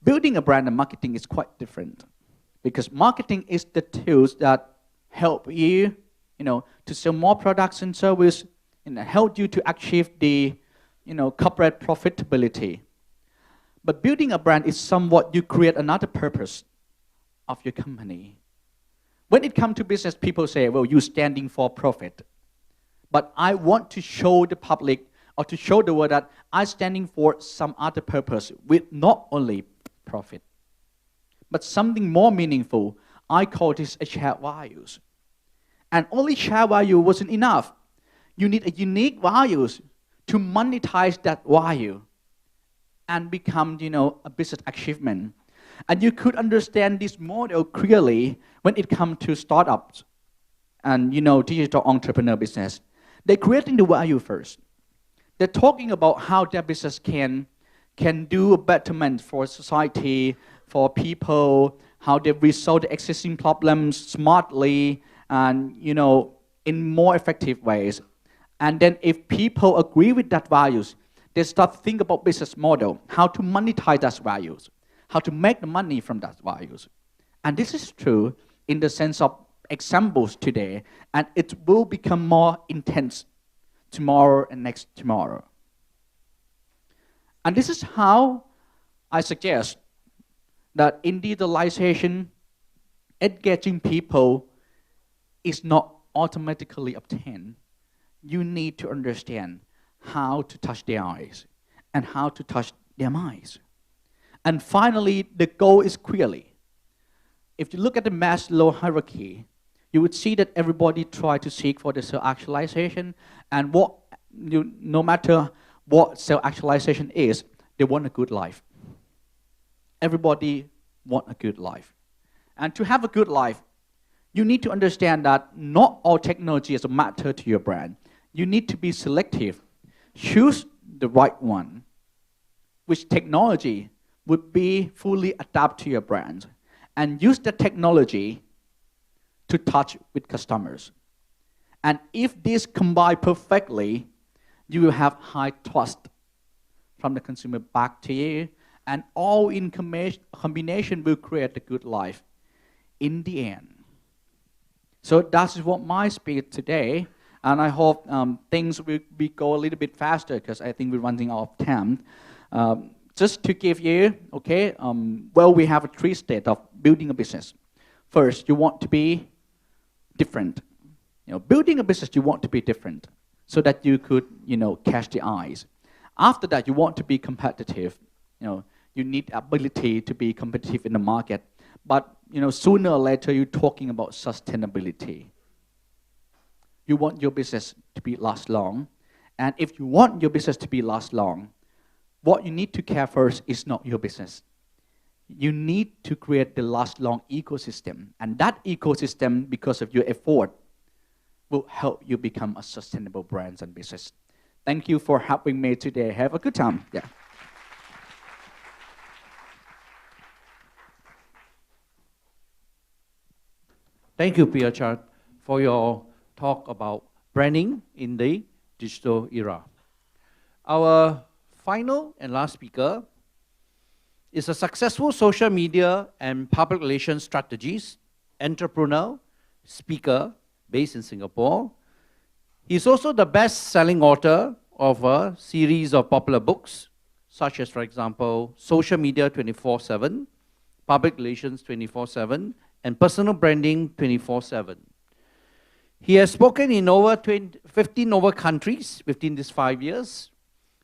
Building a brand and marketing is quite different because marketing is the tools that help you, to sell more products and service and help you to achieve the, corporate profitability. But building a brand is somewhat you create another purpose of your company. When it comes to business, people say, well, you're standing for profit. But I want to show the public or to show the world that I'm standing for some other purpose with not only profit, but something more meaningful. I call this a shared values. And only shared value wasn't enough. You need a unique values to monetize that value and become, a business achievement. And you could understand this model clearly when it comes to startups and, digital entrepreneur business. They're creating the value first. They're talking about how their business can do a betterment for society, for people, how they resolve the existing problems smartly and, in more effective ways. And then if people agree with that values, they start to think about business model, how to monetize those values, how to make the money from those values. And this is true in the sense of examples today, and it will become more intense tomorrow and next tomorrow. And this is how I suggest that in digitalization, engaging people is not automatically obtained. You need to understand how to touch their eyes and how to touch their minds. And finally, the goal is clearly. If you look at the Maslow hierarchy, you would see that everybody tries to seek for the self-actualization, and no matter what self-actualization is, they want a good life. Everybody wants a good life. And to have a good life, you need to understand that not all technology is a matter to your brand. You need to be selective. Choose the right one, which technology would be fully adapted to your brand, and use the technology to touch with customers. And if this combine perfectly, you will have high trust from the consumer back to you, and all in combination will create a good life in the end. So that's what my speech today, and I hope things will go a little bit faster because I think we're running out of time. Just to give you, we have a 3 stages of building a business. First, you want to be different. Building a business, you want to be different so that you could, catch the eyes. After that, you want to be competitive. You need ability to be competitive in the market. But, sooner or later, you're talking about sustainability. You want your business to last long. And if you want your business to last long, what you need to care first is not your business. You need to create the last long ecosystem. And that ecosystem, because of your effort, will help you become a sustainable brand and business. Thank you for having me today. Have a good time. Yeah. Thank you, Priyachat, for your talk about branding in the digital era. Our final and last speaker is a successful social media and public relations strategist, entrepreneur, speaker based in Singapore. He's also the best-selling author of a series of popular books, such as, for example, Social Media 24/7, Public Relations 24/7, and Personal Branding 24/7. He has spoken in over 15 countries within these 5 years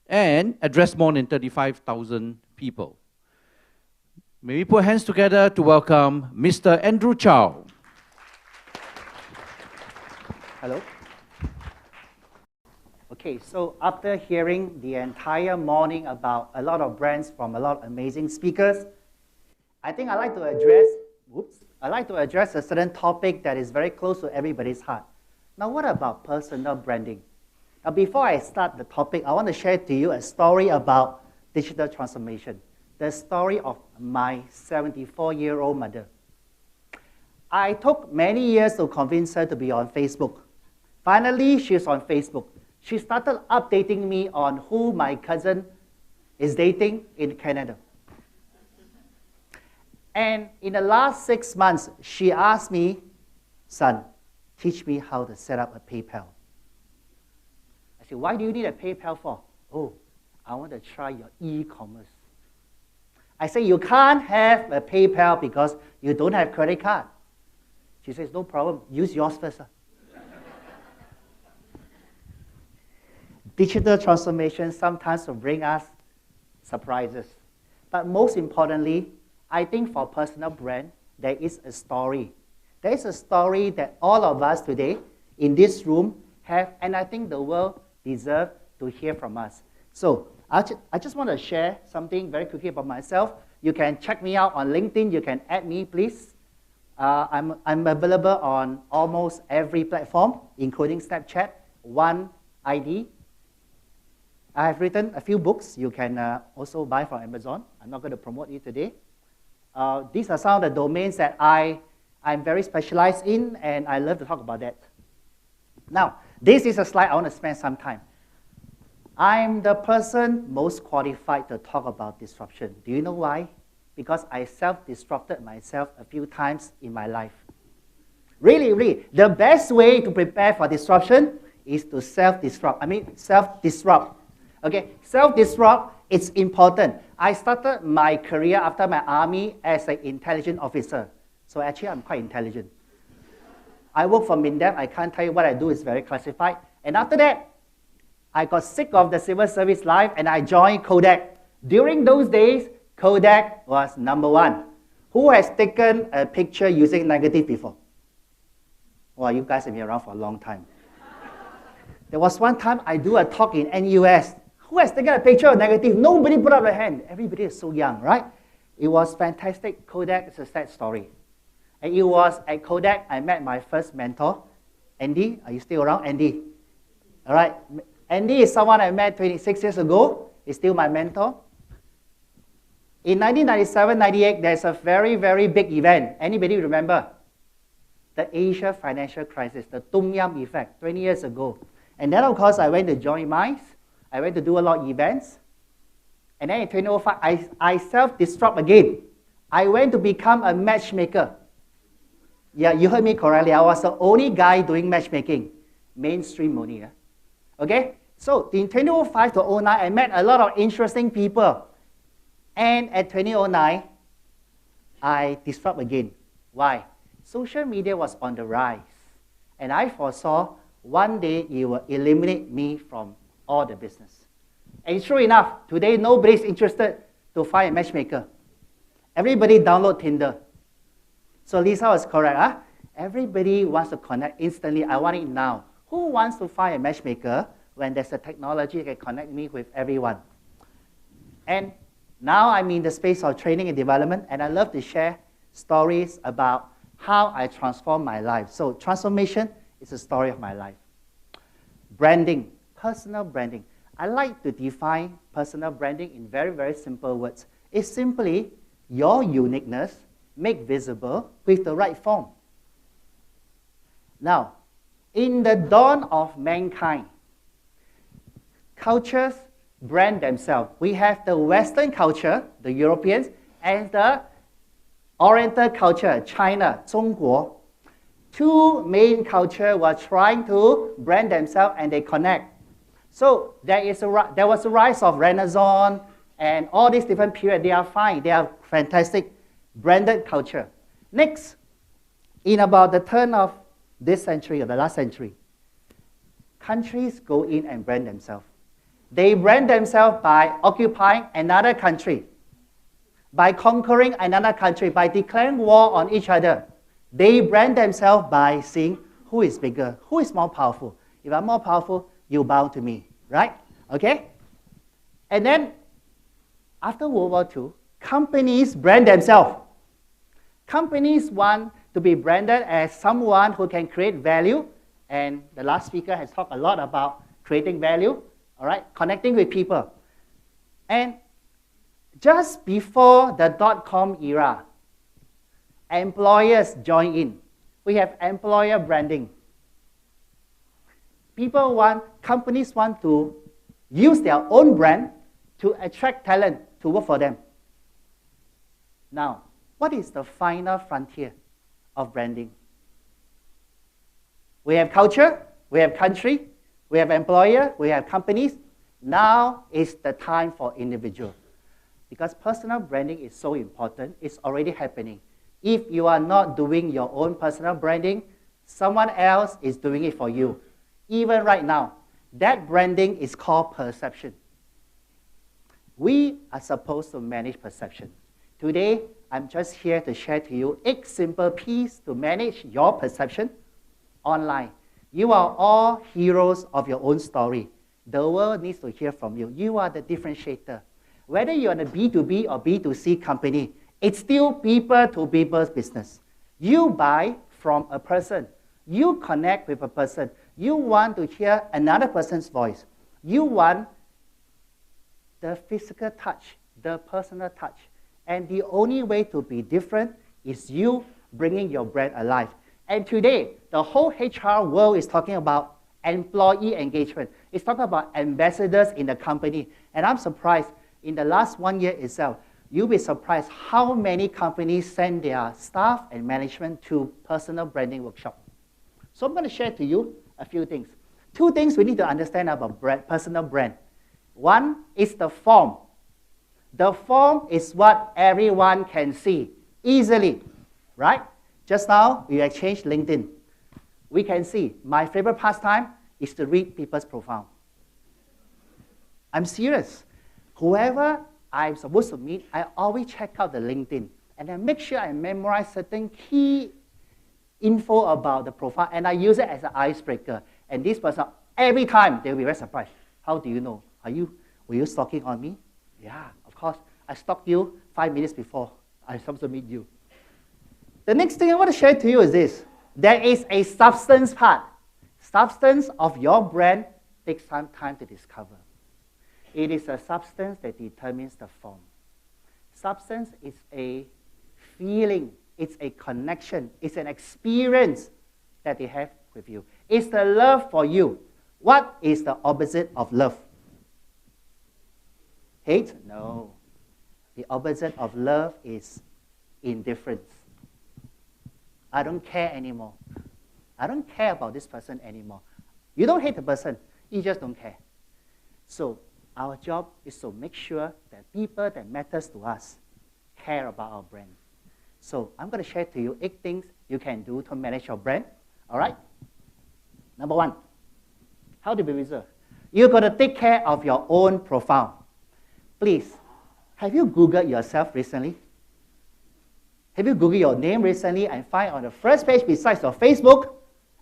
and addressed more than 35,000 people. May we put hands together to welcome Mr. Andrew Chow. Hello. Okay, so after hearing the entire morning about a lot of brands from a lot of amazing speakers, I think I'd like to address a certain topic that is very close to everybody's heart. Now, what about personal branding? Now, before I start the topic, I want to share to you a story about digital transformation, the story of my 74-year-old mother. I took many years to convince her to be on Facebook. Finally, she's on Facebook. She started updating me on who my cousin is dating in Canada. And in the last 6 months, she asked me, son, teach me how to set up a PayPal. I said, why do you need a PayPal for? Oh, I want to try your e-commerce. I said, you can't have a PayPal because you don't have credit card. She says, no problem, use yours first. Digital transformation sometimes will bring us surprises. But most importantly, I think for personal brand, there is a story. There is a story that all of us today in this room have, and I think the world deserves to hear from us. So I just want to share something very quickly about myself. You can check me out on LinkedIn. You can add me, please. I'm available on almost every platform, including Snapchat, One ID. I have written a few books you can also buy from Amazon. I'm not going to promote it today. These are some of the domains that I'm very specialized in, and I love to talk about that. Now, this is a slide I want to spend some time. I'm the person most qualified to talk about disruption. Do you know why? Because I self-disrupted myself a few times in my life. Really, the best way to prepare for disruption is to self-disrupt. Okay, self-disrupt, it's important. I started my career after my army as an intelligence officer. So actually, I'm quite intelligent. I work for MINDEF. I can't tell you what I do. It's very classified. And after that, I got sick of the civil service life, and I joined Kodak. During those days, Kodak was #1. Who has taken a picture using negative before? Well, you guys have been around for a long time. There was one time I do a talk in NUS. Who has taken a picture of negative? Nobody put up their hand. Everybody is so young, right? It was fantastic. Kodak is a sad story. And it was at Kodak I met my first mentor. Andy, are you still around? Andy. All right. Andy is someone I met 26 years ago. He's still my mentor. In 1997-98, there's a very, very big event. Anybody remember? The Asia financial crisis, the Tum Yum effect, 20 years ago. And then, of course, I went to join MICE. I went to do a lot of events. And then in 2005, I self-disrupt again. I went to become a matchmaker. Yeah, you heard me correctly. I was the only guy doing matchmaking. Mainstream only. Yeah? Okay? So in 2005 to 2009, I met a lot of interesting people. And at 2009, I disrupt again. Why? Social media was on the rise. And I foresaw one day it will eliminate me from all the business. And sure enough, today nobody's interested to find a matchmaker. Everybody download Tinder. So Lisa was correct. Huh? Everybody wants to connect instantly. I want it now. Who wants to find a matchmaker when there's a technology that can connect me with everyone? And now I'm in the space of training and development, and I love to share stories about how I transform my life. So transformation It's a story of my life. Branding, personal branding. I like to define personal branding in very, very simple words. It's simply your uniqueness made visible with the right form. Now, in the dawn of mankind, cultures brand themselves. We have the Western culture, the Europeans, and the Oriental culture, China, 中国. Two main cultures were trying to brand themselves and they connect. So there was a rise of Renaissance and all these different periods. They are fine. They are fantastic branded culture. Next, in about the turn of this century or the last century, countries go in and brand themselves. They brand themselves by occupying another country, by conquering another country, by declaring war on each other. They brand themselves by seeing who is bigger, who is more powerful. If I'm more powerful, you bow to me, right? Okay? And then, after World War II, companies brand themselves. Companies want to be branded as someone who can create value, and the last speaker has talked a lot about creating value, all right, connecting with people. And just before the dot-com era, employers join in. We have employer branding. Companies want to use their own brand to attract talent to work for them. Now, what is the final frontier of branding? We have culture, we have country, we have employer, we have companies. Now is the time for individual. Because personal branding is so important, it's already happening. If you are not doing your own personal branding, someone else is doing it for you. Even right now, that branding is called perception. We are supposed to manage perception. Today, I'm just here to share to you 8 simple P's to manage your perception online. You are all heroes of your own story. The world needs to hear from you. You are the differentiator. Whether you're in a B2B or B2C company, it's still people-to-people business. You buy from a person. You connect with a person. You want to hear another person's voice. You want the physical touch, the personal touch. And the only way to be different is you bringing your brand alive. And today, the whole HR world is talking about employee engagement. It's talking about ambassadors in the company. And I'm surprised, in the last 1 year itself, you'll be surprised how many companies send their staff and management to personal branding workshop. So I'm going to share to you a few things. 2 things we need to understand about personal brand. One is the form. The form is what everyone can see easily, right? Just now, we exchanged LinkedIn. We can see my favorite pastime is to read people's profile. I'm serious. Whoever I'm supposed to meet, I always check out the LinkedIn. And I make sure I memorize certain key info about the profile, and I use it as an icebreaker. And this person, every time, they'll be very surprised. How do you know? Were you stalking on me? Yeah, of course. I stalked you 5 minutes before I'm supposed to meet you. The next thing I want to share to you is this. There is a substance part. Substance of your brand takes some time to discover. It is a substance that determines the form. Substance is a feeling. It's a connection. It's an experience that they have with you. It's the love for you. What is the opposite of love? Hate? No. The opposite of love is indifference. I don't care anymore. I don't care about this person anymore. You don't hate the person. You just don't care. So our job is to make sure that people that matters to us care about our brand. So I'm going to share to you 8 things you can do to manage your brand. All right? Number 1, how to be visible. You've got to take care of your own profile. Please, have you Googled yourself recently? Have you Googled your name recently and find on the first page besides your Facebook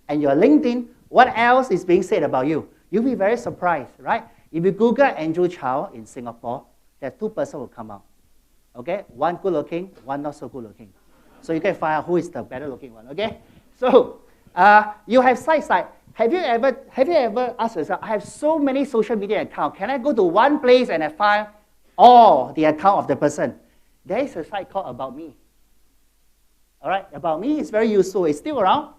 and your LinkedIn, what else is being said about you? You'll be very surprised, right? If you Google Andrew Chow in Singapore, there are 2 persons will come out. Okay? One good looking, one not so good looking. So you can find out who is the better looking one, okay? So You have sites like, have you ever asked yourself, I have so many social media accounts, can I go to one place and I find all the account of the person? There is a site called About Me. All right, About Me is very useful. It's still around.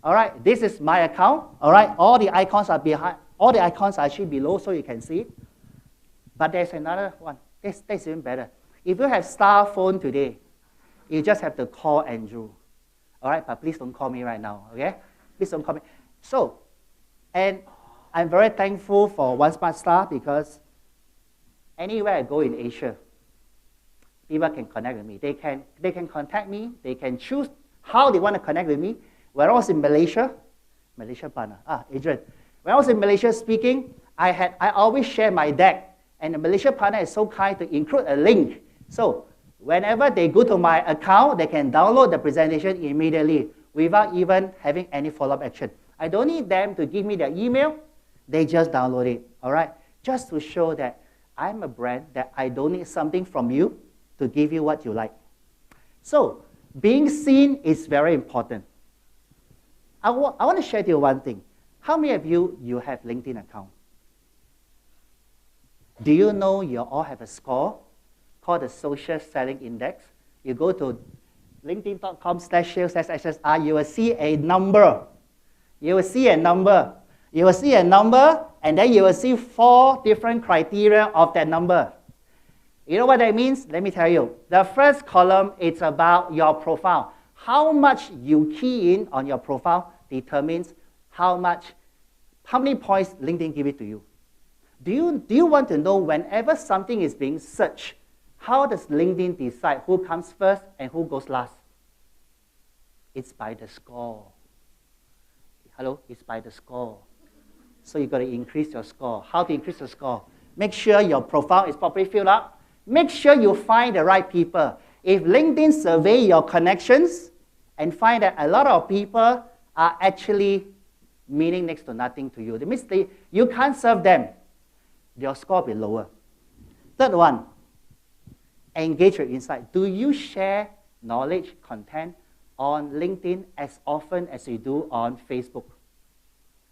All right, this is my account. All right, all the icons are behind. All the icons are actually below, so you can see it. But there's another one. That's even better. If you have Star phone today, you just have to call Andrew. All right, but please don't call me right now, okay? Please don't call me. So, and I'm very thankful for One Smart Star because anywhere I go in Asia, people can connect with me. They can contact me. They can choose how they want to connect with me. When I was in Malaysia partner, Adrian. When I was in Malaysia speaking, I always share my deck, and the Malaysia partner is so kind to include a link. So whenever they go to my account, they can download the presentation immediately without even having any follow-up action. I don't need them to give me their email. They just download it, all right? Just to show that I'm a brand, that I don't need something from you to give you what you like. So being seen is very important. I want to share with you one thing. How many of you have LinkedIn account? Do you know you all have a score called the Social Selling Index? You go to linkedin.com/sales/SSR, you will see a number. You will see a number. You will see a number, and then you will see 4 different criteria of that number. You know what that means? Let me tell you. The first column is about your profile. How much you key in on your profile determines how many points LinkedIn give it to you. Do you want to know whenever something is being searched, how does LinkedIn decide who comes first and who goes last? It's by the score. Hello? It's by the score. So you've got to increase your score. How to increase the score? Make sure your profile is properly filled up. Make sure you find the right people. If LinkedIn survey your connections and find that a lot of people are actually meaning next to nothing to you, that means you can't serve them, your score will be lower. Third one, engage your insight. Do you share knowledge content on LinkedIn as often as you do on Facebook?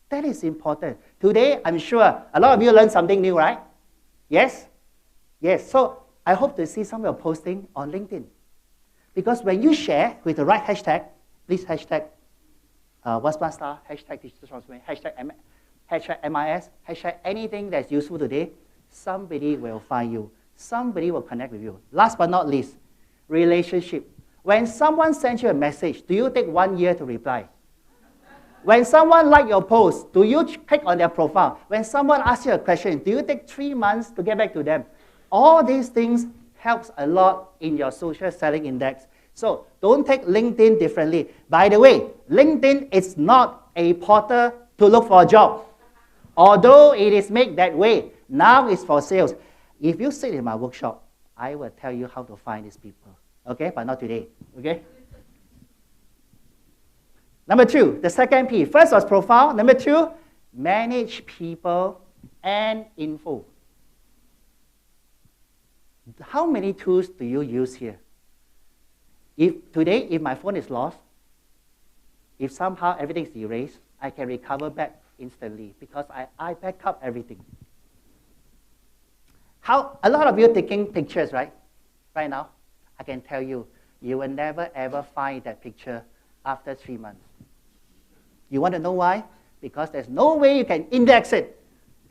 That is important. Today, I'm sure a lot of you learned something new, right? Yes? Yes. So I hope to see some of your posting on LinkedIn. Because when you share with the right hashtag, please hashtag #OneSmartStar, hashtag digital transformation, hashtag MIS, hashtag anything that's useful today, somebody will find you. Somebody will connect with you. Last but not least, relationship. When someone sends you a message, do you take 1 year to reply? When someone likes your post, do you click on their profile? When someone asks you a question, do you take 3 months to get back to them? All these things helps a lot in your social selling index. So don't take LinkedIn differently. By the way, LinkedIn is not a portal to look for a job. Although it is made that way, now it's for sales. If you sit in my workshop, I will tell you how to find these people. Okay, but not today. Okay? Number 2, the second P. First was profile. Number 2, manage people and info. How many tools do you use here? If my phone is lost, if somehow everything is erased, I can recover back instantly because I back up everything. A lot of you taking pictures, right? Right now, I can tell you, you will never ever find that picture after 3 months. You want to know why? Because there's no way you can index it.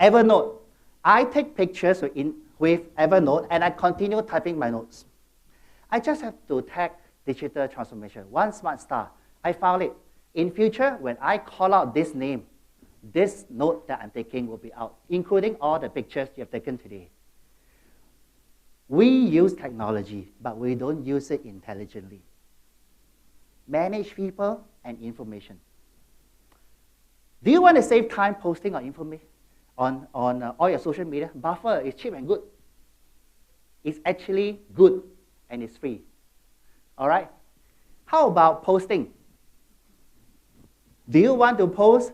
Evernote. I take pictures with Evernote and I continue typing my notes. I just have to tag digital transformation, One Smart Star. I found it. In future, when I call out this name, this note that I'm taking will be out, including all the pictures you have taken today. We use technology, but we don't use it intelligently. Manage people and information. Do you want to save time posting on information on all your social media? Buffer is cheap and good. It's actually good and it's free. All right? How about posting? Do you want to post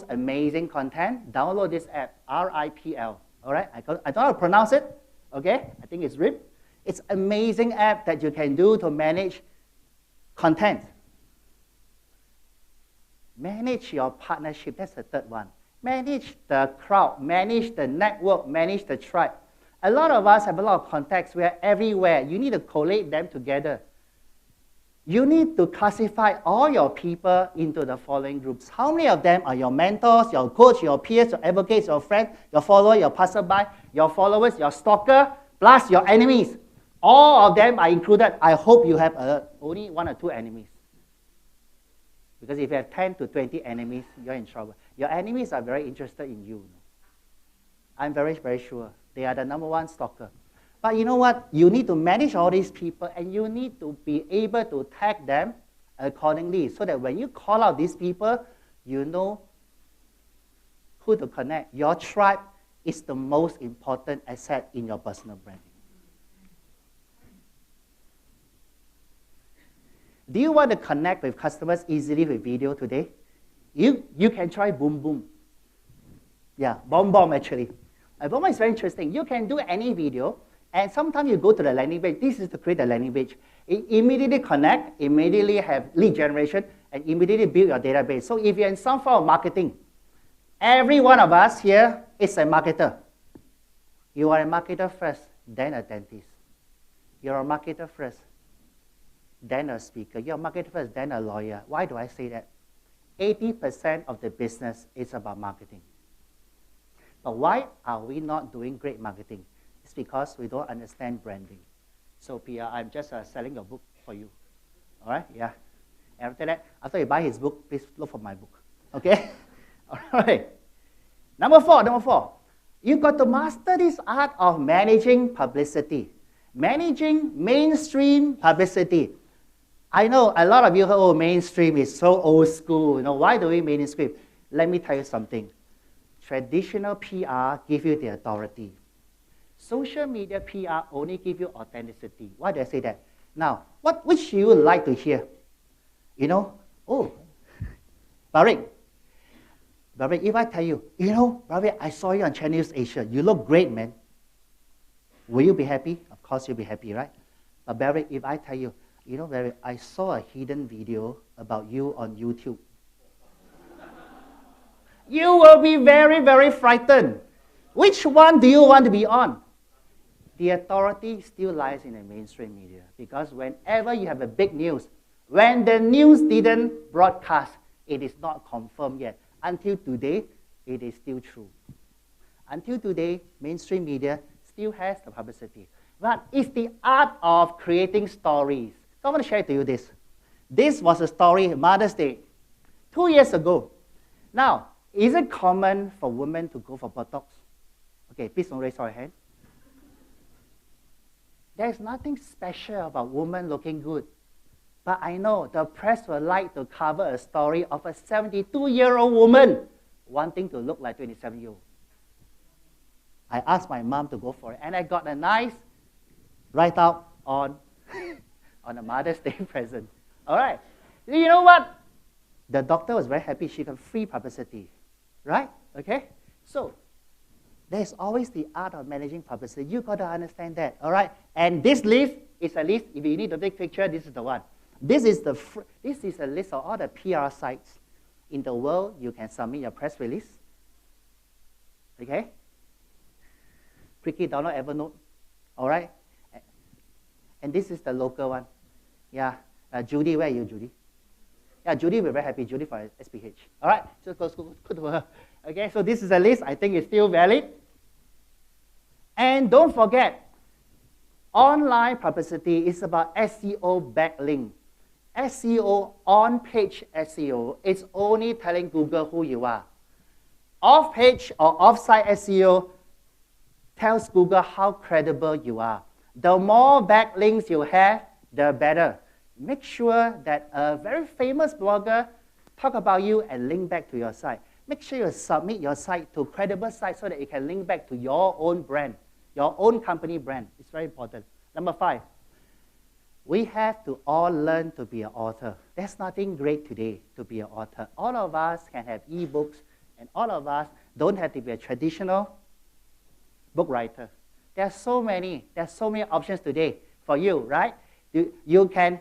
amazing content? Download this app, RIPL. All right? I don't know how to pronounce it. Okay? I think it's RIP. It's an amazing app that you can do to manage content. Manage your partnership. That's the third one. Manage the crowd, manage the network, manage the tribe. A lot of us have a lot of contacts. We are everywhere. You need to collate them together. You need to classify all your people into the following groups. How many of them are your mentors, your coach, your peers, your advocates, your friends, your follower, your passerby, your followers, your stalker, plus your enemies? All of them are included. I hope you have only 1 or 2 enemies. Because if you have 10 to 20 enemies, you're in trouble. Your enemies are very interested in you. I'm very, very sure. They are the #1 stalker. But you know what? You need to manage all these people, and you need to be able to tag them accordingly, so that when you call out these people, you know who to connect. Your tribe is the most important asset in your personal branding. Do you want to connect with customers easily with video today? You can try Boom Boom. Yeah, Bomb actually. Bomb is very interesting. You can do any video, and sometimes you go to the landing page. This is to create a landing page. It immediately connect, immediately have lead generation, and immediately build your database. So if you're in some form of marketing, every one of us here is a marketer. You are a marketer first, then a dentist. You're a marketer first, then a speaker. You're a marketer first, then a lawyer. Why do I say that? 80% of the business is about marketing. But why are we not doing great marketing? It's because we don't understand branding. So PR, I'm just selling your book for you. All right? Yeah. And after that, after you buy his book, please look for my book. Okay? All right. Number four. You've got to master this art of managing publicity. Managing mainstream publicity. I know a lot of you heard, oh, mainstream is so old school. You know, why do we mainstream? Let me tell you something. Traditional PR give you the authority. Social media PR only give you authenticity. Why do I say that? Now, which you would like to hear? You know, oh, Barik, if I tell you, you know, Barik, I saw you on Channel News Asia. You look great, man. Will you be happy? Of course you'll be happy, right? But Barik, if I tell you, you know, Barik, I saw a hidden video about you on YouTube. You will be very, very frightened. Which one do you want to be on? The authority still lies in the mainstream media, because whenever you have a big news, when the news didn't broadcast, it is not confirmed yet. Until today, it is still true. Until today, mainstream media still has the publicity. But it's the art of creating stories. So I want to share to you this. This was a story, Mother's Day, 2 years ago. Now, is it common for women to go for Botox? Okay, please don't raise your hand. There's nothing special about women looking good. But I know the press would like to cover a story of a 72-year-old woman wanting to look like 27-year-old. I asked my mom to go for it, and I got a nice write-up on a Mother's Day present. All right. You know what? The doctor was very happy. She got free publicity. Right? Okay? So, there's always the art of managing publicity. You've got to understand that. All right? And this list is a list. If you need to take picture, this is the one. This is a list of all the PR sites in the world. You can submit your press release. Okay? Quickly download Evernote. All right? And this is the local one. Yeah. Judy, where are you, Judy? Yeah, Judy, we're very happy. Judy for SPH. All right, so go to her. Okay, so this is a list. I think it's still valid. And don't forget, online publicity is about SEO backlink. SEO, on-page SEO, it's only telling Google who you are. Off-page or off-site SEO tells Google how credible you are. The more backlinks you have, the better. Make sure that a very famous blogger talk about you and link back to your site. Make sure you submit your site to credible sites so that it can link back to your own brand, your own company brand. It's very important. Number 5, we have to all learn to be an author. There's nothing great today to be an author. All of us can have e-books, and all of us don't have to be a traditional book writer. There's so many options today for you, right? You can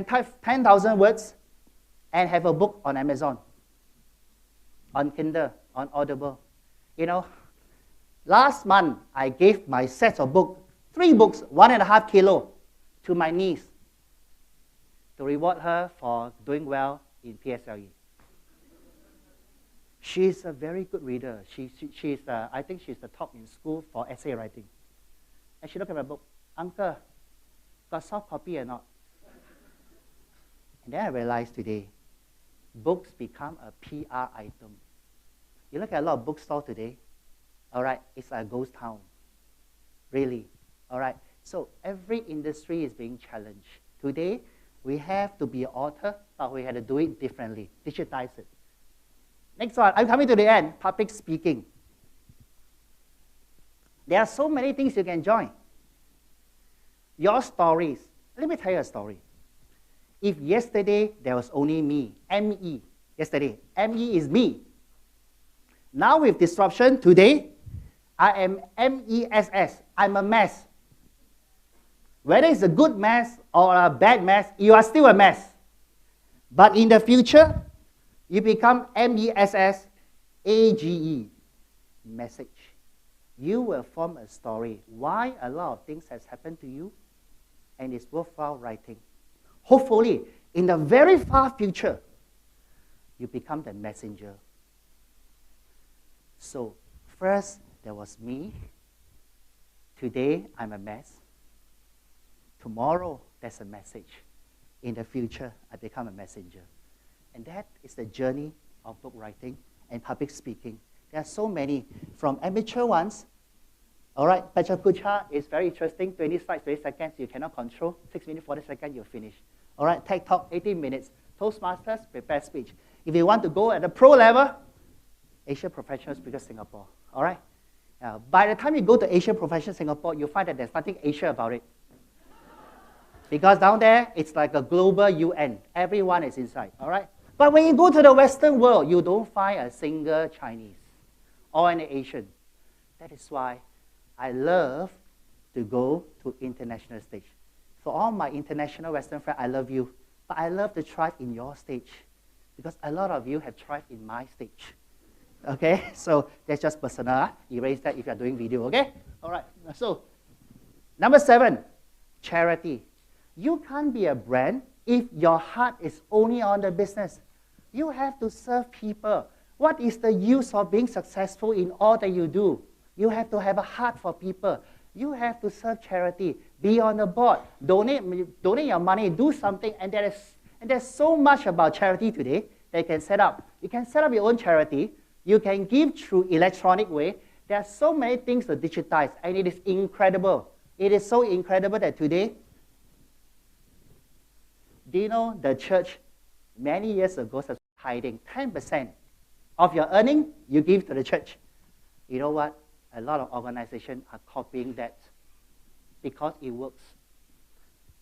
type 10,000 words and have a book on Amazon, on Kindle, on Audible. You know, last month I gave my set of books, 3 books, 1.5 kilo, to my niece to reward her for doing well in PSLE. She's a very good reader. I think she's the top in school for essay writing. And she looked at my book, "Uncle, got soft copy or not?" And then I realized today, books become a PR item. You look at a lot of bookstores today, all right, it's a ghost town. Really, all right. So every industry is being challenged. Today, we have to be an author, but we had to do it differently, digitize it. Next one, I'm coming to the end, public speaking. There are so many things you can join. Your stories. Let me tell you a story. If yesterday there was only me, M-E, yesterday, M-E is me. Now with disruption, today, I am M-E-S-S. I'm a mess. Whether it's a good mess or a bad mess, you are still a mess. But in the future, you become M-E-S-S-A-G-E, message. You will form a story why a lot of things has happened to you, and it's worthwhile writing. Hopefully, in the very far future, you become the messenger. So, first, there was me. Today, I'm a mess. Tomorrow, there's a message. In the future, I become a messenger. And that is the journey of book writing and public speaking. There are so many, from amateur ones. All right, Pachakucha is very interesting. 20 slides, 20 seconds, you cannot control. 6 minutes, 40 seconds, you're finished. All right, Tech Talk, 18 minutes. Toastmasters, prepare speech. If you want to go at the pro level, Asia Professional Speaker Singapore. All right? By the time you go to Asia Professional Singapore, you'll find that there's nothing Asia about it. Because down there, it's like a global UN. Everyone is inside. All right? But when you go to the Western world, you don't find a single Chinese or an Asian. That is why I love to go to international stage. For all my international Western friends, I love you. But I love to thrive in your stage. Because a lot of you have thrived in my stage. Okay? So that's just personal. Erase that if you're doing video. Okay? All right. So, number 7, charity. You can't be a brand if your heart is only on the business. You have to serve people. What is the use of being successful in all that you do? You have to have a heart for people. You have to serve charity. Be on the board. Donate your money. Do something. And there's so much about charity today that you can set up. You can set up your own charity. You can give through electronic way. There are so many things to digitize, and it is incredible. It is so incredible that today, do you know the church many years ago was hiding 10% of your earning you give to the church? You know what? A lot of organizations are copying that because it works.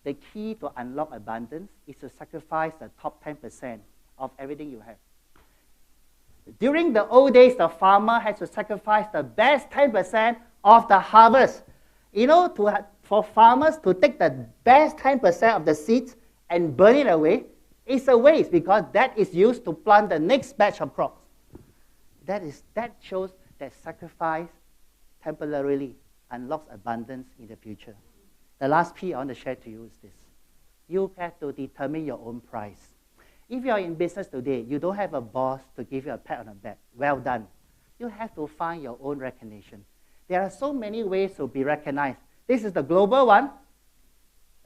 The key to unlock abundance is to sacrifice the top 10% of everything you have. During the old days, the farmer has to sacrifice the best 10% of the harvest. You know, for farmers to take the best 10% of the seeds and burn it away, it's a waste because that is used to plant the next batch of crops. That shows that sacrifice temporarily unlocks abundance in the future. The last P I want to share to you is this. You have to determine your own price. If you are in business today, you don't have a boss to give you a pat on the back. Well done. You have to find your own recognition. There are so many ways to be recognized. This is the global one.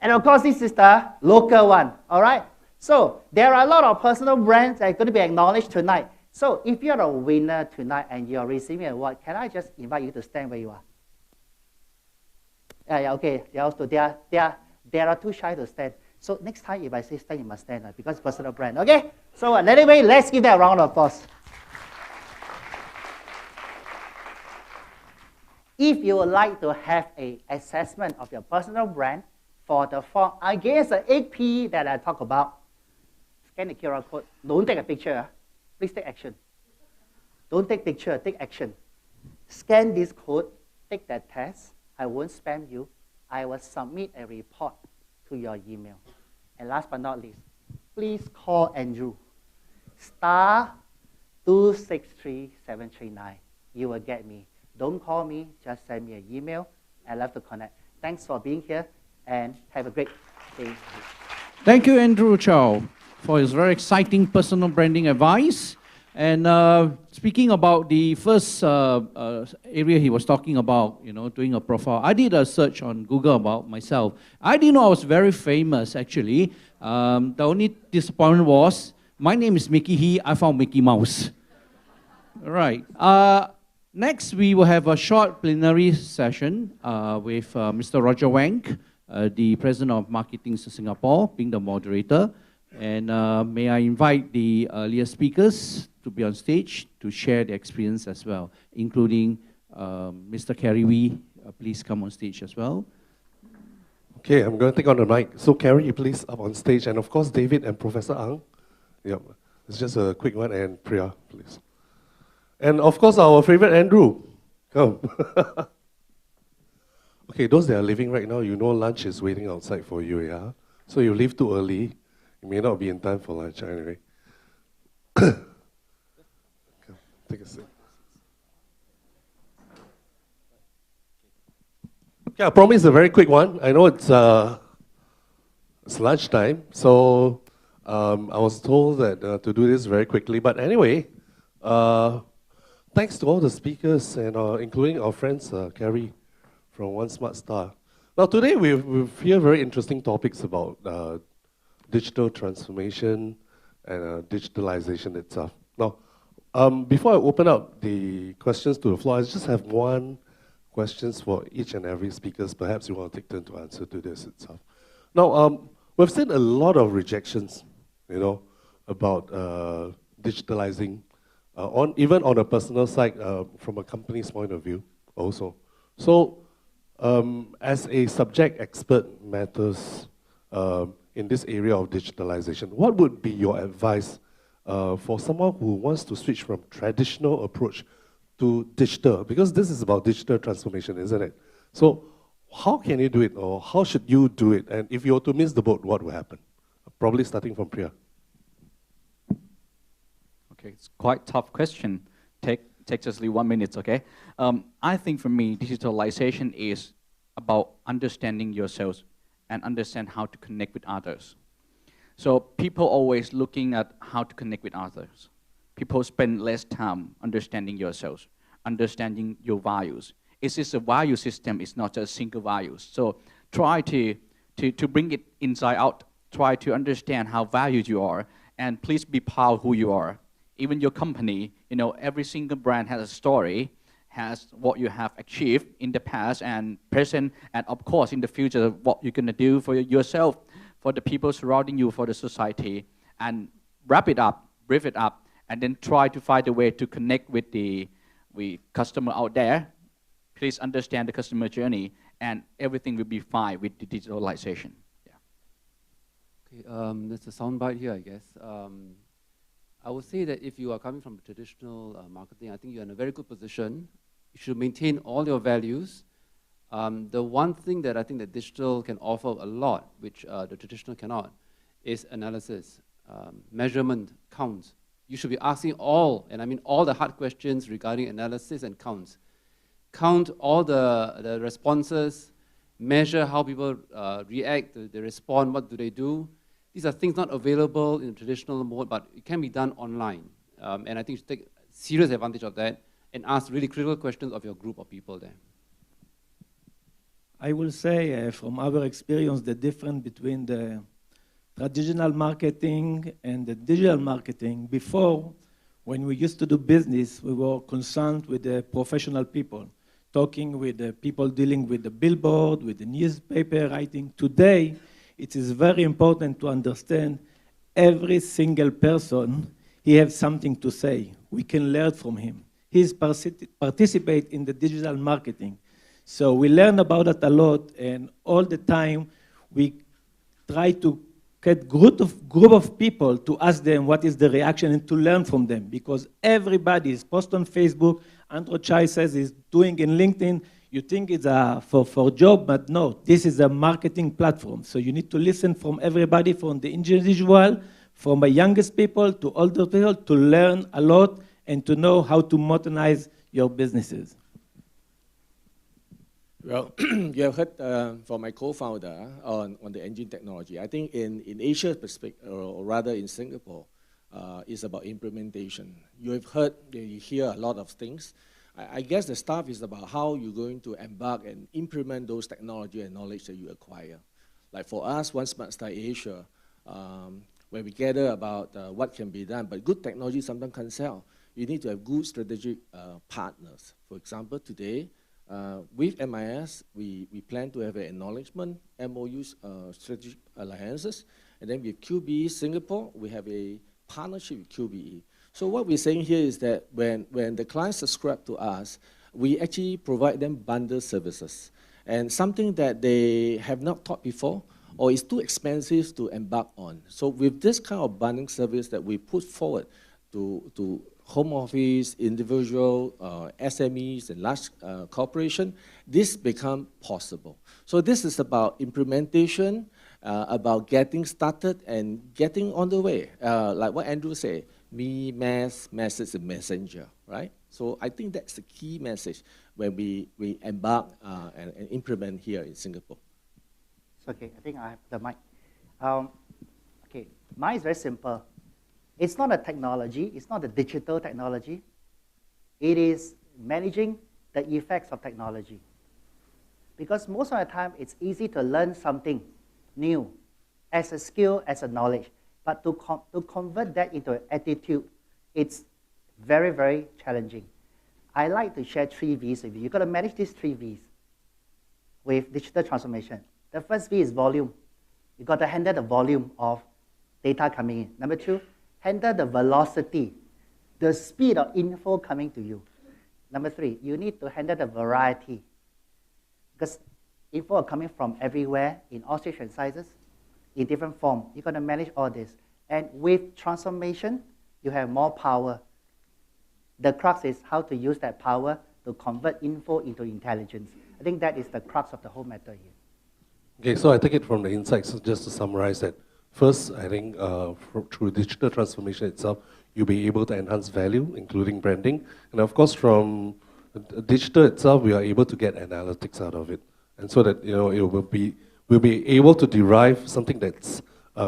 And of course, this is the local one. All right? So there are a lot of personal brands that are going to be acknowledged tonight. So if you're a winner tonight and you're receiving an award, can I just invite you to stand where you are? Yeah, okay. They are too shy to stand. So next time if I say stand, you must stand because it's personal brand. Okay? So anyway, let's give that a round of applause. If you would like to have an assessment of your personal brand for the form against the 8P that I talked about, scan the QR code. Don't take a picture. Please take action. Don't take picture, take action. Scan this code, take that test. I won't spam you. I will submit a report to your email. And last but not least, please call Andrew. star 263739. You will get me. Don't call me, just send me an email. I love to connect. Thanks for being here, and have a great day. Thank you, Andrew Chow, for his very exciting personal branding advice. And speaking about the first area he was talking about, doing a profile, I did a search on Google about myself. I didn't know I was very famous, actually. The only disappointment was, my name is Mickey He, I found Mickey Mouse. All right. Next, we will have a short plenary session with Mr. Roger Wang, the President of Marketing Singapore, being the moderator. And may I invite the earlier speakers to be on stage to share their experience as well, including Mr. Kerry Wee. Please come on stage as well. Okay, I'm going to take on the mic. So Kerry, please up on stage. And of course, David and Professor Ang. Yep, it's just a quick one. And Priya, please. And of course, our favorite Andrew. Come. Okay, those that are leaving right now, lunch is waiting outside for you, yeah? So you leave too early, you may not be in time for lunch anyway. Come, take a seat. Okay, I promise a very quick one. I know it's lunchtime, so I was told that to do this very quickly. But anyway, thanks to all the speakers, and including our friends, Kerry, from One Smart Star. Now today we hear very interesting topics about digital transformation and digitalization itself. Now, before I open up the questions to the floor, I just have one question for each and every speaker. Perhaps you want to take turn to answer to this itself. Now, we've seen a lot of rejections, about digitalizing, even on a personal side, from a company's point of view also. So, as a subject expert matters in this area of digitalization, what would be your advice for someone who wants to switch from traditional approach to digital? Because this is about digital transformation, isn't it? So how can you do it, or how should you do it? And if you were to miss the boat, what will happen? Probably starting from Priya. Okay, it's quite tough question. Take just 1 minute, okay? I think for me, digitalization is about understanding yourselves and understand how to connect with others. So people always looking at how to connect with others. People spend less time understanding yourselves, understanding your values. It's just a value system, it's not just single values. So try to bring it inside out. Try to understand how valued you are, and please be proud of who you are. Even your company, every single brand has a story, has what you have achieved in the past and present, and of course in the future, what you're going to do for yourself, for the people surrounding you, for the society, and wrap it up, brief it up, and then try to find a way to connect with the customer out there. Please understand the customer journey, and everything will be fine with the digitalization. Yeah. Okay, there's a soundbite here, I guess. I would say that if you are coming from traditional marketing, I think you're in a very good position. You should maintain all your values. The one thing that I think that digital can offer a lot, which the traditional cannot, is analysis, measurement, counts. You should be asking all, and I mean all the hard questions regarding analysis and counts. Count all the responses, measure how people react, they respond, what do they do. These are things not available in traditional mode, but it can be done online. And I think you should take serious advantage of that and ask really critical questions of your group of people there. I will say from our experience, the difference between the traditional marketing and the digital marketing. Before, when we used to do business, we were concerned with the professional people, talking with the people dealing with the billboard, with the newspaper writing. Today, it is very important to understand every single person, he has something to say. We can learn from him. He's participate in the digital marketing. So we learn about it a lot, and all the time we try to get group of people to ask them what is the reaction and to learn from them, because everybody is post on Facebook. Andrew Chai says he's doing in LinkedIn. You think it's for job, but no, this is a marketing platform. So you need to listen from everybody, from the individual, from the youngest people to older people to learn a lot and to know how to modernize your businesses? Well, you have heard from my co-founder on the engine technology. I think in Asia perspective, or rather in Singapore, it's about implementation. You have heard, you hear a lot of things. I guess the stuff is about how you're going to embark and implement those technology and knowledge that you acquire. Like for us, One Smart Star Asia, where we gather about what can be done, but good technology sometimes can't sell. You need to have good strategic partners. For example, today, with MIS, we plan to have an acknowledgement, MOUs, strategic alliances, and then with QBE Singapore, we have a partnership with QBE. So what we're saying here is that when the clients subscribe to us, we actually provide them bundle services, and something that they have not thought before, or is too expensive to embark on. So with this kind of bundling service that we put forward to home office, individual, SMEs, and large corporation, this become possible. So this is about implementation, about getting started and getting on the way. Like what Andrew said, me, mass, message, and messenger, right? So I think that's the key message when we embark and implement here in Singapore. Okay, I think I have the mic. Okay, mine is very simple. It's not a technology, it's not a digital technology. It is managing the effects of technology. Because most of the time, it's easy to learn something new as a skill, as a knowledge. But to convert that into an attitude, it's very, very challenging. I like to share 3 V's with you. You've got to manage these 3 V's with digital transformation. The first V is volume. You've got to handle the volume of data coming in. Number 2, handle the velocity, the speed of info coming to you. Number 3, you need to handle the variety. Because info are coming from everywhere, in all shapes and sizes, in different form. You've got to manage all this. And with transformation, you have more power. The crux is how to use that power to convert info into intelligence. I think that is the crux of the whole matter here. Okay, so I take it from the insights, just to summarize that. First, I think through digital transformation itself, you'll be able to enhance value, including branding. And of course, from digital itself, we are able to get analytics out of it. And so that we'll be able to derive something that's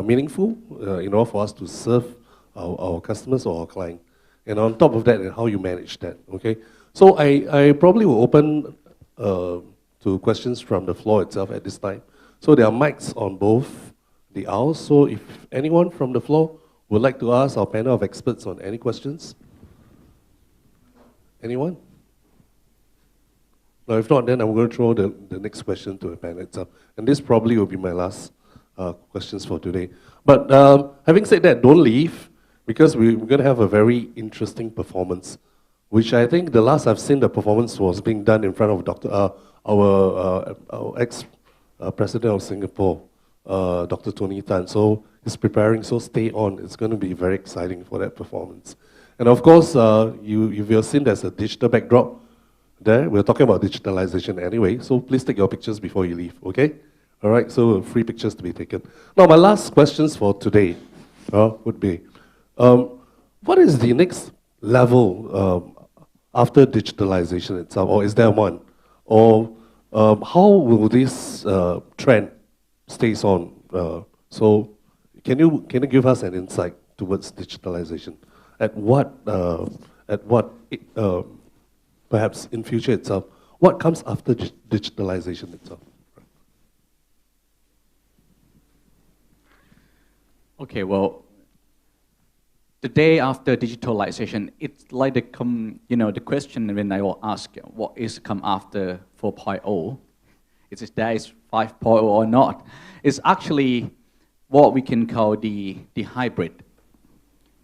meaningful in order for us to serve our customers or our client. And on top of that, how you manage that, okay? So I probably will open to questions from the floor itself at this time. So there are mics on both the aisles. So if anyone from the floor would like to ask our panel of experts on any questions? Anyone? No, if not, then I'm going to throw the next question to the panel itself. And this probably will be my last questions for today. But having said that, don't leave, because we're going to have a very interesting performance, which I think the last I've seen the performance was being done in front of our ex-president of Singapore, Dr. Tony Tan. So he's preparing, so stay on. It's going to be very exciting for that performance. And of course, you've seen there's a digital backdrop there. We're talking about digitalization anyway, so please take your pictures before you leave, okay? All right, so free pictures to be taken. Now, my last questions for today would be, what is the next level after digitalization itself, or is there one? Or how will this trend stays on? So can you give us an insight towards digitalization? At what perhaps in future itself, what comes after digitalization itself? Okay, well, the day after digitalization, it's like the question when I will ask, what is come after 4.0? Is there is 5.0 or not? It's actually what we can call the hybrid.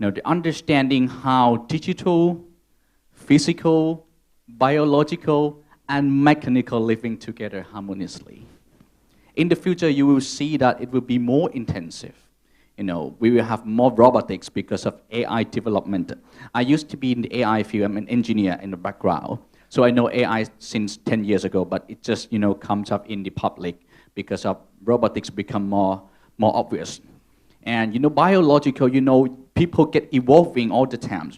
The understanding how digital, physical, biological, and mechanical living together harmoniously. In the future, you will see that it will be more intensive. We will have more robotics because of AI development. I used to be in the AI field. I'm an engineer in the background. So I know AI since 10 years ago, but it just, comes up in the public because of robotics become more obvious. And, biological, people get evolving all the time.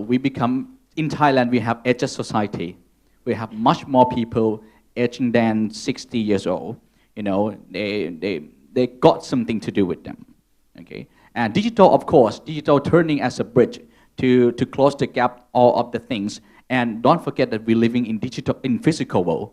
We become, in Thailand, we have aged society. We have much more people aging than 60 years old. They got something to do with them, okay? And digital, of course, digital turning as a bridge to close the gap, all of the things. And don't forget that we're living in physical world.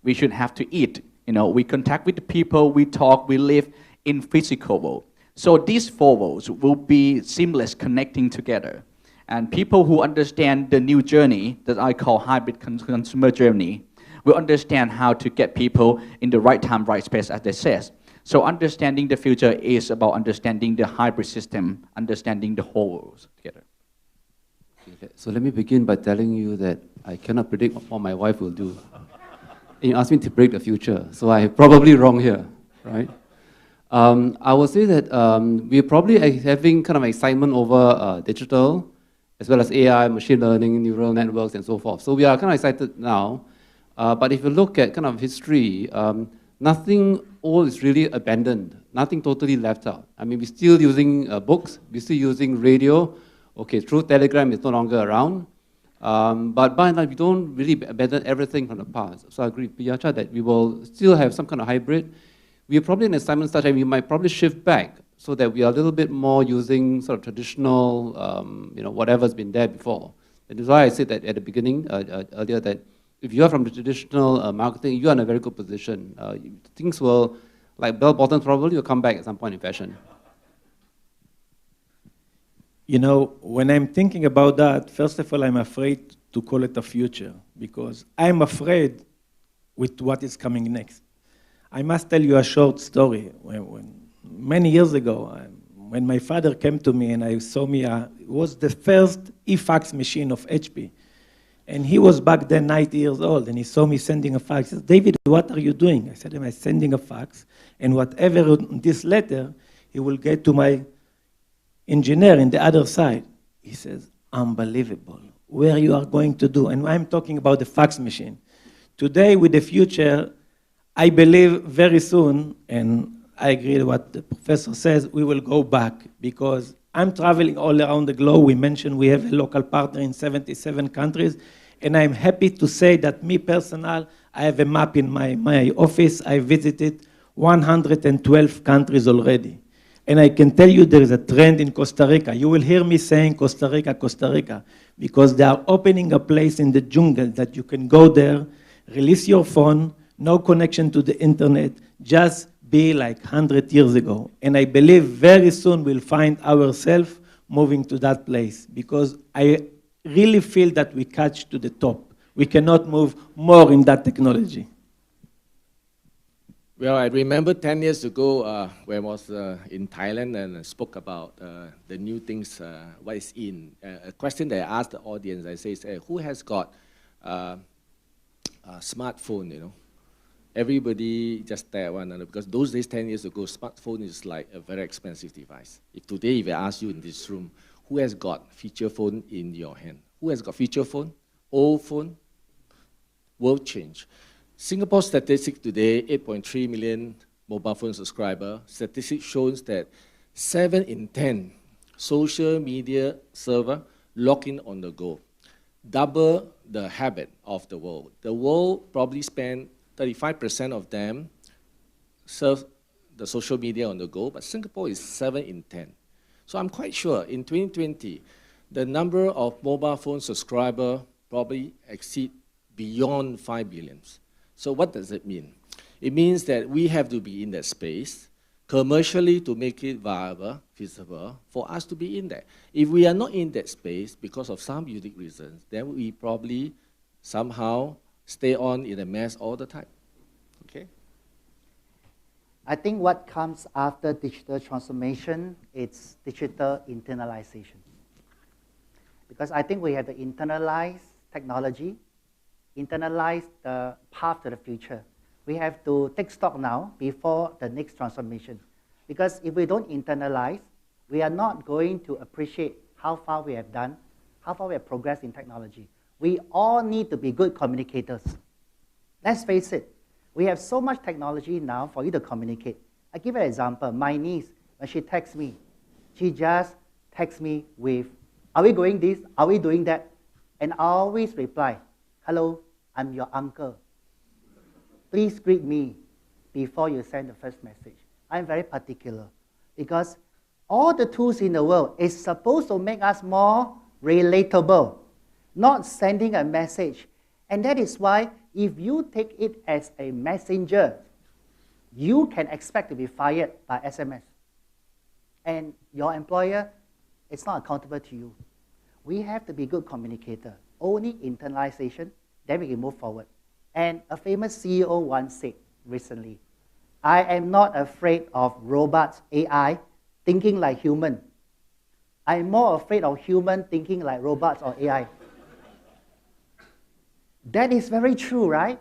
We should have to eat. We contact with the people, we talk, we live in physical world. So these four worlds will be seamless connecting together. And people who understand the new journey that I call hybrid consumer journey will understand how to get people in the right time, right space, as they say. So understanding the future is about understanding the hybrid system, understanding the whole world together. Okay, so let me begin by telling you that I cannot predict what my wife will do. You asked me to predict the future, so I'm probably wrong here, right? I would say that we're probably having kind of excitement over digital, as well as AI, machine learning, neural networks, and so forth. So we are kind of excited now. But if you look at kind of history, nothing old is really abandoned, nothing totally left out. I mean, we're still using books, we're still using radio. Okay, True Telegram is no longer around. But by and large, we don't really abandon everything from the past. So I agree with Piyacha that we will still have some kind of hybrid. We are probably in a Simon stage, and we might probably shift back so that we are a little bit more using sort of traditional, whatever's been there before. That is why I said that at the beginning, earlier, that if you are from the traditional marketing, you are in a very good position. Things will, like bell bottoms probably will come back at some point in fashion. When I'm thinking about that, first of all, I'm afraid to call it a future because I'm afraid with what is coming next. I must tell you a short story. Many years ago, when my father came to me and it was the first e-fax machine of HP. And he was back then 90 years old, and he saw me sending a fax. He said, "David, what are you doing?" I said, "I'm sending a fax, and whatever on this letter, he will get to my engineer in the other side." He says, "Unbelievable, where you are going to do?" And I'm talking about the fax machine. Today, with the future, I believe very soon, and I agree with what the professor says, we will go back because I'm traveling all around the globe. We mentioned we have a local partner in 77 countries. And I'm happy to say that me personal, I have a map in my office. I visited 112 countries already. And I can tell you there is a trend in Costa Rica. You will hear me saying Costa Rica, because they are opening a place in the jungle that you can go there, release your phone, no connection to the internet, just be like 100 years ago. And I believe very soon we'll find ourselves moving to that place because I really feel that we catch to the top. We cannot move more in that technology. Well, I remember 10 years ago when I was in Thailand and spoke about the new things, what is in. A question that I asked the audience, I say, who has got a smartphone, Everybody just stare at one another because those days, 10 years ago, smartphone is like a very expensive device. If I ask you in this room, who has got feature phone in your hand? Who has got feature phone? Old phone? World change. Singapore statistics today, 8.3 million mobile phone subscribers. Statistics shows that 7 in 10 social media server log in on the go. Double the habit of the world. The world probably spend 35% of them serve the social media on the go, but Singapore is 7 in 10. So I'm quite sure in 2020, the number of mobile phone subscribers probably exceed beyond 5 billion. So what does it mean? It means that we have to be in that space commercially to make it viable, feasible, for us to be in there. If we are not in that space because of some unique reasons, then we probably somehow stay on in a mess all the time. Okay? I think what comes after digital transformation is digital internalization. Because I think we have to internalize technology, internalize the path to the future. We have to take stock now before the next transformation. Because if we don't internalize, we are not going to appreciate how far we have done, how far we have progressed in technology. We all need to be good communicators. Let's face it, we have so much technology now for you to communicate. I give you an example. My niece when she texts me, she just texts me with, are we going this? Are we doing that? And I always reply, hello, I'm your uncle. Please greet me before you send the first message. I'm very particular because all the tools in the world is supposed to make us more relatable, not sending a message. And that is why if you take it as a messenger, you can expect to be fired by SMS. And your employer is not accountable to you. We have to be good communicator. Only internalization, then we can move forward. And a famous CEO once said recently, I am not afraid of robots, AI, thinking like human. I'm more afraid of human thinking like robots or AI. That is very true, right?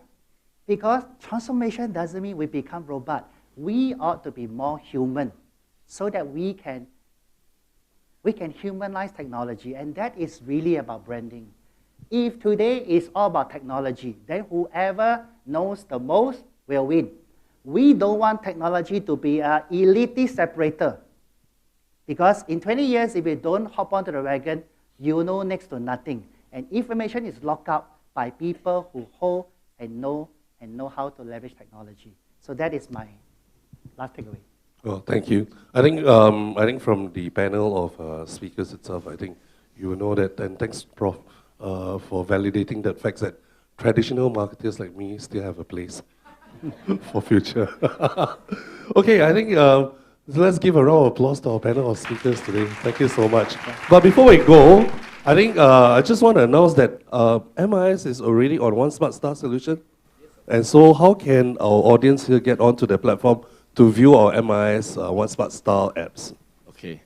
Because transformation doesn't mean we become robot. We ought to be more human so that we can humanize technology, and that is really about branding. If today is all about technology, then whoever knows the most will win. We don't want technology to be an elitist separator. Because in 20 years, if you don't hop onto the wagon, you know next to nothing. And information is locked up by people who hold and know how to leverage technology. So that is my last takeaway. Well, thank you. I think from the panel of speakers itself, I think you will know that, and thanks, Prof, for validating that fact that traditional marketers like me still have a place for future. Okay, I think let's give a round of applause to our panel of speakers today. Thank you so much. But before we go, I think I just want to announce that MIS is already on One Smart Star solution. And so how can our audience here get onto the platform to view our MIS One Smart Star apps? Okay.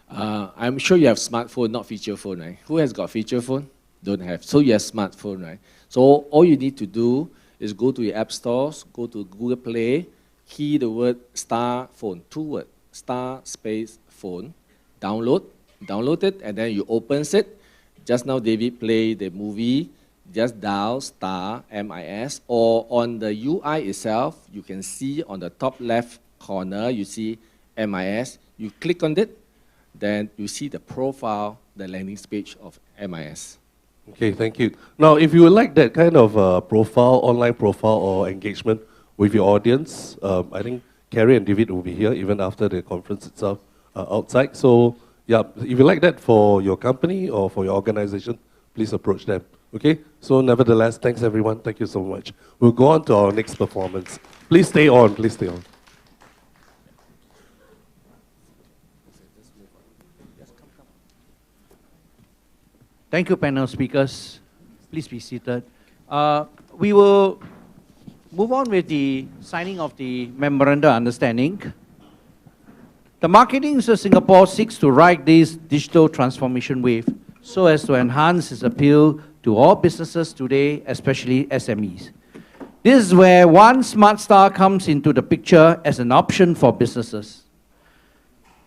I'm sure you have smartphone, not feature phone, right? Who has got feature phone? Don't have. So you have smartphone, right? So all you need to do is go to your app stores, go to Google Play, key the word star phone, 2 words, star space phone, download it, and then you open it. Just now David played the movie, just dial star MIS, or on the UI itself, you can see on the top left corner, you see MIS. You click on it, then you see the profile, the landing page of MIS. Okay, thank you. Now, if you would like that kind of profile, online profile or engagement with your audience, I think Carrie and David will be here even after the conference itself outside. So, yeah, if you like that for your company or for your organization, please approach them. Okay, so nevertheless, thanks everyone. Thank you so much. We'll go on to our next performance. Please stay on, please stay on. Thank you, panel speakers. Please be seated. We will move on with the signing of the Memorandum of Understanding. The Marketing Institute of Singapore seeks to ride this digital transformation wave so as to enhance its appeal to all businesses today, especially SMEs. This is where One Smart Star comes into the picture as an option for businesses.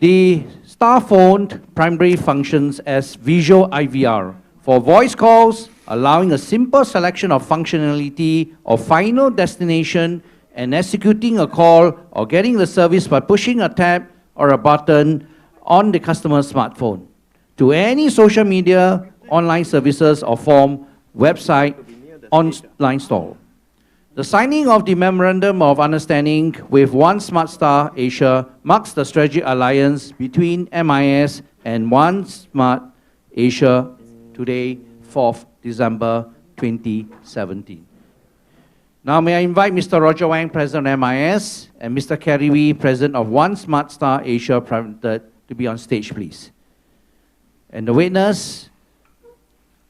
The Star Phone primarily functions as visual IVR for voice calls, allowing a simple selection of functionality of final destination and executing a call or getting the service by pushing a tab or a button on the customer's smartphone to any social media, online services or form, website, online store. The signing of the Memorandum of Understanding with One Smart Star Asia marks the strategic alliance between MIS and One Smart Asia today, 4th December 2017. Now may I invite Mr. Roger Wang, President of MIS, and Mr. Kerry Wee, President of One Smart Star Asia Private Limited, to be on stage, please. And the witness,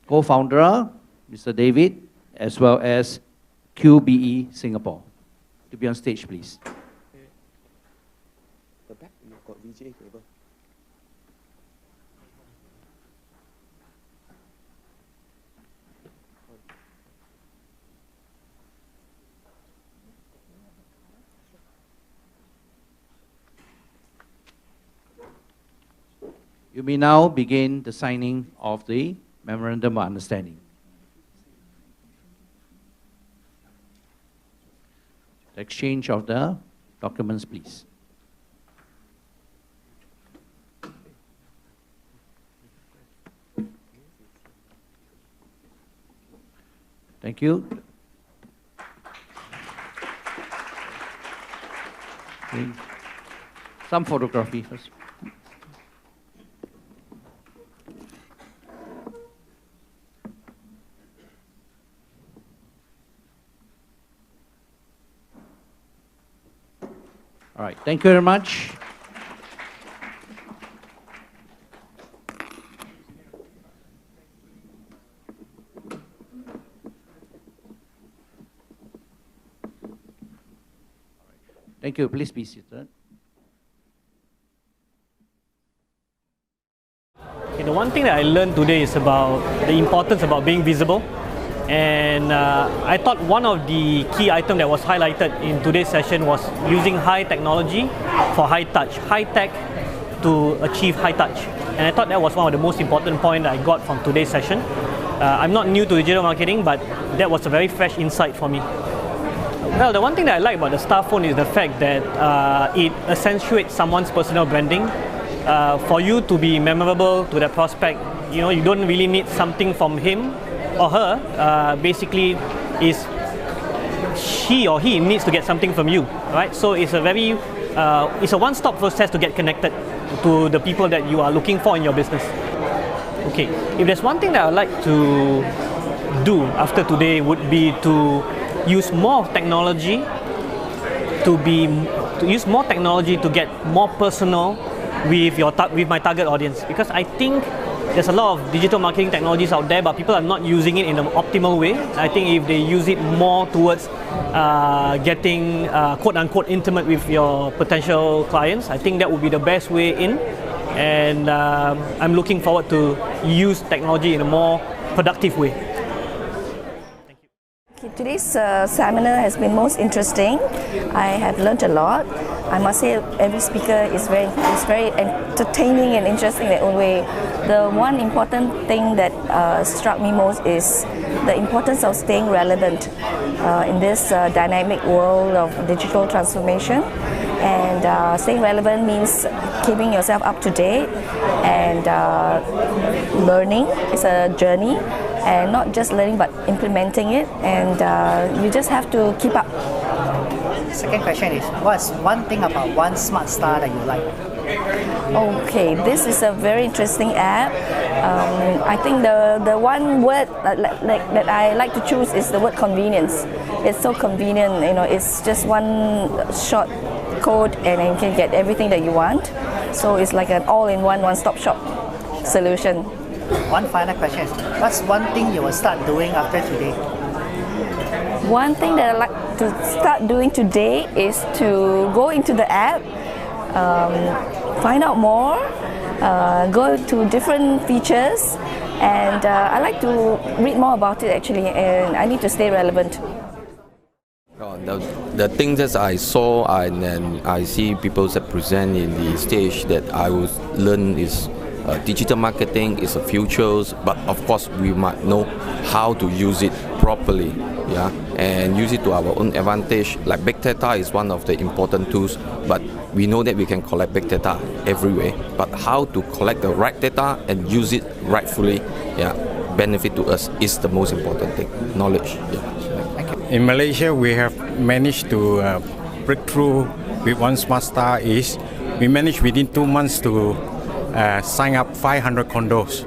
co-founder, Mr. David, as well as QBE Singapore, to be on stage, please. The back, you've got VJ table. You may now begin the signing of the Memorandum of Understanding. The exchange of the documents, please. Thank you. Okay. Some photography first. All right, thank you very much. Thank you. Please be seated. Okay, the one thing that I learned today is about the importance about being visible. And I thought one of the key items that was highlighted in today's session was using high technology for high touch, high tech to achieve high touch. And I thought that was one of the most important points that I got from today's session. I'm not new to digital marketing, but that was a very fresh insight for me. Well, the one thing that I like about the Star phone is the fact that it accentuates someone's personal branding. For you to be memorable to that prospect, you don't really need something from him or her. Basically, is she or he needs to get something from you, right? So it's a one-stop process to get connected to the people that you are looking for in your business. Okay, if there's one thing that I'd like to do after today would be to use more technology to get more personal with my target audience, because I think there's a lot of digital marketing technologies out there, but people are not using it in an optimal way. I think if they use it more towards getting quote-unquote intimate with your potential clients, I think that would be the best way in. And I'm looking forward to use technology in a more productive way. Today's seminar has been most interesting. I have learned a lot. I must say every speaker is very entertaining and interesting in their own way. The one important thing that struck me most is the importance of staying relevant in this dynamic world of digital transformation. And staying relevant means keeping yourself up to date and learning. It's a journey, and not just learning but implementing it, and you just have to keep up. Second question is, what's one thing about One Smart Star that you like? Okay, this is a very interesting app. I think the one word that I like to choose is the word convenience. It's so convenient, it's just one short code and you can get everything that you want. So it's like an all-in-one, one-stop shop solution. One final question. What's one thing you will start doing after today? One thing that I like to start doing today is to go into the app, find out more, go to different features, and I like to read more about it actually, and I need to stay relevant. The things that I saw and then I see people that present in the stage that I will learn is digital marketing is a future, but of course we might know how to use it properly, and use it to our own advantage. Like big data is one of the important tools, but we know that we can collect big data everywhere. But how to collect the right data and use it rightfully, benefit to us is the most important thing. Knowledge. In Malaysia, we have managed to break through with One Smart Star. We managed within 2 months to sign up 500 condos,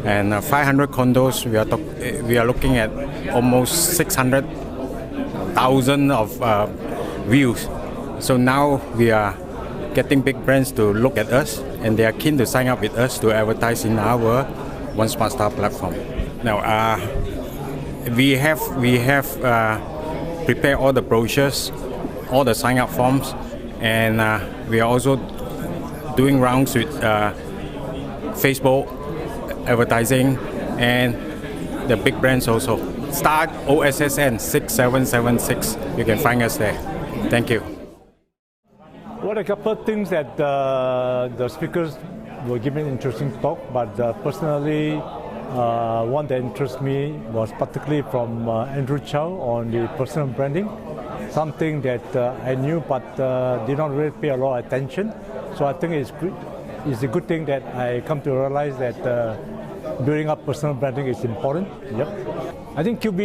and 500 condos we are looking at almost 600,000 of views. So now we are getting big brands to look at us, and they are keen to sign up with us to advertise in our One Smart Star platform. Now we have prepared all the brochures, all the sign up forms, and we are also doing rounds with Facebook advertising and the big brands also. Start OSSN 6776. You can find us there. Thank you. Well, a couple of things that the speakers were giving interesting talk, but personally, one that interests me was particularly from Andrew Chow on the personal branding, something that I knew but did not really pay a lot of attention. So I think it's a good thing that I come to realize that building up personal branding is important. Yep. I think QB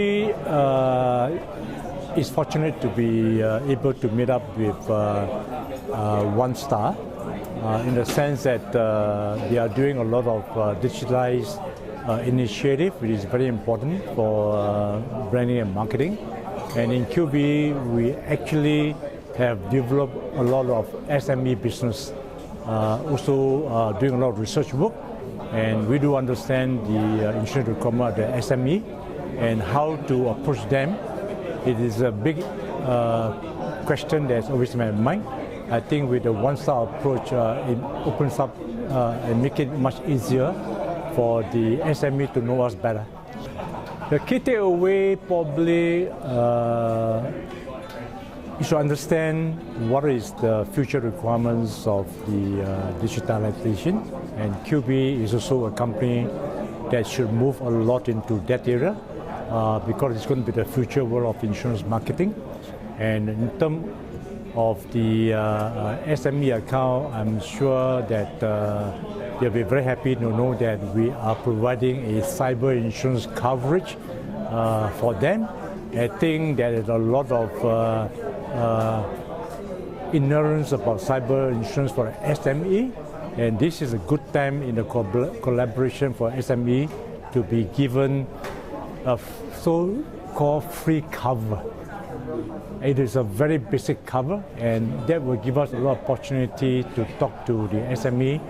is fortunate to be able to meet up with One Star in the sense that they are doing a lot of digitalized initiative, which is very important for branding and marketing. And in QB, we actually have developed a lot of SME business, also doing a lot of research work. And we do understand the insurance requirement of the SME and how to approach them. It is a big question that's always in my mind. I think with the one-star approach, it opens up and make it much easier for the SME to know us better. The key takeaway probably is to understand what is the future requirements of the digitalization, and QB is also a company that should move a lot into that area because it's going to be the future world of insurance marketing. And in terms of the SME account, I'm sure that they'll be very happy to know that we are providing a cyber insurance coverage for them. I think there is a lot of ignorance about cyber insurance for SME, and this is a good time in the collaboration for SME to be given a so-called free cover. It is a very basic cover, and that will give us a lot of opportunity to talk to the SME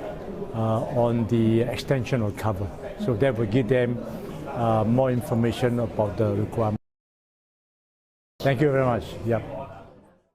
on the extension of cover. So that will give them more information about the requirement. Thank you very much. Yep.